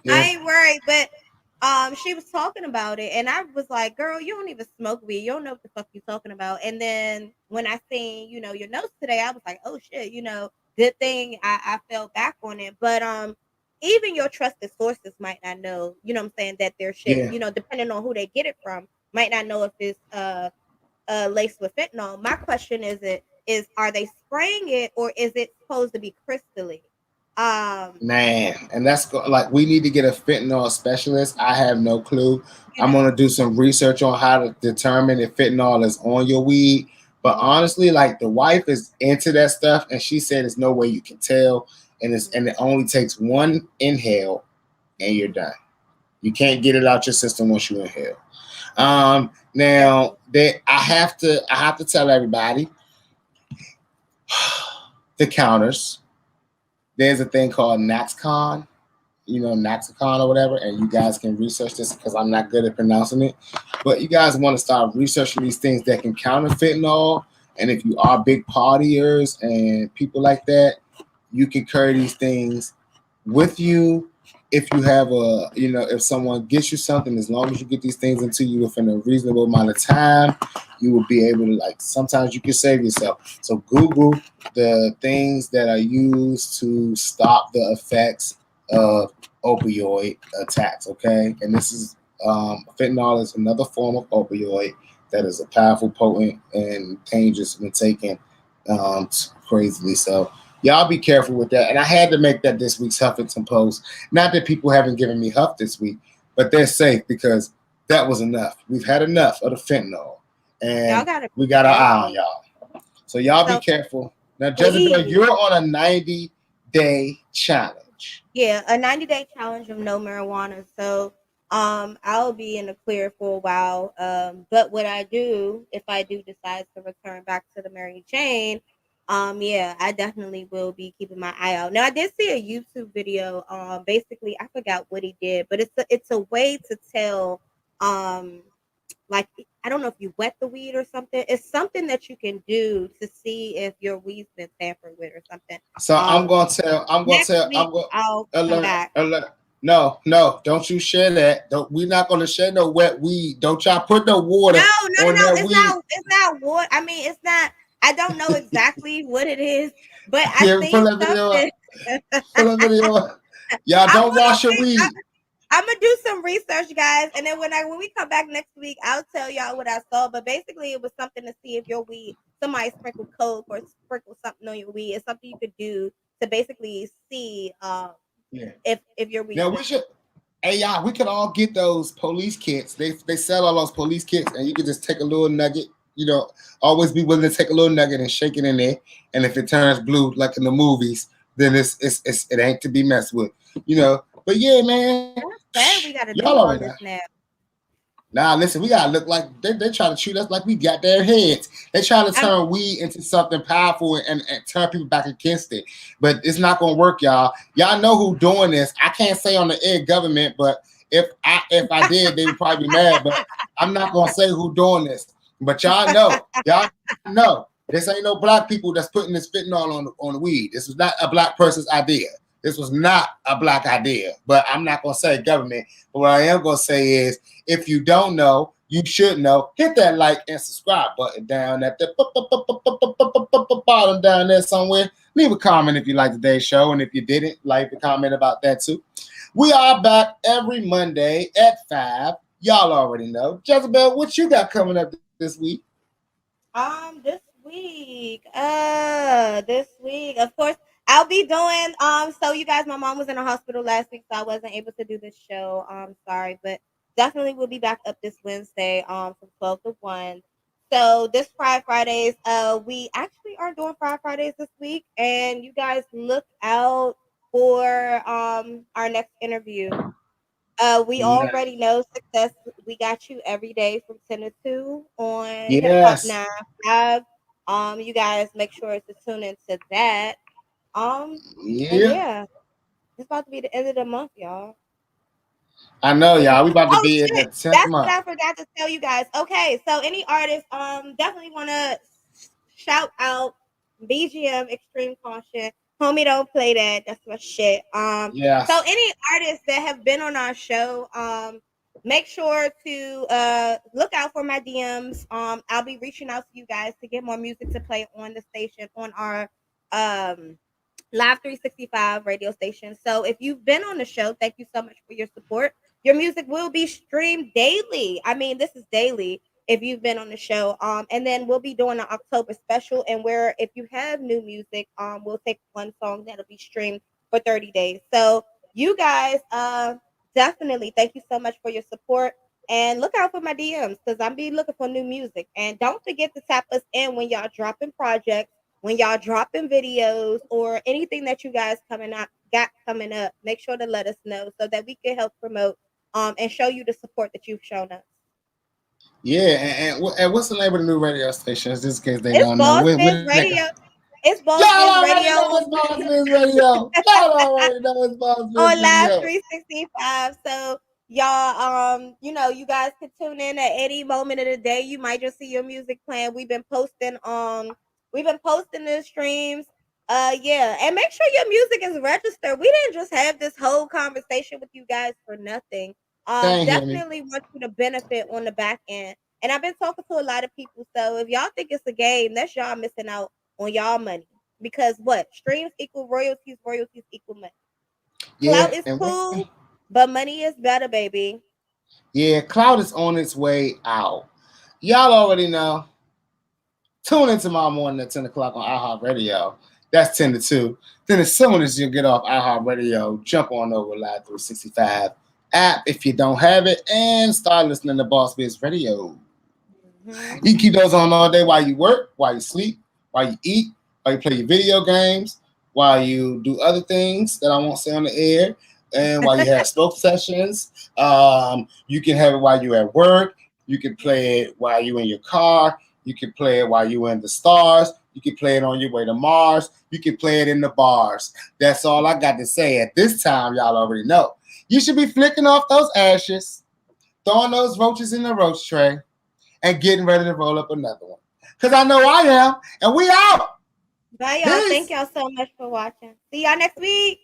Yeah. I ain't worried. But she was talking about it, and I was like, "Girl, you don't even smoke weed. You don't know what the fuck you talking about." And then when I seen, your notes today, I was like, "Oh shit, good thing I fell back on it." But even your trusted sources might not know, what I'm saying, that their shit, Yeah. depending on who they get it from, might not know if it's laced with fentanyl. My question is are they spraying it or is it supposed to be crystally? Man, and that's like we need to get a fentanyl specialist. I have no clue. I'm gonna do some research on how to determine if fentanyl is on your weed. But honestly, like the wife is into that stuff, and she said there's no way you can tell, and it only takes one inhale, and you're done. You can't get it out your system once you inhale. Now that I have to tell everybody the counters. There's a thing called Naxcon, Naxicon or whatever, and you guys can research this because I'm not good at pronouncing it. But you guys want to start researching these things that can counter fentanyl. And if you are big partiers and people like that, you can carry these things with you. If you have if someone gets you something, as long as you get these things into you within a reasonable amount of time, you will be able to, sometimes you can save yourself. So Google the things that are used to stop the effects of opioid attacks, okay? And this is, fentanyl is another form of opioid that is a powerful, potent, and dangerous when taken crazily. So y'all be careful with that. And I had to make that this week's Huffington Post. Not that people haven't given me Huff this week, but they're safe because that was enough. We've had enough of the fentanyl. And we got our eye on y'all. So y'all be careful. Now, Jezabel, you're on a 90-day challenge. Yeah, a 90-day challenge of no marijuana. So I'll be in the clear for a while. But what I do, if I do decide to return back to the Mary Jane, I definitely will be keeping my eye out. Now I did see a YouTube video. Basically I forgot what he did, but it's a way to tell like I don't know if you wet the weed or something. It's something that you can do to see if your weed's been tampered with or something. So I'm gonna tell. I'll come back. Alert. No, don't you share that. We're not gonna share no wet weed. Don't y'all put no water. No. It's not water. I mean, it's not. I don't know exactly what it is, but I think something. Pull that video up. Y'all don't wash your weed. I'm gonna do some research, guys, and then when we come back next week, I'll tell y'all what I saw. But basically, it was something to see if your weed, somebody sprinkled coke or sprinkle something on your weed. It's something you could do to basically see if your weed. Yeah, we should. Hey, y'all, we could all get those police kits. They sell all those police kits, and you can just take a little nugget. Always be willing to take a little nugget and shake it in there. And if it turns blue, like in the movies, then it ain't to be messed with. But yeah, man. We gotta do all this now. Nah, listen, we gotta look like they try to treat us like we got their heads. They try to turn weed into something powerful and turn people back against it. But it's not gonna work, y'all. Y'all know who doing this. I can't say on the air government, but if I did, they would probably be mad. But I'm not gonna say who doing this. But y'all know this ain't no black people that's putting this fentanyl on the weed. This was not a black person's idea. This was not a black idea, but I'm not going to say government. But what I am going to say is, if you don't know, you should know. Hit that like and subscribe button down at the bottom down there somewhere. Leave a comment if you liked today's show, and if you didn't, like a comment about that too. We are back every Monday at 5. Y'all already know. Jezabel, what you got coming up this week? This week, of course, I'll be doing. So you guys, my mom was in the hospital last week, so I wasn't able to do this show. Sorry, but definitely we'll be back up this Wednesday, from 12 to 1. So this Fridays, we actually are doing Fridays this week, and you guys look out for our next interview. We already know Success. We got you every day from 10 to 2 on Hip Hop Yes. 95. You guys make sure to tune into that. And Yeah. yeah, it's about to be the end of the month, y'all. I know, y'all. We about to Oh be in the shit, 10th that's what month. I forgot to tell you guys. Okay, so any artists, definitely want to shout out BGM Extreme Caution. Homie, don't play that. That's my shit. So Yes. any artists that have been on our show, make sure to look out for my DMs. I'll be reaching out to you guys to get more music to play on the station on our um Live 365 radio station. So if you've been on the show, thank you so much for your support. Your music will be streamed daily. I mean, this is daily if you've been on the show. And then we'll be doing an October special, and where if you have new music, we'll take one song that'll be streamed for 30 days. So you guys, definitely thank you so much for your support. And look out for my DMs because I'm be looking for new music. And don't forget to tap us in when y'all dropping projects, when y'all dropping videos, or anything that you guys got coming up. Make sure to let us know so that we can help promote and show you the support that you've shown us. Yeah, and what's the name of the new radio stations? Just in case they It's don't know. Boss When Biz they got... Radio. It's Boss Y'all Biz already Radio know it's Boss Biz Radio. Y'all already know it's Boss Biz on Live Radio. 365. So y'all, you guys can tune in at any moment of the day. You might just see your music playing. We've been posting the streams. Yeah, and make sure your music is registered. We didn't just have this whole conversation with you guys for nothing. They ain't hear me. Definitely want you to benefit on the back end. And I've been talking to a lot of people. So if y'all think it's a game, that's y'all missing out on y'all money. Because what? Streams equal royalties, royalties equal money. Clout Yeah, is and cool, but money is better, baby. yeah, Cloud is on its way out. Y'all already know. Tune in tomorrow morning at 10 o'clock on iHeartRadio. That's 10 to 2. Then as soon as you get off iHeartRadio, jump on over Live 365 app if you don't have it and start listening to Boss Biz Radio. Mm-hmm. You can keep those on all day while you work, while you sleep, while you eat, while you play your video games, while you do other things that I won't say on the air, and while you have smoke sessions. You can have it while you're at work. You can play it while you're in your car. You can play it while you're in the stars. You can play it on your way to Mars. You can play it in the bars. That's all I got to say at this time. Y'all already know. You should be flicking off those ashes, throwing those roaches in the roach tray, and getting ready to roll up another one. Because I know I am. And we out. Bye, y'all. Thank Peace. y'all so much for watching. See y'all next week.